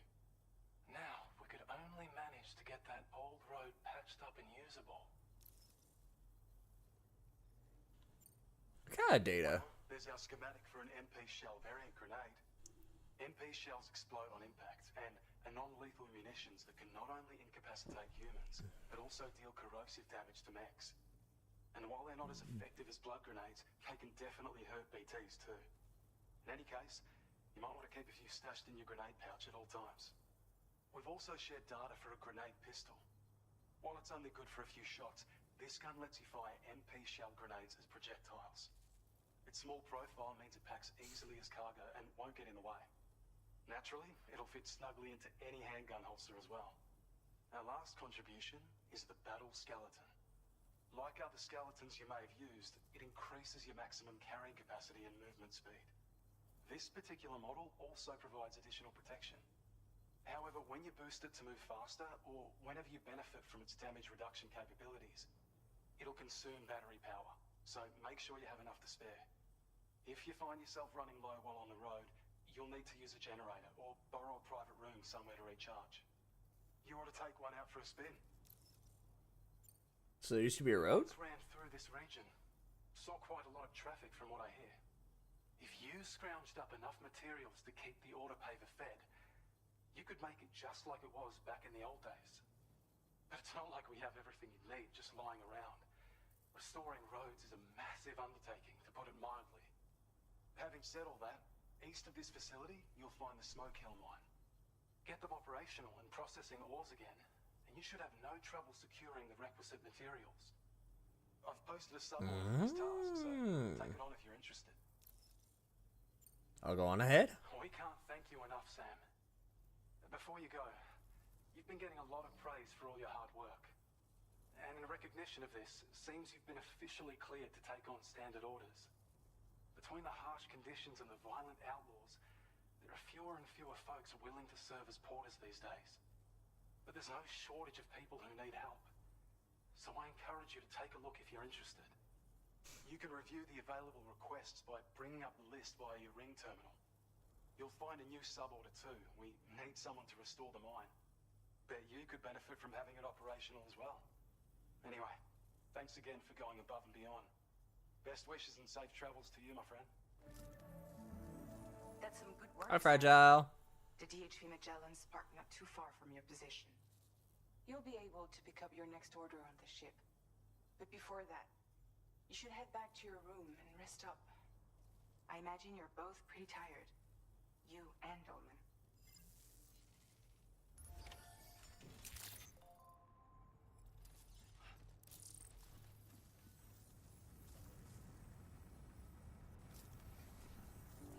Now, if we could only manage to get that old road patched up and usable. What kind of data? Well, there's our schematic for an MP shell variant grenade. MP shells explode on impact and are non-lethal munitions that can not only incapacitate humans, but also deal corrosive damage to mechs. And while they're not as effective as blood grenades, they can definitely hurt BTs too. In any case, you might want to keep a few stashed in your grenade pouch at all times. We've also shared data for a grenade pistol. While it's only good for a few shots, this gun lets you fire MP shell grenades as projectiles. Its small profile means it packs easily as cargo and won't get in the way. Naturally, it'll fit snugly into any handgun holster as well. Our last contribution is the battle skeleton. Like other skeletons you may have used, it increases your maximum carrying capacity and movement speed. This particular model also provides additional protection. However, when you boost it to move faster, or whenever you benefit from its damage reduction capabilities, it'll consume battery power, so make sure you have enough to spare. If you find yourself running low while on the road, you'll need to use a generator, or borrow a private room somewhere to recharge. You ought to take one out for a spin. So there used to be a road? Ran through this region. Saw quite a lot of traffic from what I hear. If you scrounged up enough materials to keep the autopaver fed, you could make it just like it was back in the old days. But it's not like we have everything you need just lying around. Restoring roads is a massive undertaking, to put it mildly. Having said all that, east of this facility, you'll find the Smoke Hill mine. Get them operational and processing ores again, and you should have no trouble securing the requisite materials. I've posted a summary of this task, so take it on if you're interested. I'll go on ahead. We can't thank you enough, Sam. Before you go, you've been getting a lot of praise for all your hard work. And in recognition of this, it seems you've been officially cleared to take on standard orders. Between the harsh conditions and the violent outlaws, there are fewer and fewer folks willing to serve as porters these days. But there's no shortage of people who need help. So I encourage you to take a look if you're interested. You can review the available requests by bringing up the list via your ring terminal. You'll find a new sub-order too. We need someone to restore the mine. Bet you could benefit from having it operational as well. Anyway, thanks again for going above and beyond. Best wishes and safe travels to you, my friend. That's some good work. Hi, Fragile. The DHV Magellan's parked not too far from your position. You'll be able to pick up your next order on the ship. But before that, you should head back to your room and rest up. I imagine you're both pretty tired. You and Dolman.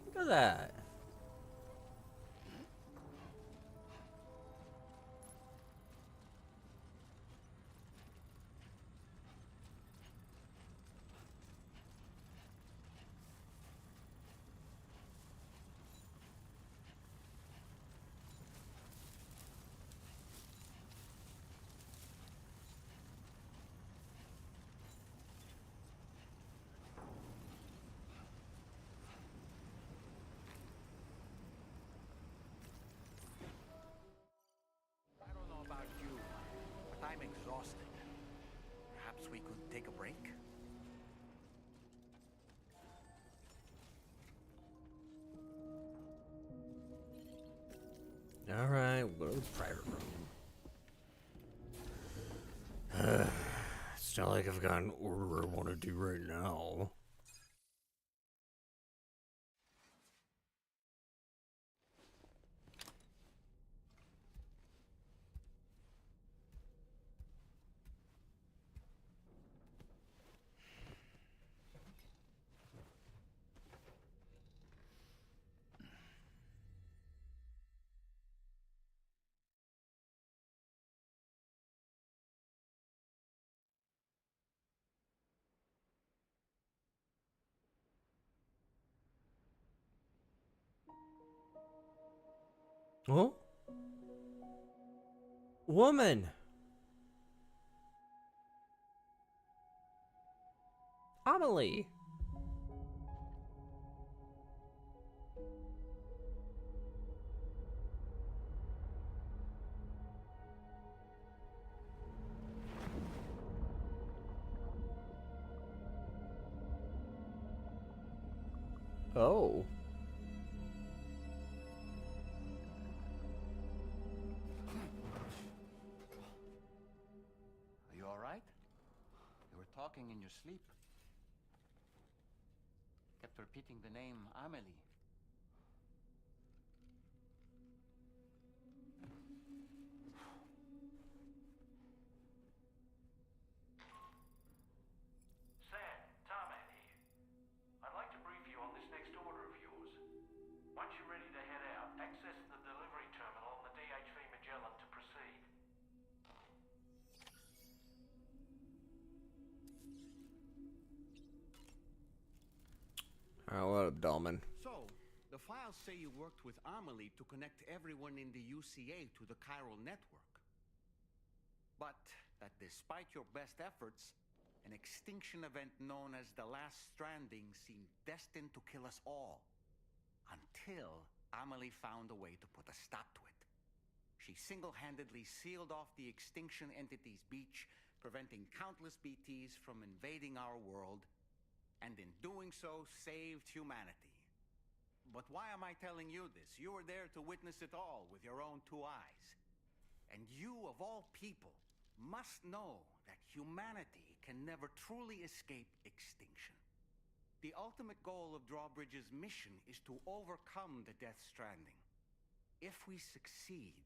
Look at that. I don't know about you, but I'm exhausted. Perhaps we could take a break? Alright, we'll go to the private room. It's not like I've got an order I want to do right now. Oh? Woman! Amelie! Oh. Are you all right? You were talking in your sleep. Kept repeating the name Amelie. Sam, Tarman here. I'd like to brief you on this next order of yours. Once you're ready to head out, access the delivery terminal on the DHV Magellan to proceed. Oh, what a Dolman. So, the files say you worked with Amelie to connect everyone in the UCA to the chiral network. But that despite your best efforts, an extinction event known as the Last Stranding seemed destined to kill us all. Until Amelie found a way to put a stop to it. She single-handedly sealed off the extinction entity's beach, preventing countless BTs from invading our world, and in doing so, saved humanity. But why am I telling you this? You were there to witness it all with your own two eyes. And you, of all people, must know that humanity can never truly escape extinction. The ultimate goal of Drawbridge's mission is to overcome the Death Stranding. If we succeed,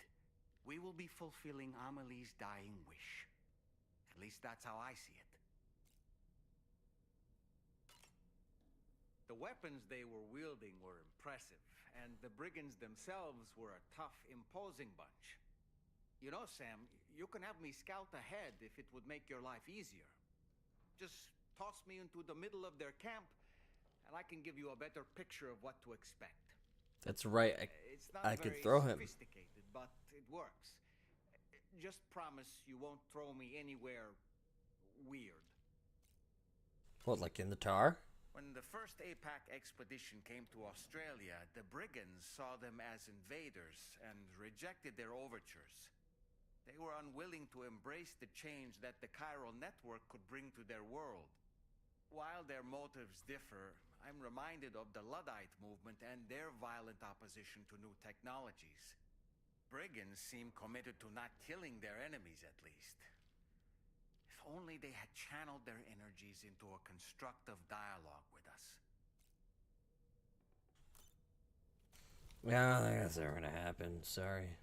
we will be fulfilling Amelie's dying wish. At least that's how I see it. The weapons they were wielding were impressive, and the brigands themselves were a tough, imposing bunch. You know, Sam, you can have me scout ahead if it would make your life easier. Just toss me into the middle of their camp, and I can give you a better picture of what to expect. That's right. It's not I very could throw him. sophisticated, but it works. Just promise you won't throw me anywhere weird. What, like in the tar? When the first APAC expedition came to Australia, the brigands saw them as invaders and rejected their overtures. They were unwilling to embrace the change that the chiral network could bring to their world. While their motives differ, I'm reminded of the Luddite movement and their violent opposition to new technologies. Brigands seem committed to not killing their enemies, at least. If only they had channeled their energies into a constructive dialogue with us. Yeah, I think that's never gonna happen. Sorry.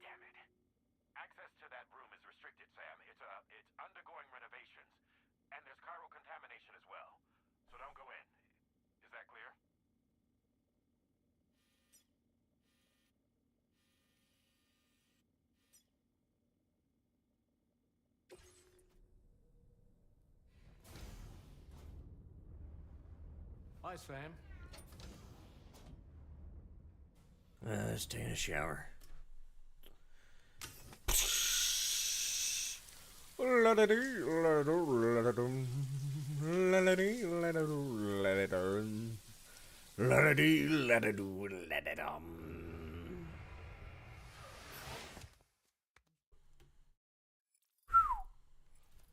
Damn it. Access to that room is restricted, Sam. It's undergoing renovations, and there's chiral contamination as well. So don't go in. Is that clear? Hi, Sam. Just taking a shower.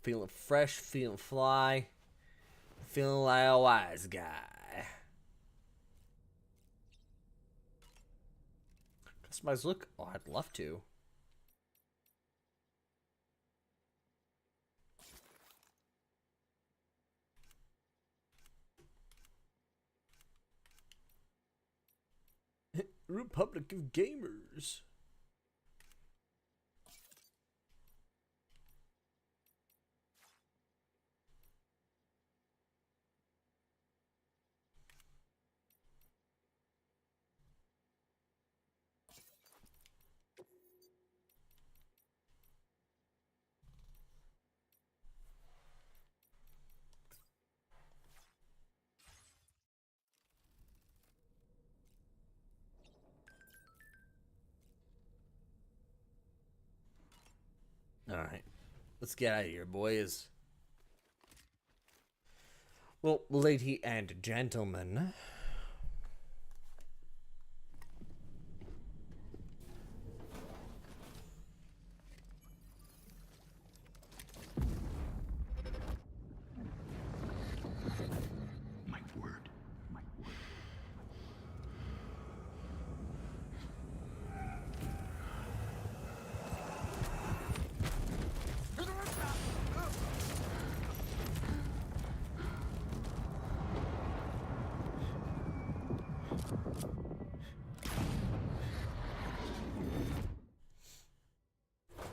Feeling fresh, feeling fly, feeling like a wise guy. Customize look? Oh, I'd love to. Republic of Gamers. Alright. Let's get out of here, boys. Well, lady and gentlemen. My word. My word.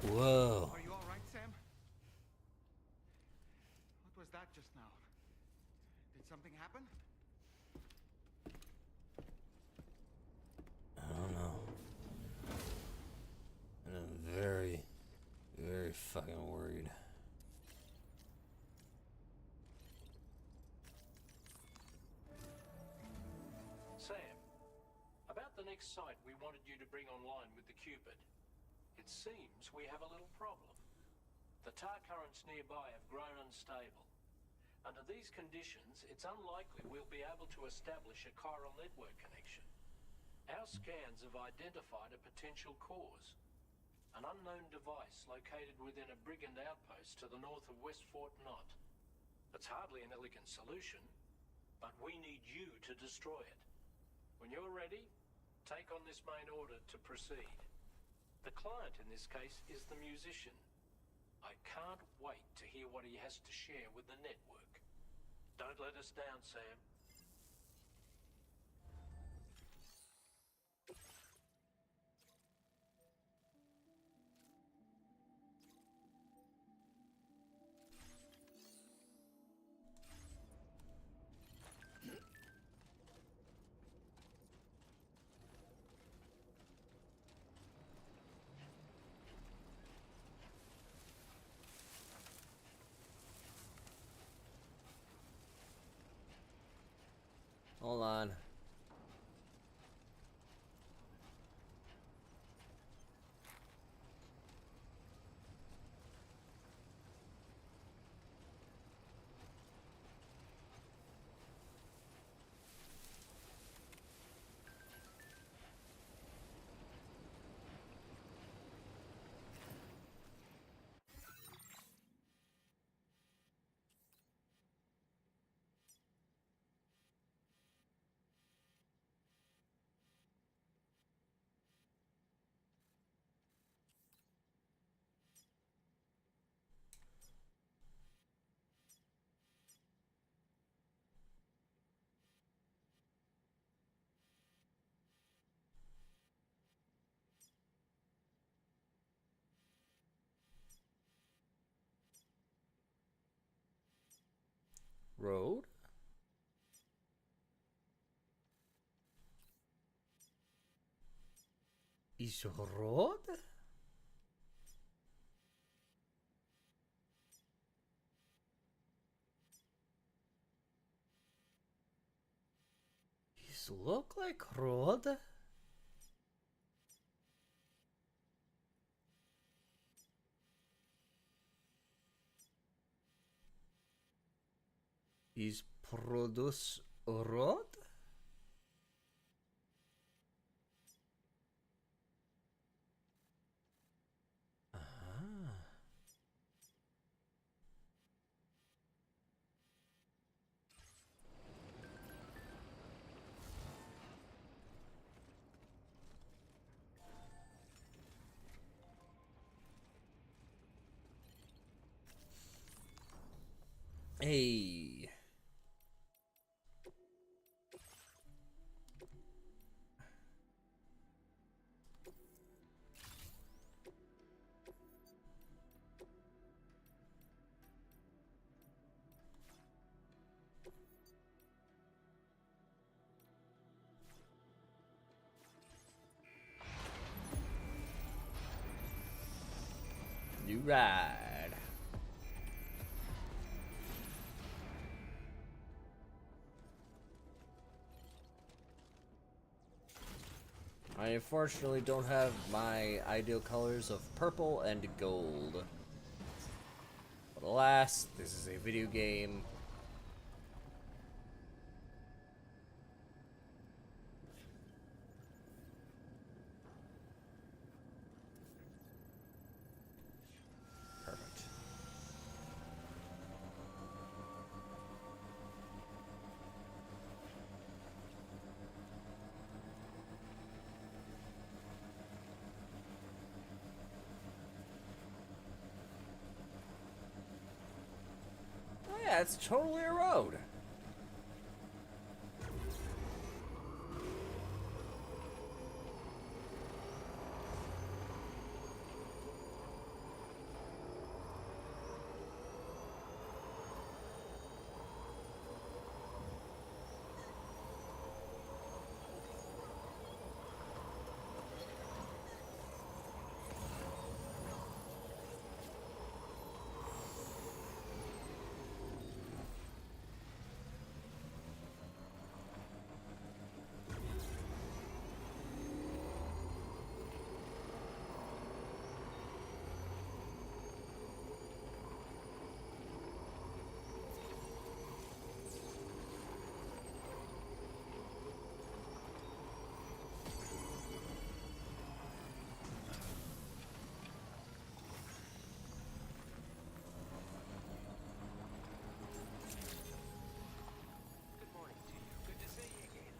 Whoa. Are you all right, Sam? What was that just now? Did something happen? I don't know. And I'm very, very fucking worried. Sam, about the next site we wanted you to bring online with the Cupid. It seems we have a little problem. The tar currents nearby have grown unstable. Under these conditions, it's unlikely we'll be able to establish a chiral network connection. Our scans have identified a potential cause. An unknown device located within a brigand outpost to the north of West Fort Knott. It's hardly an elegant solution, but we need you to destroy it. When you're ready, take on this main order to proceed. The client in this case is the musician. I can't wait to hear what he has to share with the network. Don't let us down, Sam. Hold on. Road? Is road? Is look like road? is produce rot? Hey. You ride. I unfortunately don't have my ideal colors of purple and gold. But alas, this is a video game. Perfect. Oh yeah, it's totally a road. Good morning to you. Good to see you again.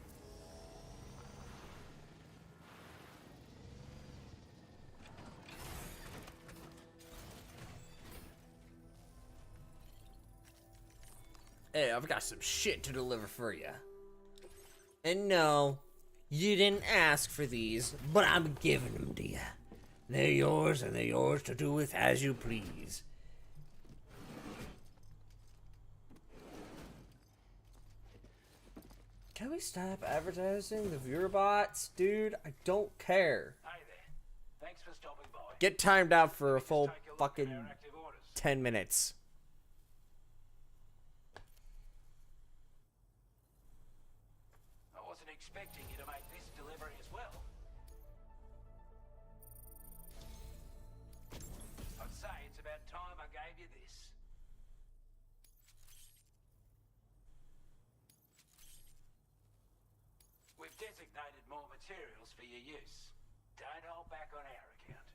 Hey, I've got some shit to deliver for you. And no, you didn't ask for these, but I'm giving them to you. They're yours, and they're yours to do with as you please. Can we stop advertising the viewer bots? Dude, I don't care. Hey there. Thanks for stopping by. Get timed out for a full Take a look at fucking our active orders. 10 minutes. I wasn't expecting you to make this delivery as well. I'd say it's about time I gave you this. We've designated more materials for your use. Don't hold back on our account.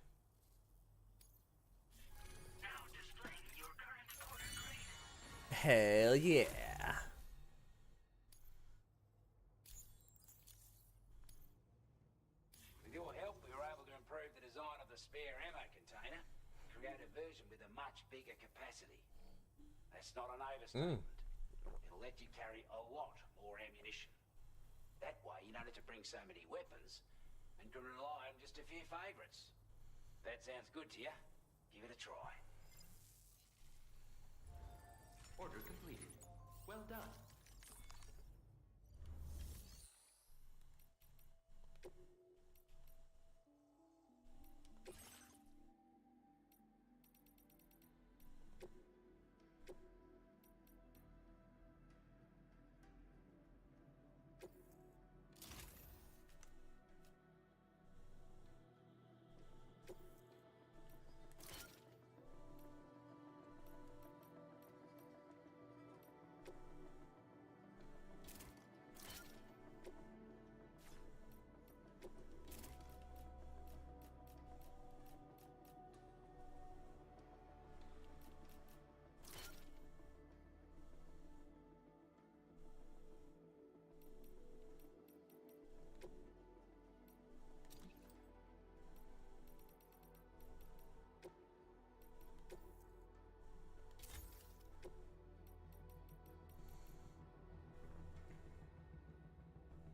Now displaying your current order grade. Hell yeah. With your help, we were able to improve the design of the spare ammo container, create a version with a much bigger capacity. That's not an overstatement. It'll let you carry a lot more ammunition. That way, you don't have to bring so many weapons and can rely on just a few favorites. That sounds good to you? Give it a try. Order completed. Well done.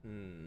Hmm.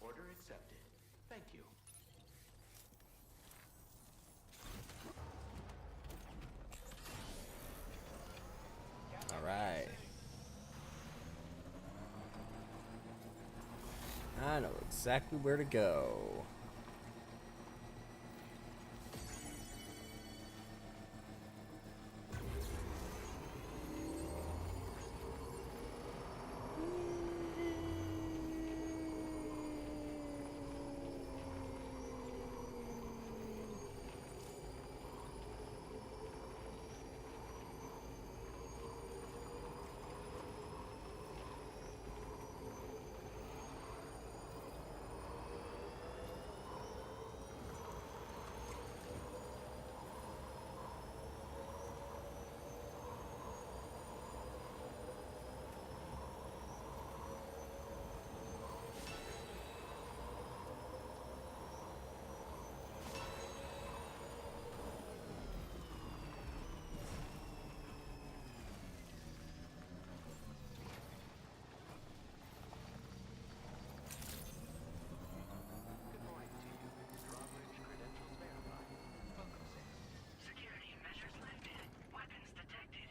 Order accepted. Thank you. All right. I know exactly where to go. Good morning to you. Drawbridge credentials verified. Welcome, Sam. Security measures lifted. Weapons detected.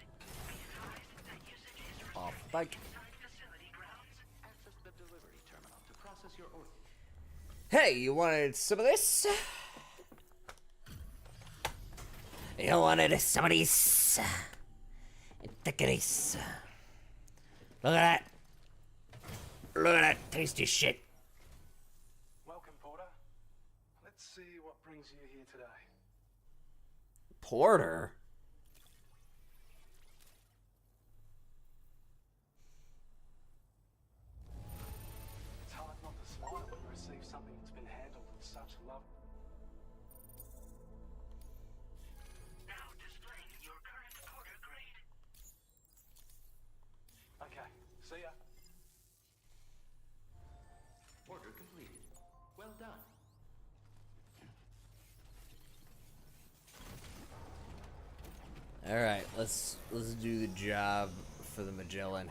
Be advised that usage is Off restricted the bike. inside facility grounds. Access the delivery terminal to process your order. Hey, you wanted some of this? You wanted some of these? Take this. Look at that. Look at that tasty shit. Welcome, Porter. Let's see what brings you here today. Porter? It's hard not to smile when you receive something that's been handled with such love. Now displaying your current Porter grade. Okay, see ya. let's do the job for the Magellan.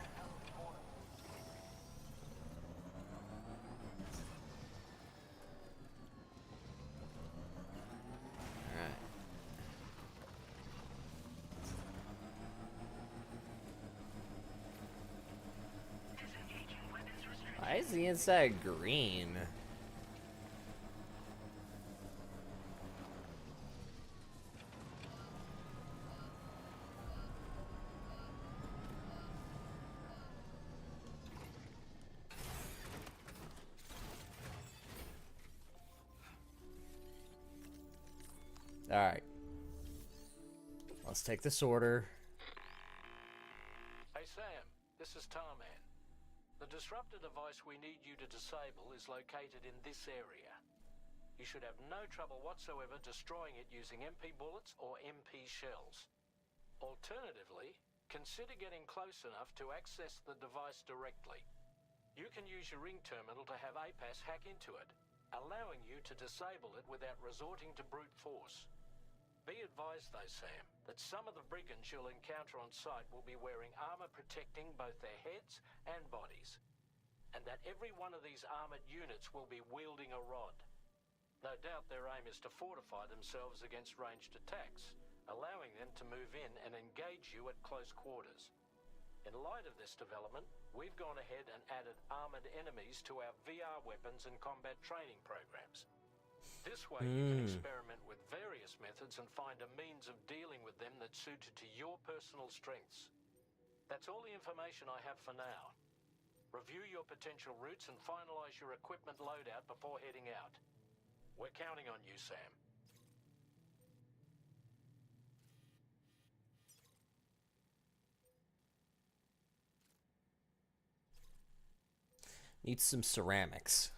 Alright. Why is the inside green? Alright. Let's take this order. Hey Sam, this is Tarman. The disruptor device we need you to disable is located in this area. You should have no trouble whatsoever destroying it using MP bullets or MP shells. Alternatively, consider getting close enough to access the device directly. You can use your ring terminal to have APAS hack into it, allowing you to disable it without resorting to brute force. Be advised though, Sam, that some of the brigands you'll encounter on site will be wearing armor protecting both their heads and bodies, and that every one of these armored units will be wielding a rod. No doubt their aim is to fortify themselves against ranged attacks, allowing them to move in and engage you at close quarters. In light of this development, we've gone ahead and added armored enemies to our VR weapons and combat training programs. This way you can experiment with various methods and find a means of dealing with them that's suited to your personal strengths. That's all the information I have for now. Review your potential routes and finalize your equipment loadout before heading out. We're counting on you, Sam. Need some ceramics.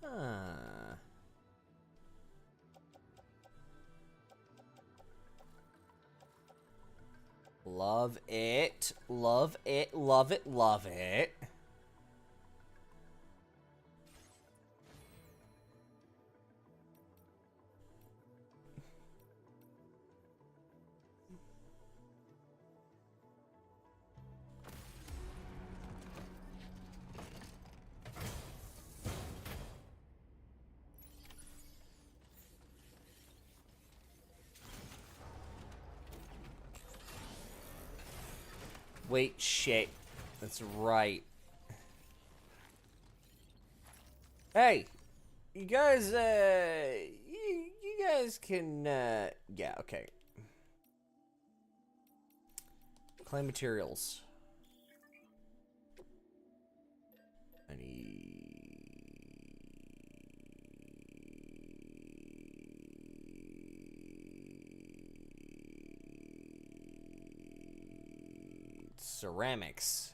Ah. Love it. Love it. Love it. Love it. Wait, shit. That's right. Hey, you guys, you guys can, yeah, okay. Claim materials. I need ceramics.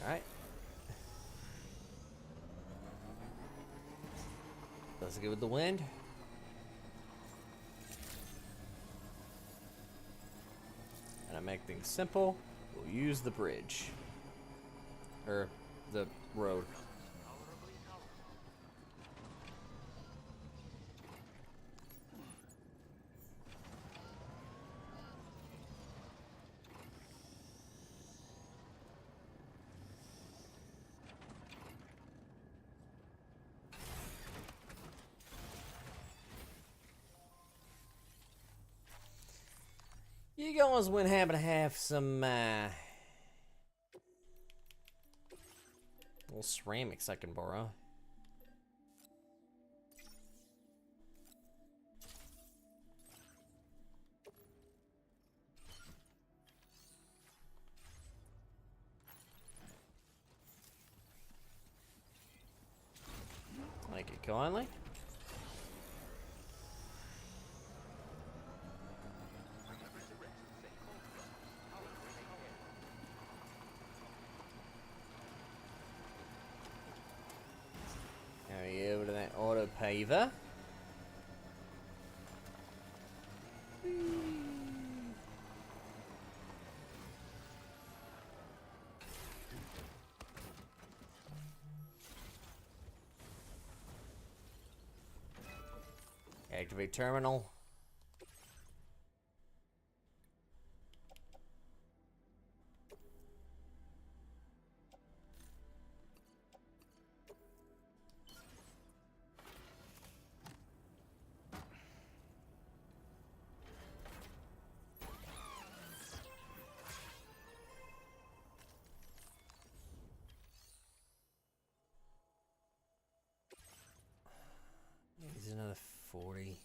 Alright. Let's get with the wind. And to make things simple, we'll use the bridge. Or the road. You guys would happen to have some little ceramics I can borrow. Thank you kindly. Carry over to that auto paver. Activate terminal. Here's another 40.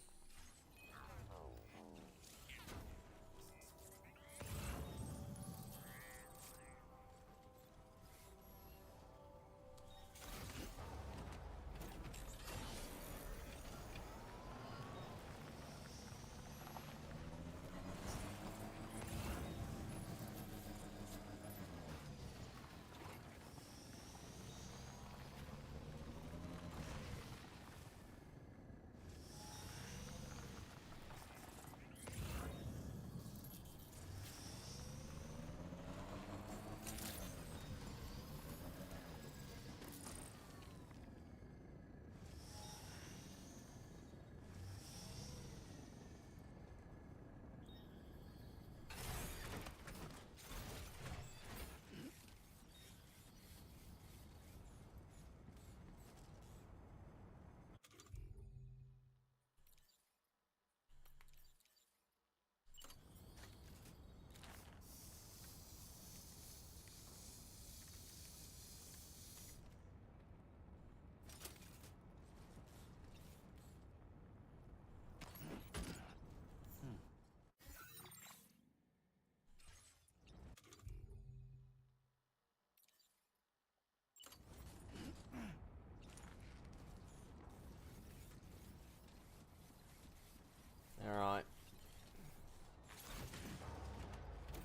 Alright.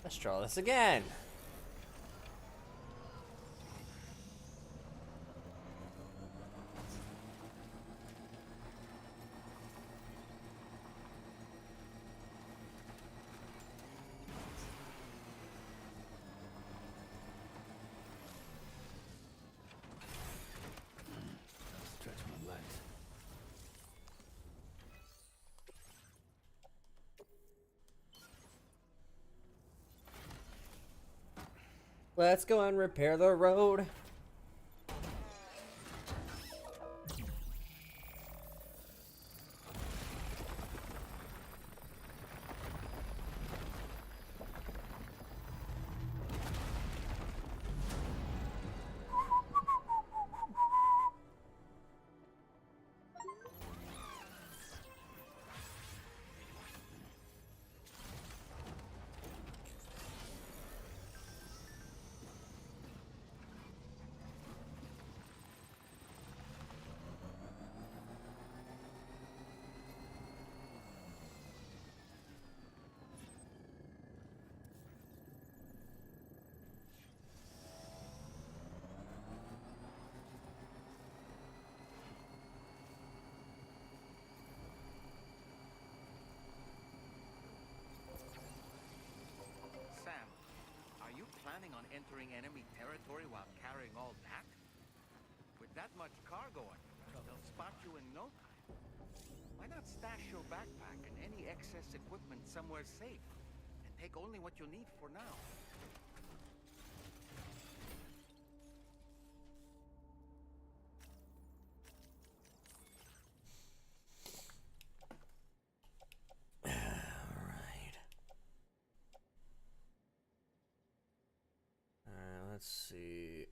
Let's try this again. Stretch my legs. Let's go and repair the road. Sam, are you planning on entering enemy territory while carrying all that? With that much cargo on you, they'll spot you in no time. Why not stash your backpack and any excess equipment somewhere safe, and take only what you need for now? Let's see.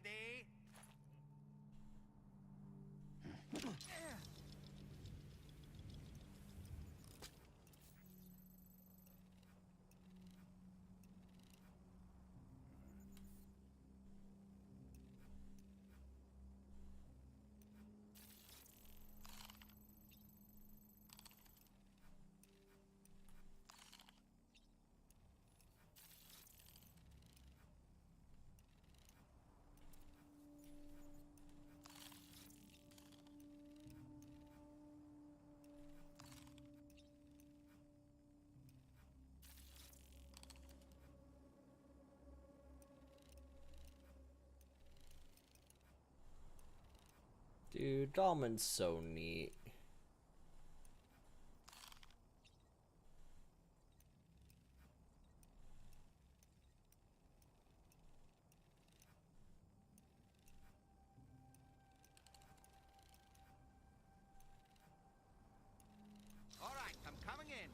Steady. Dude, Almond's so neat. All right, I'm coming in.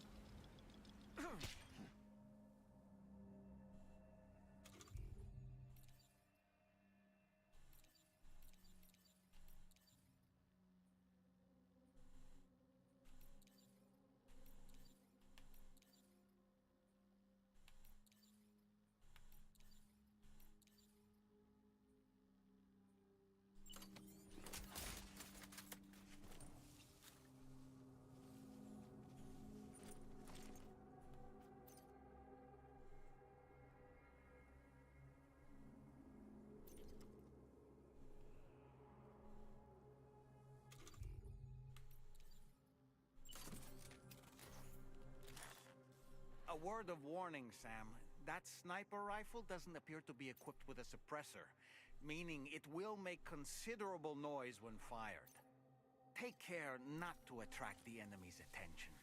A word of warning, Sam. That sniper rifle doesn't appear to be equipped with a suppressor, meaning it will make considerable noise when fired. Take care not to attract the enemy's attention.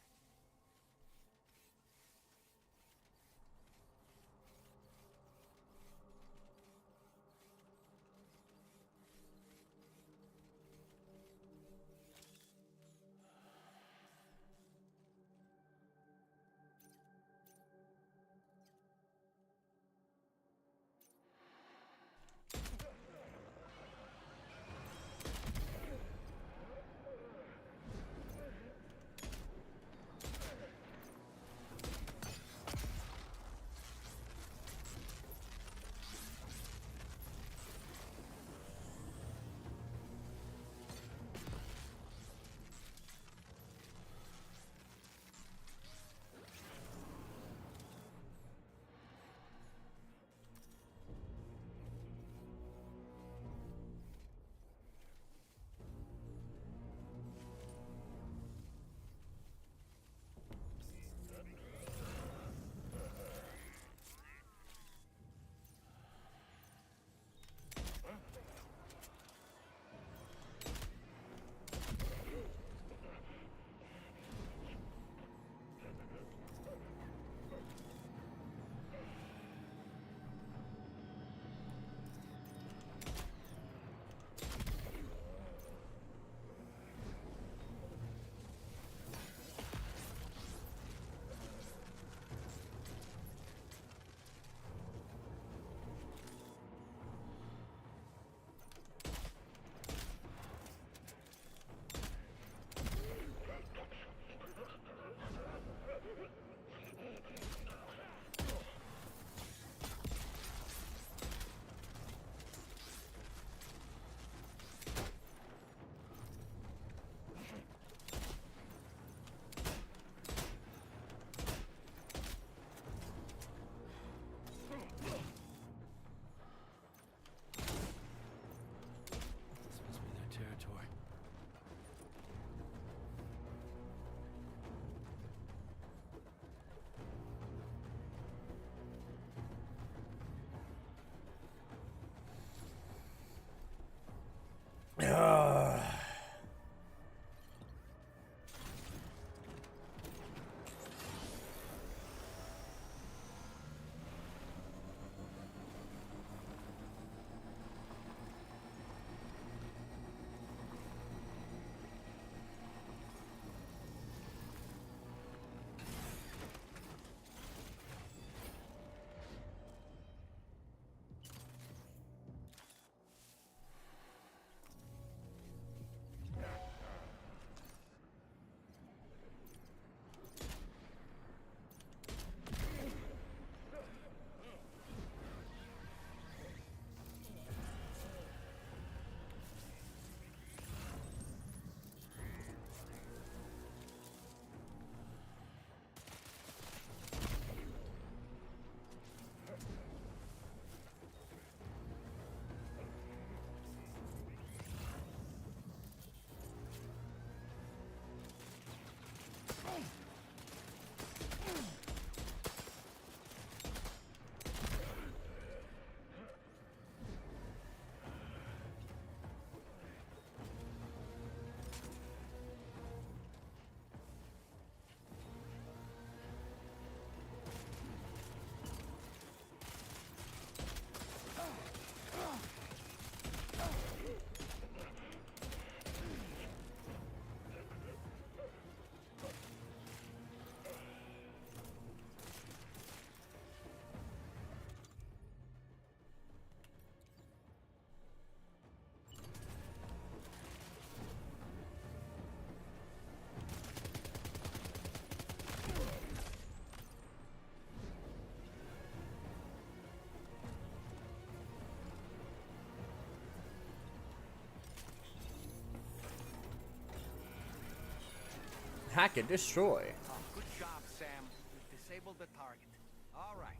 Hack and destroy. Oh, good job, Sam. You've disabled the target. All right,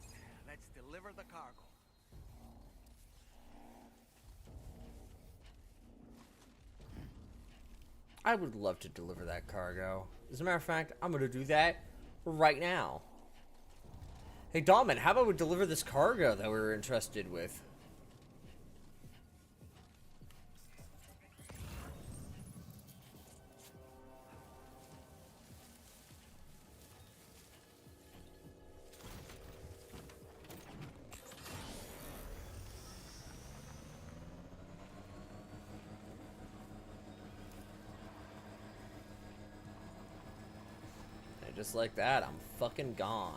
let's deliver the cargo. I would love to deliver that cargo. As a matter of fact, I'm gonna do that right now. Hey, Dalman, how about we deliver this cargo that we're interested with? And just like that, I'm fucking gone.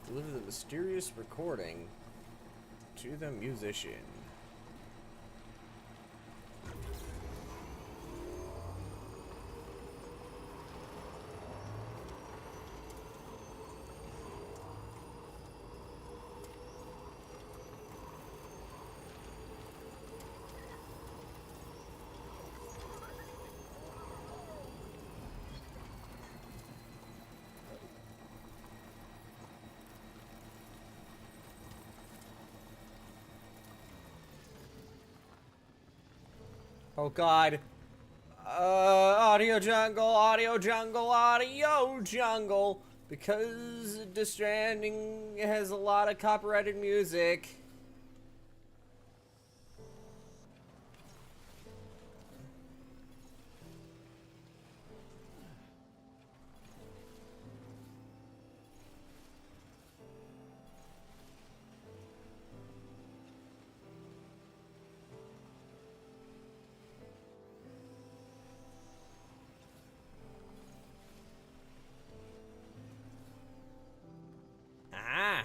Deliver the mysterious recording to the musician. Oh god. Audio jungle, audio jungle, audio jungle. Because the Stranding has a lot of copyrighted music. Ah.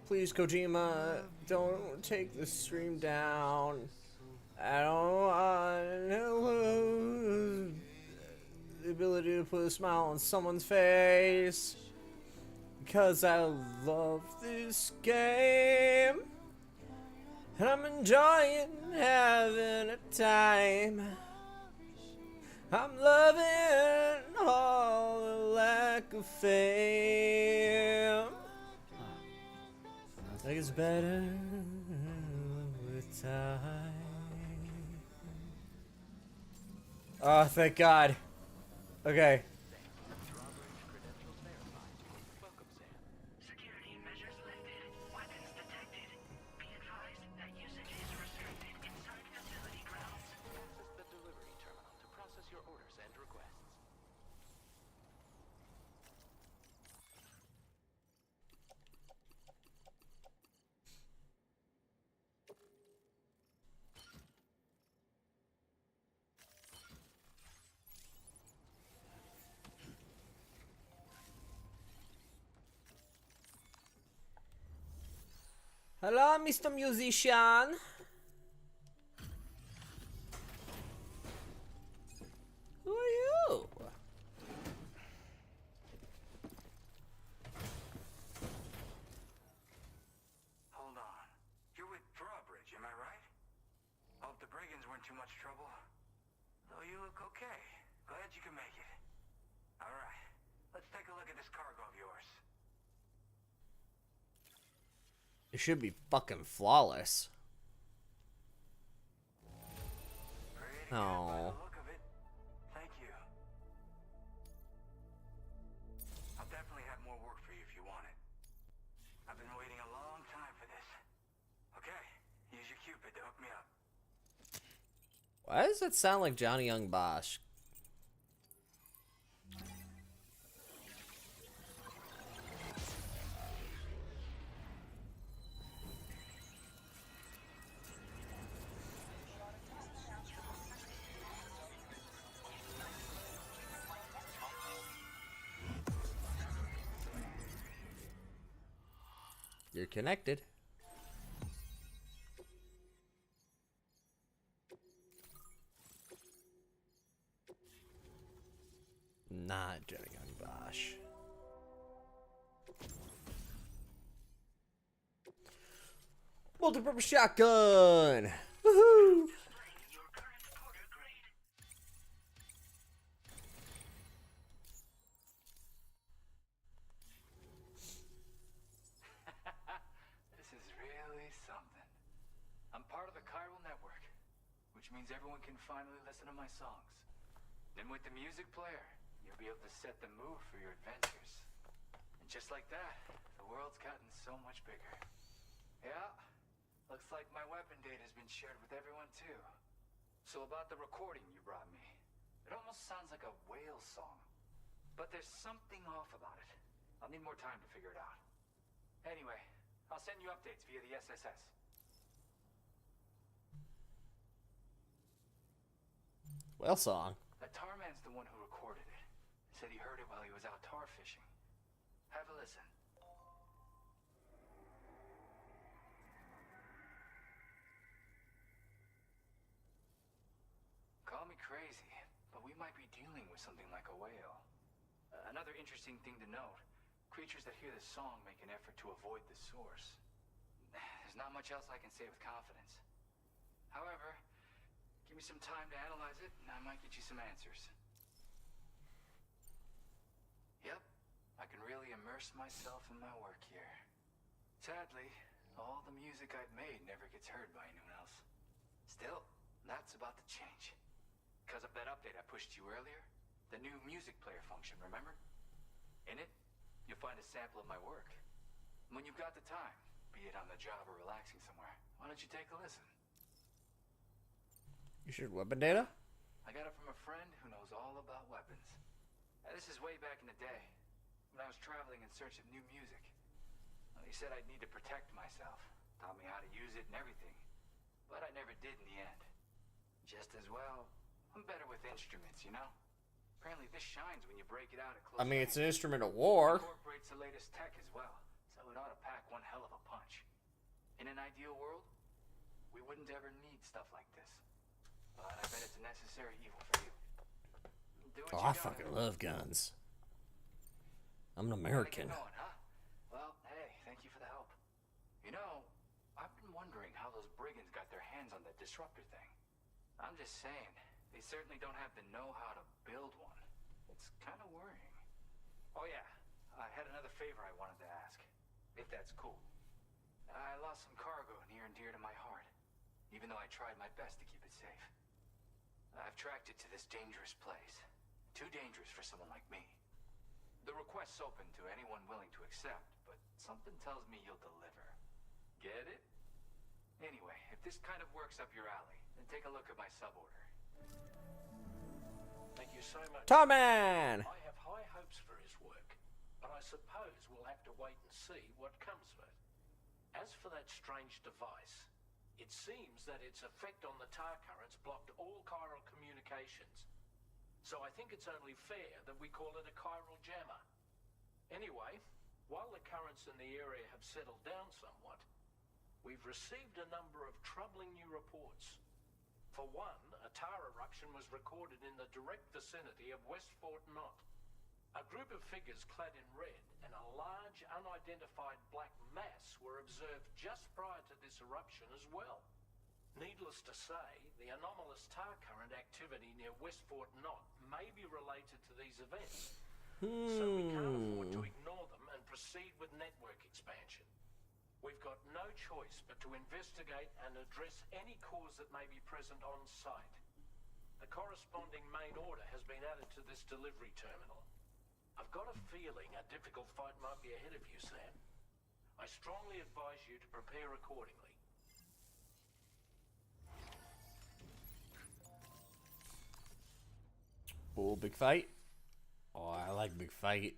Please, Kojima, don't take the stream down. I don't want to lose the ability to put a smile on someone's face. Because I love this game. And I'm enjoying having a time. I'm loving all the lack of fame. I think it's better with time. Oh, thank God. Okay. Security measures lifted. Weapons detected. Be advised that usage is restricted inside facility grounds. Access the delivery terminal to process your orders and requests. Hello, Mr. Musician. Who are you? Hold on. You're with Drawbridge, am I right? Hope the brigands weren't too much trouble. Though you look okay. Glad you can make it. Alright, let's take a look at this cargo of yours. It should be fucking flawless. Oh. Look of it. Thank you. I'll definitely have more work for you if you want it. I've been waiting a long time for this. Okay, use your Cupid to hook me up. Why does that sound like Johnny Young Bosch? You're connected. Not Johnny Gun Bosch. Multi-purpose shotgun! Woohoo! This is really something. I'm part of the chiral network, which means everyone can finally listen to my songs. Then with the music player, you'll be able to set the mood for your adventures. And just like that, the world's gotten so much bigger. Yeah, looks like my weapon data has been shared with everyone too. So about the recording you brought me, it almost sounds like a whale song. But there's something off about it. I'll need more time to figure it out. Anyway, I'll send you updates via the SSS. Whale song. The tar man's the one who recorded it. Said he heard it while he was out tar fishing. Have a listen. Call me crazy, but we might be dealing with something like a whale. Another interesting thing to note, creatures that hear this song make an effort to avoid the source. There's not much else I can say with confidence. However, give me some time to analyze it, and I might get you some answers. Yep, I can really immerse myself in my work here. Sadly, all the music I've made never gets heard by anyone else. Still, that's about to change. Because of that update I pushed you earlier, the new music player function, remember? In it, you'll find a sample of my work. When you've got the time, be it on the job or relaxing somewhere, why don't you take a listen? You shared weapon data? I got it from a friend who knows all about weapons. This is way back in the day, when I was traveling in search of new music. He said I'd need to protect myself, taught me how to use it and everything. But I never did in the end. Just as well, I'm better with instruments, you know? Apparently this shines when you break it out at close I mean, it's an range. instrument of war. It incorporates the latest tech as well, so it ought to pack one hell of a punch. In an ideal world, we wouldn't ever need stuff like this. But I bet it's a necessary evil for you. Do what Oh, you I gotta fucking do. love guns. I'm an Gotta American. get going, huh? Well, hey, thank you for the help. You know, I've been wondering how those brigands got their hands on that disruptor thing. I'm just saying, they certainly don't have the know-how to build one. It's kind of worrying. Oh yeah, I had another favor I wanted to ask, if that's cool. I lost some cargo near and dear to my heart, even though I tried my best to keep it safe. I've tracked it to this dangerous place. Too dangerous for someone like me. The request's open to anyone willing to accept, but something tells me you'll deliver. Get it? Anyway, if this kind of works up your alley, then take a look at my suborder. Thank you so much. Tarman! I have high hopes for his work, but I suppose we'll have to wait and see what comes of it. As for that strange device, it seems that its effect on the tar currents blocked all chiral communications. So I think it's only fair that we call it a chiral jammer. Anyway, while the currents in the area have settled down somewhat, we've received a number of troubling new reports. For one, a tar eruption was recorded in the direct vicinity of West Fort Knott. A group of figures clad in red and a large unidentified black mass were observed just prior to this eruption as well. Needless to say, the anomalous tar current activity near West Fort Knott may be related to these events. So we can't afford to ignore them and proceed with network expansion. We've got no choice but to investigate and address any cause that may be present on site. The corresponding main order has been added to this delivery terminal. I've got a feeling a difficult fight might be ahead of you, Sam. I strongly advise you to prepare accordingly. Oh, big fight. Oh, I like big fight.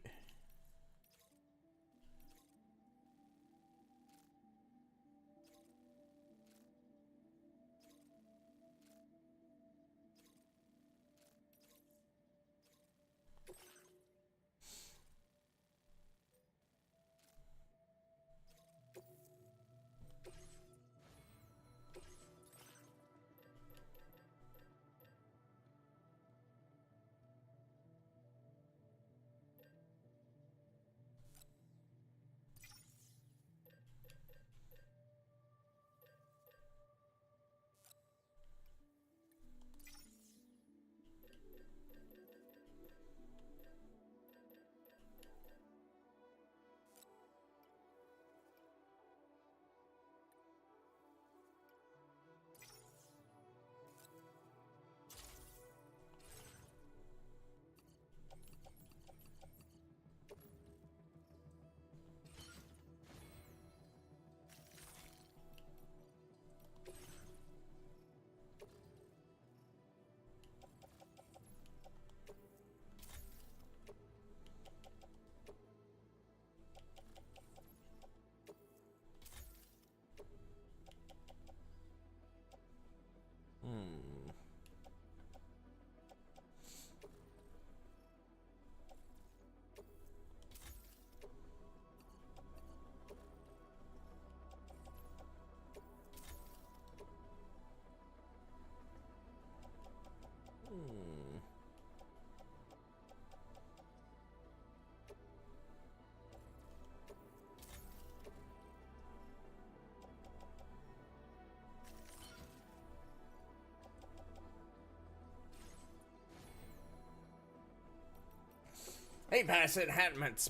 Hey, pass it, Hatmans.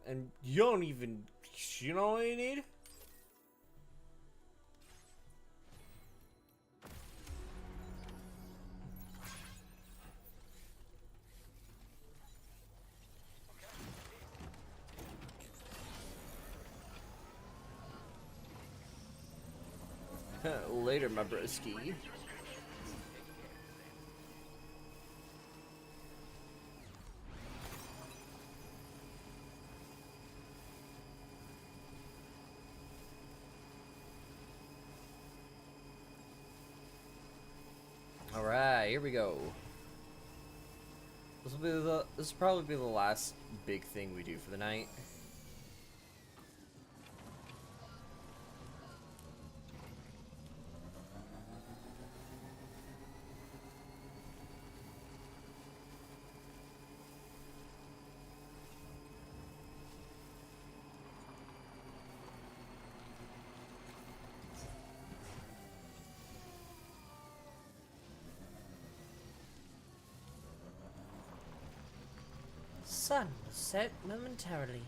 And you don't even. You know what you need? Later, my broski. All right, here we go. This will probably be the last big thing we do for the night. Sun will set momentarily.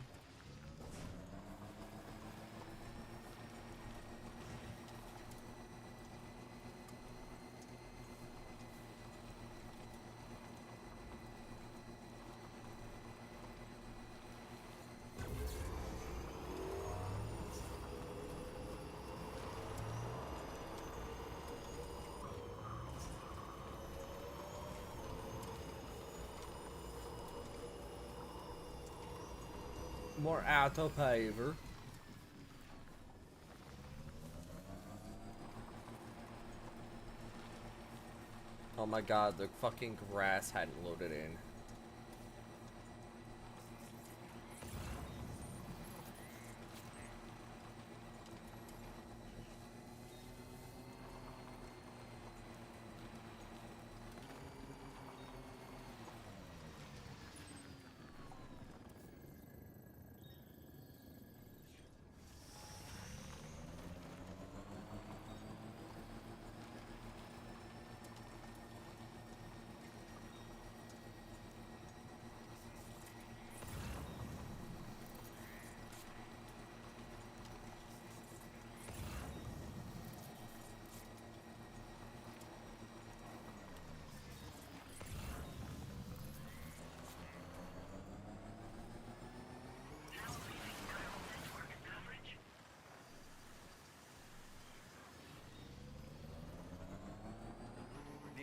More auto paver. Oh my god, the fucking grass hadn't loaded in.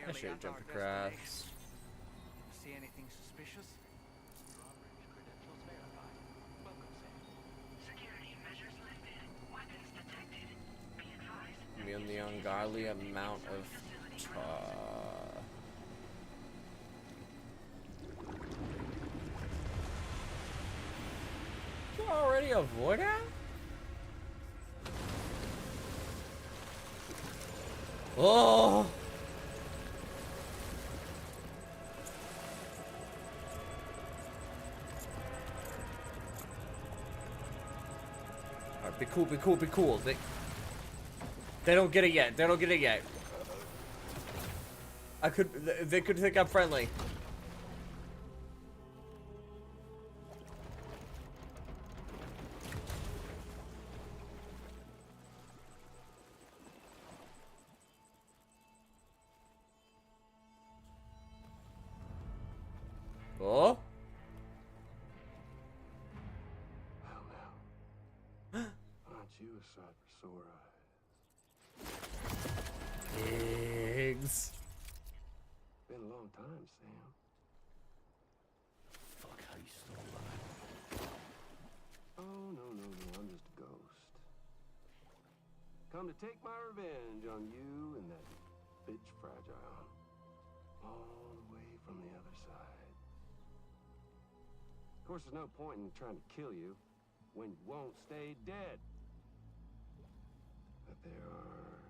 I should have jumped across. See anything suspicious? Drawbridge credentials verified. Welcome, Sam. Security measures lifted. Weapons detected. Be advised. Me on the ungodly amount of You already avoid that? Oh! Alright, be cool, be cool, be cool. They don't get it yet. They don't get it yet. They could think I'm friendly. Oh? Well, now. Aren't you a sight for sore eyes? Pigs. Been a long time, Sam. Fuck, how you still alive? Oh, no, I'm just a ghost. Come to take my revenge on you and that bitch Fragile. All the way from the other side. Of course, there's no point in trying to kill you when you won't stay dead. But there are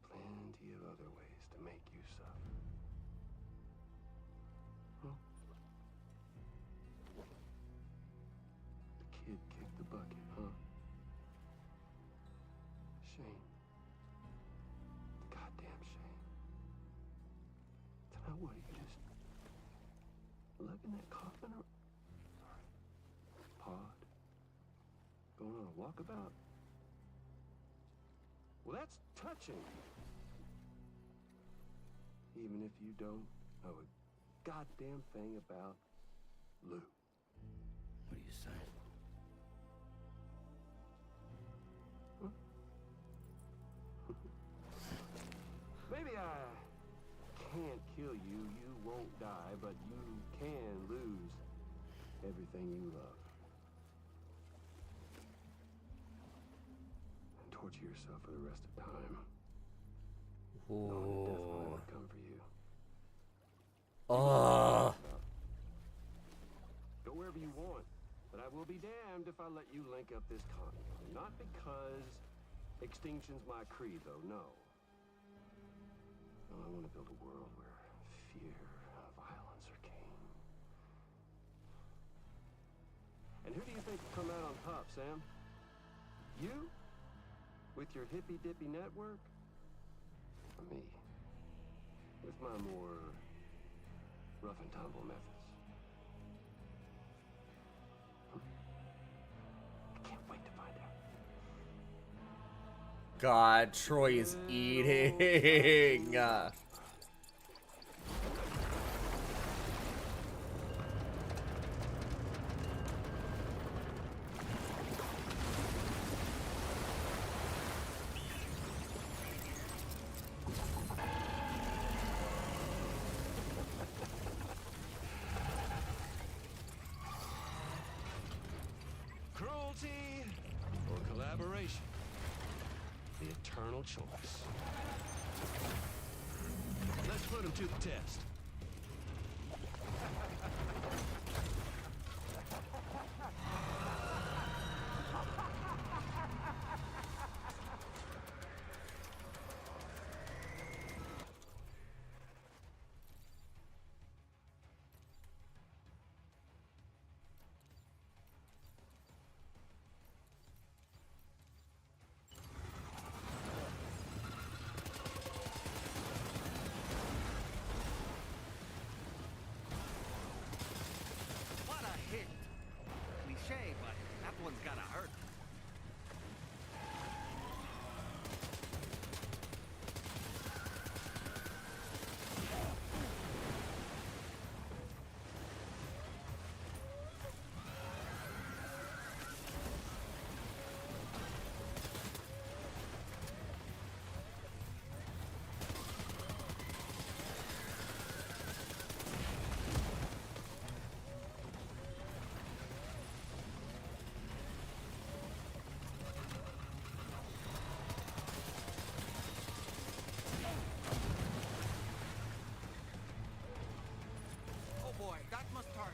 plenty of other ways to make you suffer. Huh? The kid kicked the bucket, huh? Shame. Goddamn shame. lugging that coffin or... Pod? Going on a walkabout? Well, that's touching. Even if you don't know a goddamn thing about Lou. What are you saying? Huh? Maybe I can't kill you, you won't die, but you can lose everything you love. And torture yourself for the rest of time. Knowing that death will never come for you. Go wherever you want, but I will be damned if I let you link up this continent. Not because extinction's my creed, though, no. No, I want to build a world where fear and violence are king. And who do you think will come out on top, Sam? You? With your hippy-dippy network? Or me? With my more rough and tumble methods? I can't wait to find out. God, Troy is eating. Cruelty or collaboration? The eternal choice. Let's put him to the test. What a hit! Cliche, but that one's gotta hurt. Oh boy, that must hurt.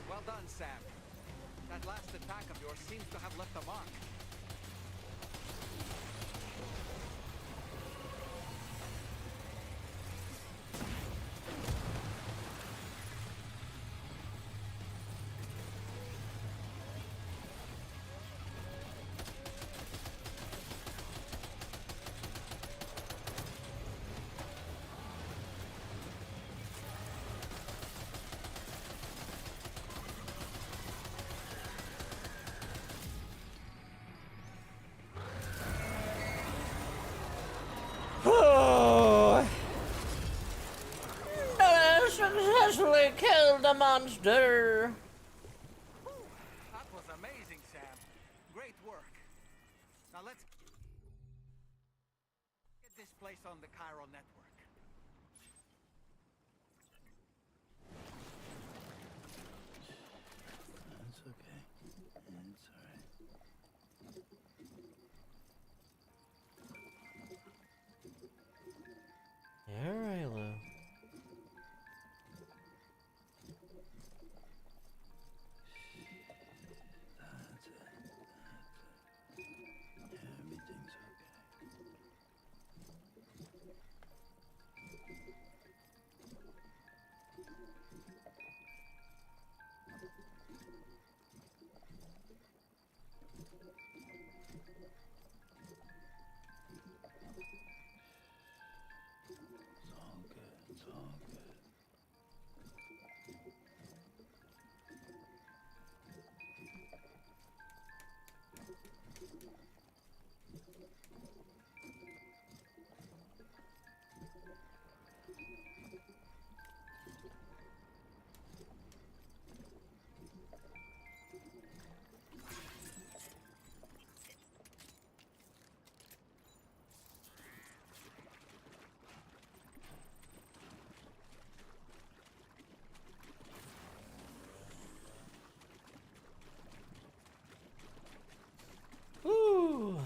Well done, Sam. That last attack of yours seems to have left a mark. monster! That was amazing, Sam. Great work. Now let's get this place on the chiral network. That's okay. It's alright. Alright, Lou. That's it. Everything's okay. It's all good. It's all good. Ooh.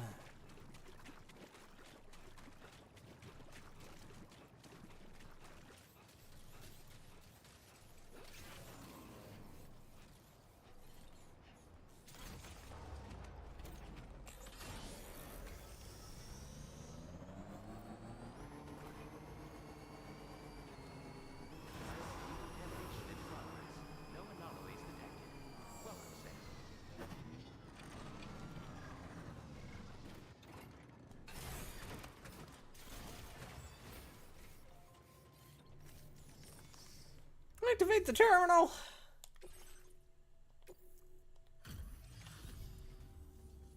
No anomalies detected. Welcome, Sam. Activate the terminal!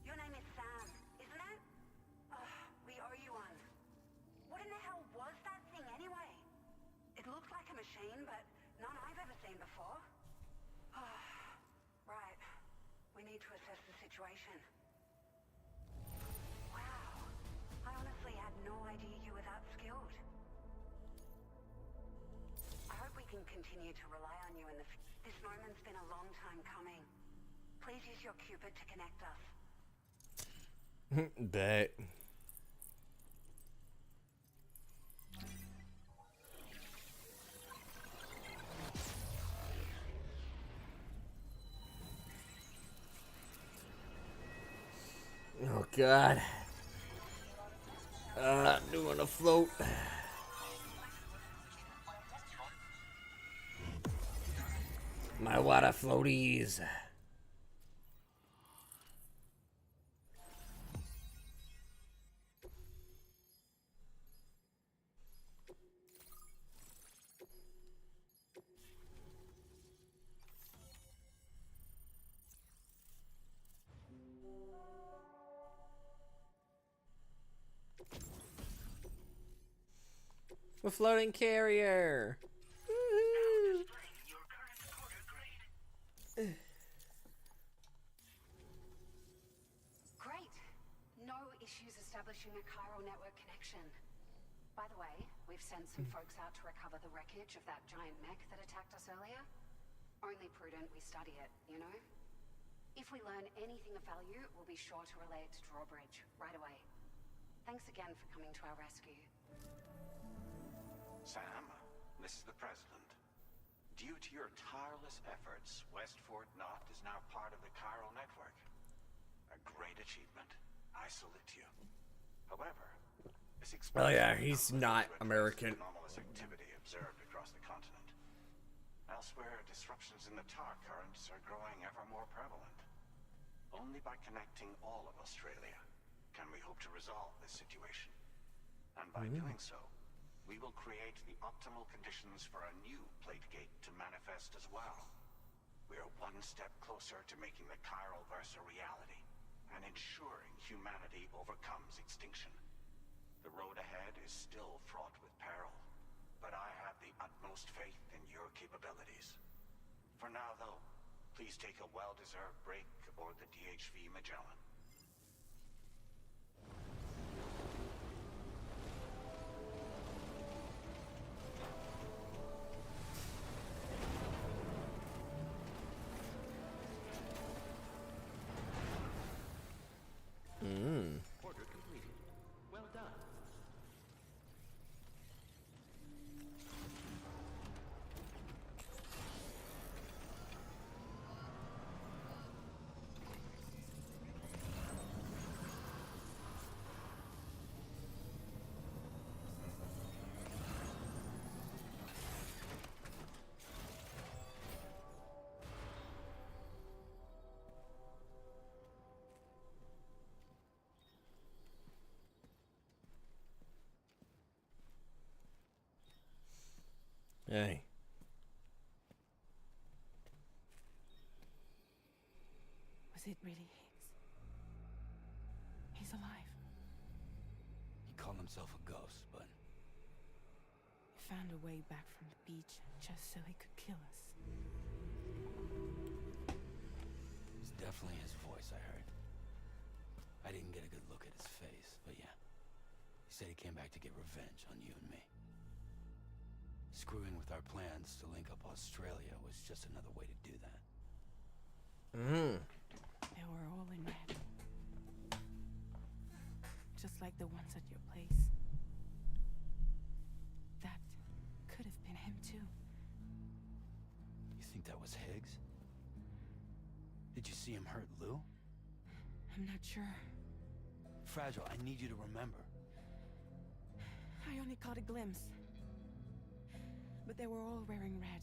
Your name is Sam, isn't it? We owe you one. What in the hell was that thing anyway? It looked like a machine, but none I've ever seen before. Right. We need to assess the situation. Wow. I honestly had no idea you were that skilled. I hope we can continue to rely on you in the future. This moment's been a long time coming. Please use your Cupid to connect us. Bet. Oh god. Doing a float. My water floaties. A floating carrier. Great. No issues establishing a chiral network connection. By the way, we've sent some folks out to recover the wreckage of that giant mech that attacked us earlier. Only prudent we study it, you know? If we learn anything of value, we'll be sure to relay it to Drawbridge right away. Thanks again for coming to our rescue. Sam, this is the President. Due to your tireless efforts, West Fort Knot is now part of the chiral network. A great achievement. I salute you. However, this Oh yeah, he's not American. anomalous activity observed across the continent. Elsewhere, disruptions in the tar currents are growing ever more prevalent. Only by connecting all of Australia can we hope to resolve this situation. And by doing so, we will create the optimal conditions for a new plate gate to manifest as well. We are one step closer to making the chiral verse a reality and ensuring humanity overcomes extinction. The road ahead is still fraught with peril, but I have the utmost faith in your capabilities. For now, though, please take a well-deserved break aboard the DHV Magellan. Order completed. Well done. Hey. Was it really Higgs? He's alive. He called himself a ghost, but He found a way back from the beach just so he could kill us. it's definitely his voice I heard. I didn't get a good look at his face, but yeah. He said he came back to get revenge on you and me. Screwing with our plans to link up Australia was just another way to do that. They were all in red. Just like the ones at your place. That could have been him too. You think that was Higgs? Did you see him hurt Lou? I'm not sure. Fragile, I need you to remember. I only caught a glimpse. But they were all wearing red.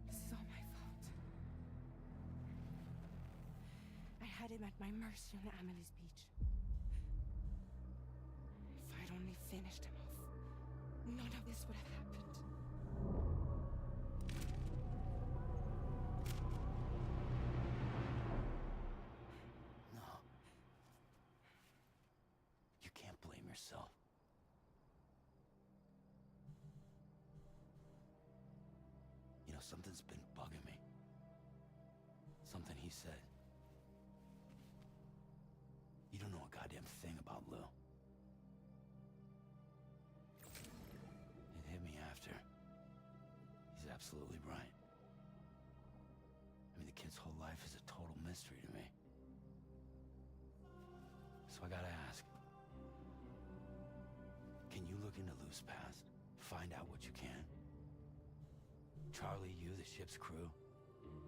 This is all my fault. I had him at my mercy on Amelie's beach. If I'd only finished him off, none of this would have happened. No. You can't blame yourself. You know, something's been bugging me. Something he said. You don't know a goddamn thing about Lou. It hit me after. He's absolutely right. I mean, the kid's whole life is a total mystery to me. So I gotta ask. Can you look into Lou's past? Find out what you can? Charlie, you, the ship's crew,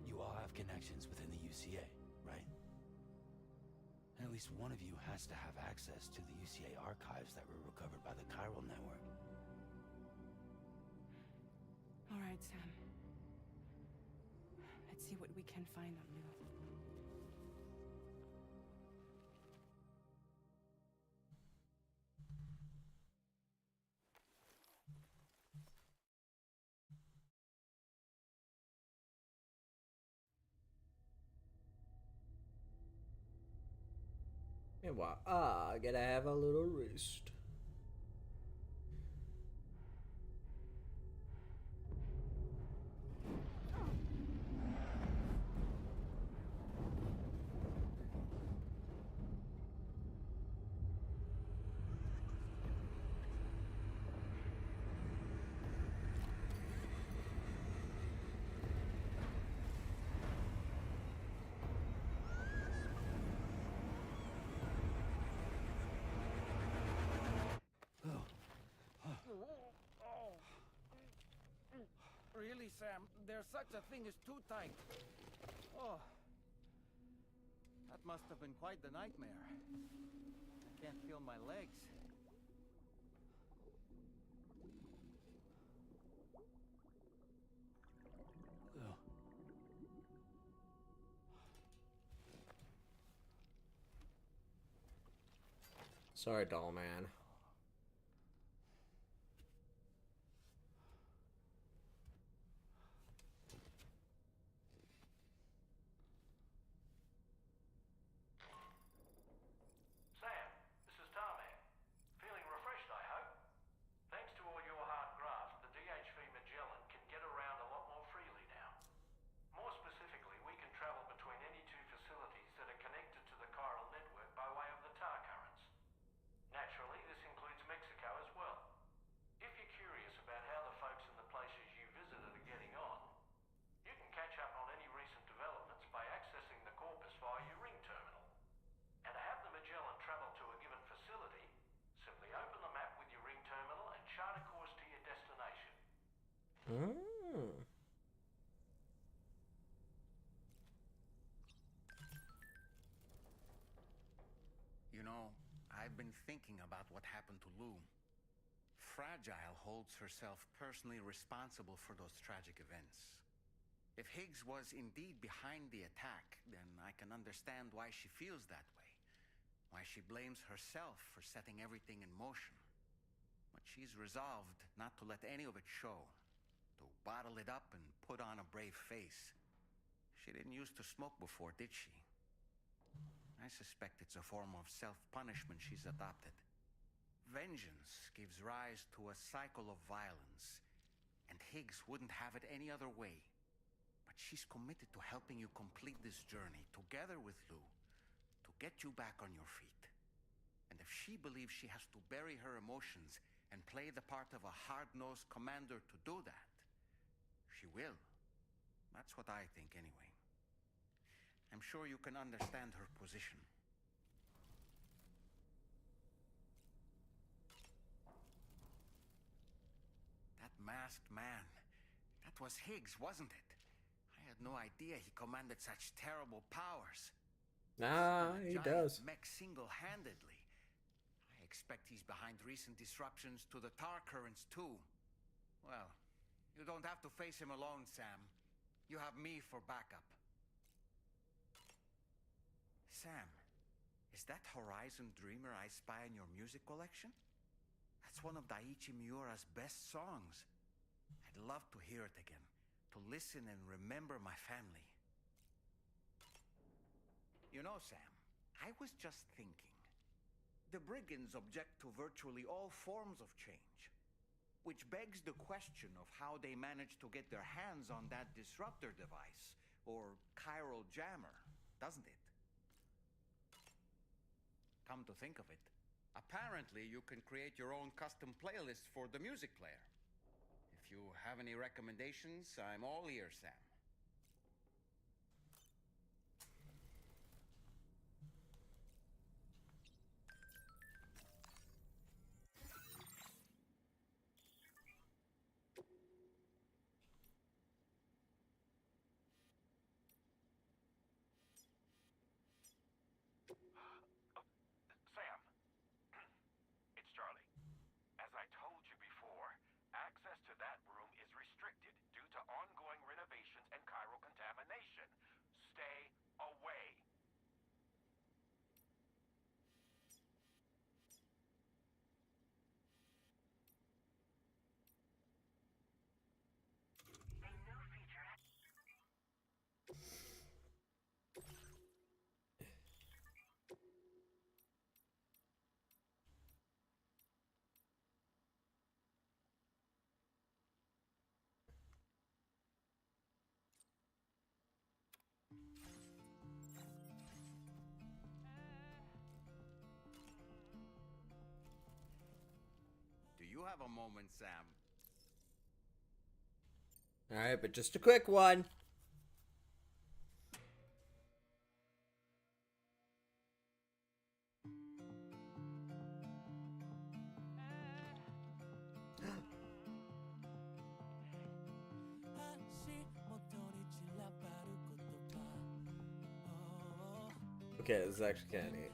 you all have connections within the UCA, right? And at least one of you has to have access to the UCA archives that were recovered by the Chiral Network. All right, Sam. Let's see what we can find on Lou. And while I gotta have a little rest. Really, Sam, there's such a thing as too tight. Oh. That must have been quite the nightmare. I can't feel my legs. Lou. Sorry, doll man. Sam, this is Tarman. Feeling refreshed, I hope. Thanks to all your I've been thinking about what happened to Lou. Fragile holds herself personally responsible for those tragic events. If Higgs was indeed behind the attack, then I can understand why she feels that way. Why she blames herself for setting everything in motion. But she's resolved not to let any of it show. To bottle it up and put on a brave face. She didn't used to smoke before, did she? I suspect it's a form of self-punishment she's adopted. Vengeance gives rise to a cycle of violence, and Higgs wouldn't have it any other way. But she's committed to helping you complete this journey, together with Lou, to get you back on your feet. And if she believes she has to bury her emotions and play the part of a hard-nosed commander to do that, she will. That's what I think, anyway. I'm sure you can understand her position. That masked man. That was Higgs, wasn't it? I had no idea he commanded such terrible powers. Nah, he does. Mech single-handedly. I expect he's behind recent disruptions to the tar currents, too. Well, you don't have to face him alone, Sam. You have me for backup. Sam, is that Horizon Dreamer I spy in your music collection? That's one of Daiichi Miura's best songs. I'd love to hear it again, to listen and remember my family. You know, Sam, I was just thinking. The brigands object to virtually all forms of change, which begs the question of how they managed to get their hands on that disruptor device, or chiral jammer, doesn't it? Come to think of it, apparently you can create your own custom playlist for the music player. If you have any recommendations, I'm all ears, Sam. Sam, it's Charlie. As I told you before, access to that room is restricted due to ongoing renovations and chiral contamination. Stay away. Do you have a moment, Sam? Alright, but just a quick one. Okay, this is actually kind of neat.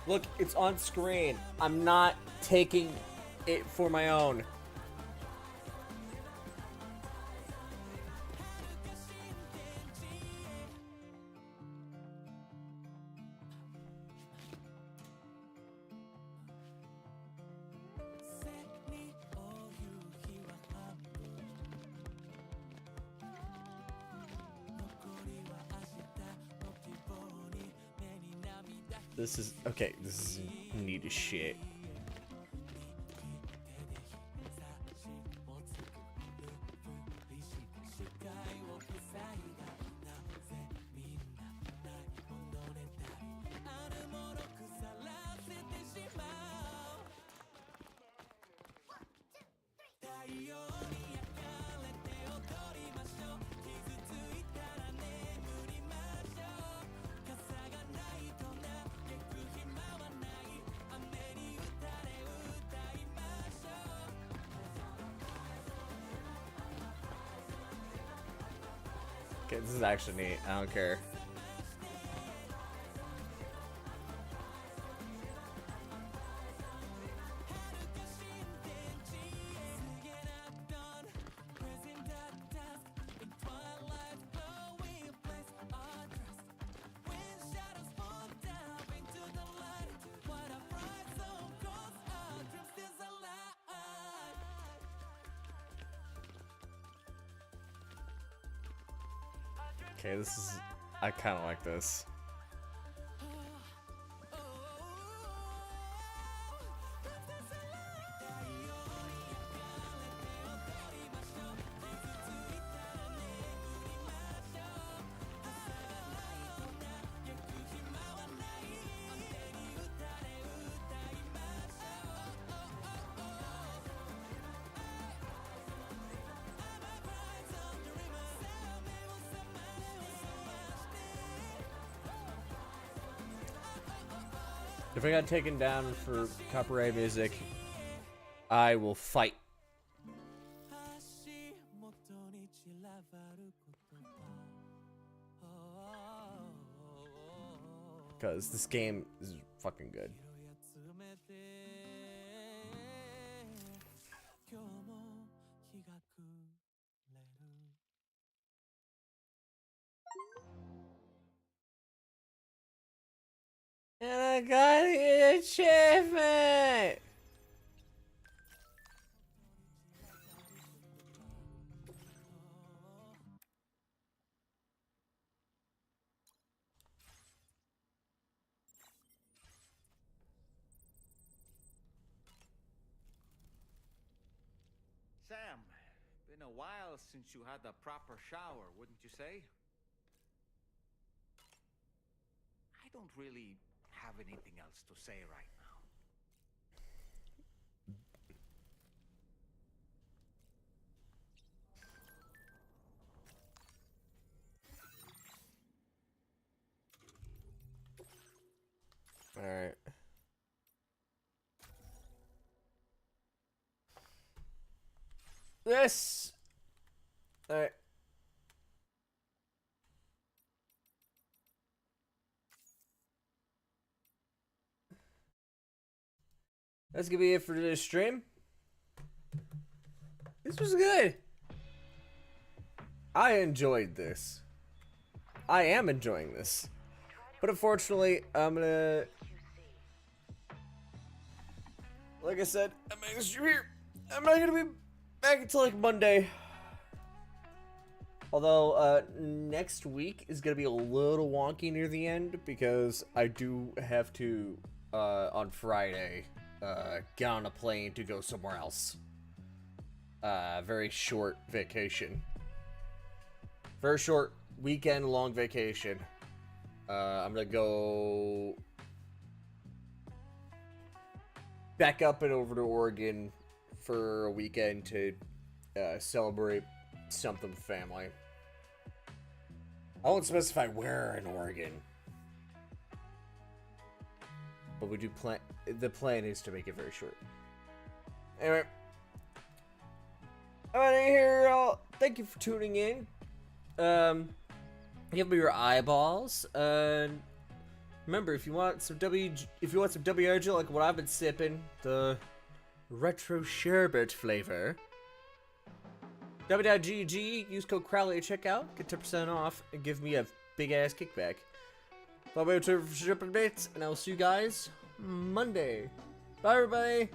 Look, it's on screen. I'm not taking it for my own. This is okay. This is neat as shit. Okay, this is actually neat. I don't care. Okay, this is... I kind of like this. If I got taken down for copyright music, I will fight. Because this game is fucking good. And I got the achievement! Sam, been a while since you had a proper shower, wouldn't you say? I don't really have anything else to say right now. Alright. This! Alright. That's gonna be it for today's stream. This was good. I enjoyed this. I am enjoying this. But unfortunately, I'm gonna... Like I said, I'm making a stream here. I'm not gonna be back until like Monday. Although, next week is gonna be a little wonky near the end because I do have to, on Friday, get on a plane to go somewhere else. Very short vacation. Very short weekend long vacation. I'm gonna go back up and over to Oregon for a weekend to celebrate something with family. I won't specify where in Oregon, but we do plan. The plan is to make it very short. Anyway, I'm out of here, y'all. Thank you for tuning in. Give me your eyeballs. Remember, if you want some WRG like what I've been sipping, the retro sherbet flavor. W.GG, use code Crowley at checkout, get 10% off, and give me a big ass kickback. Follow me on Twitter for ship updates, and I will see you guys Monday. Bye, everybody.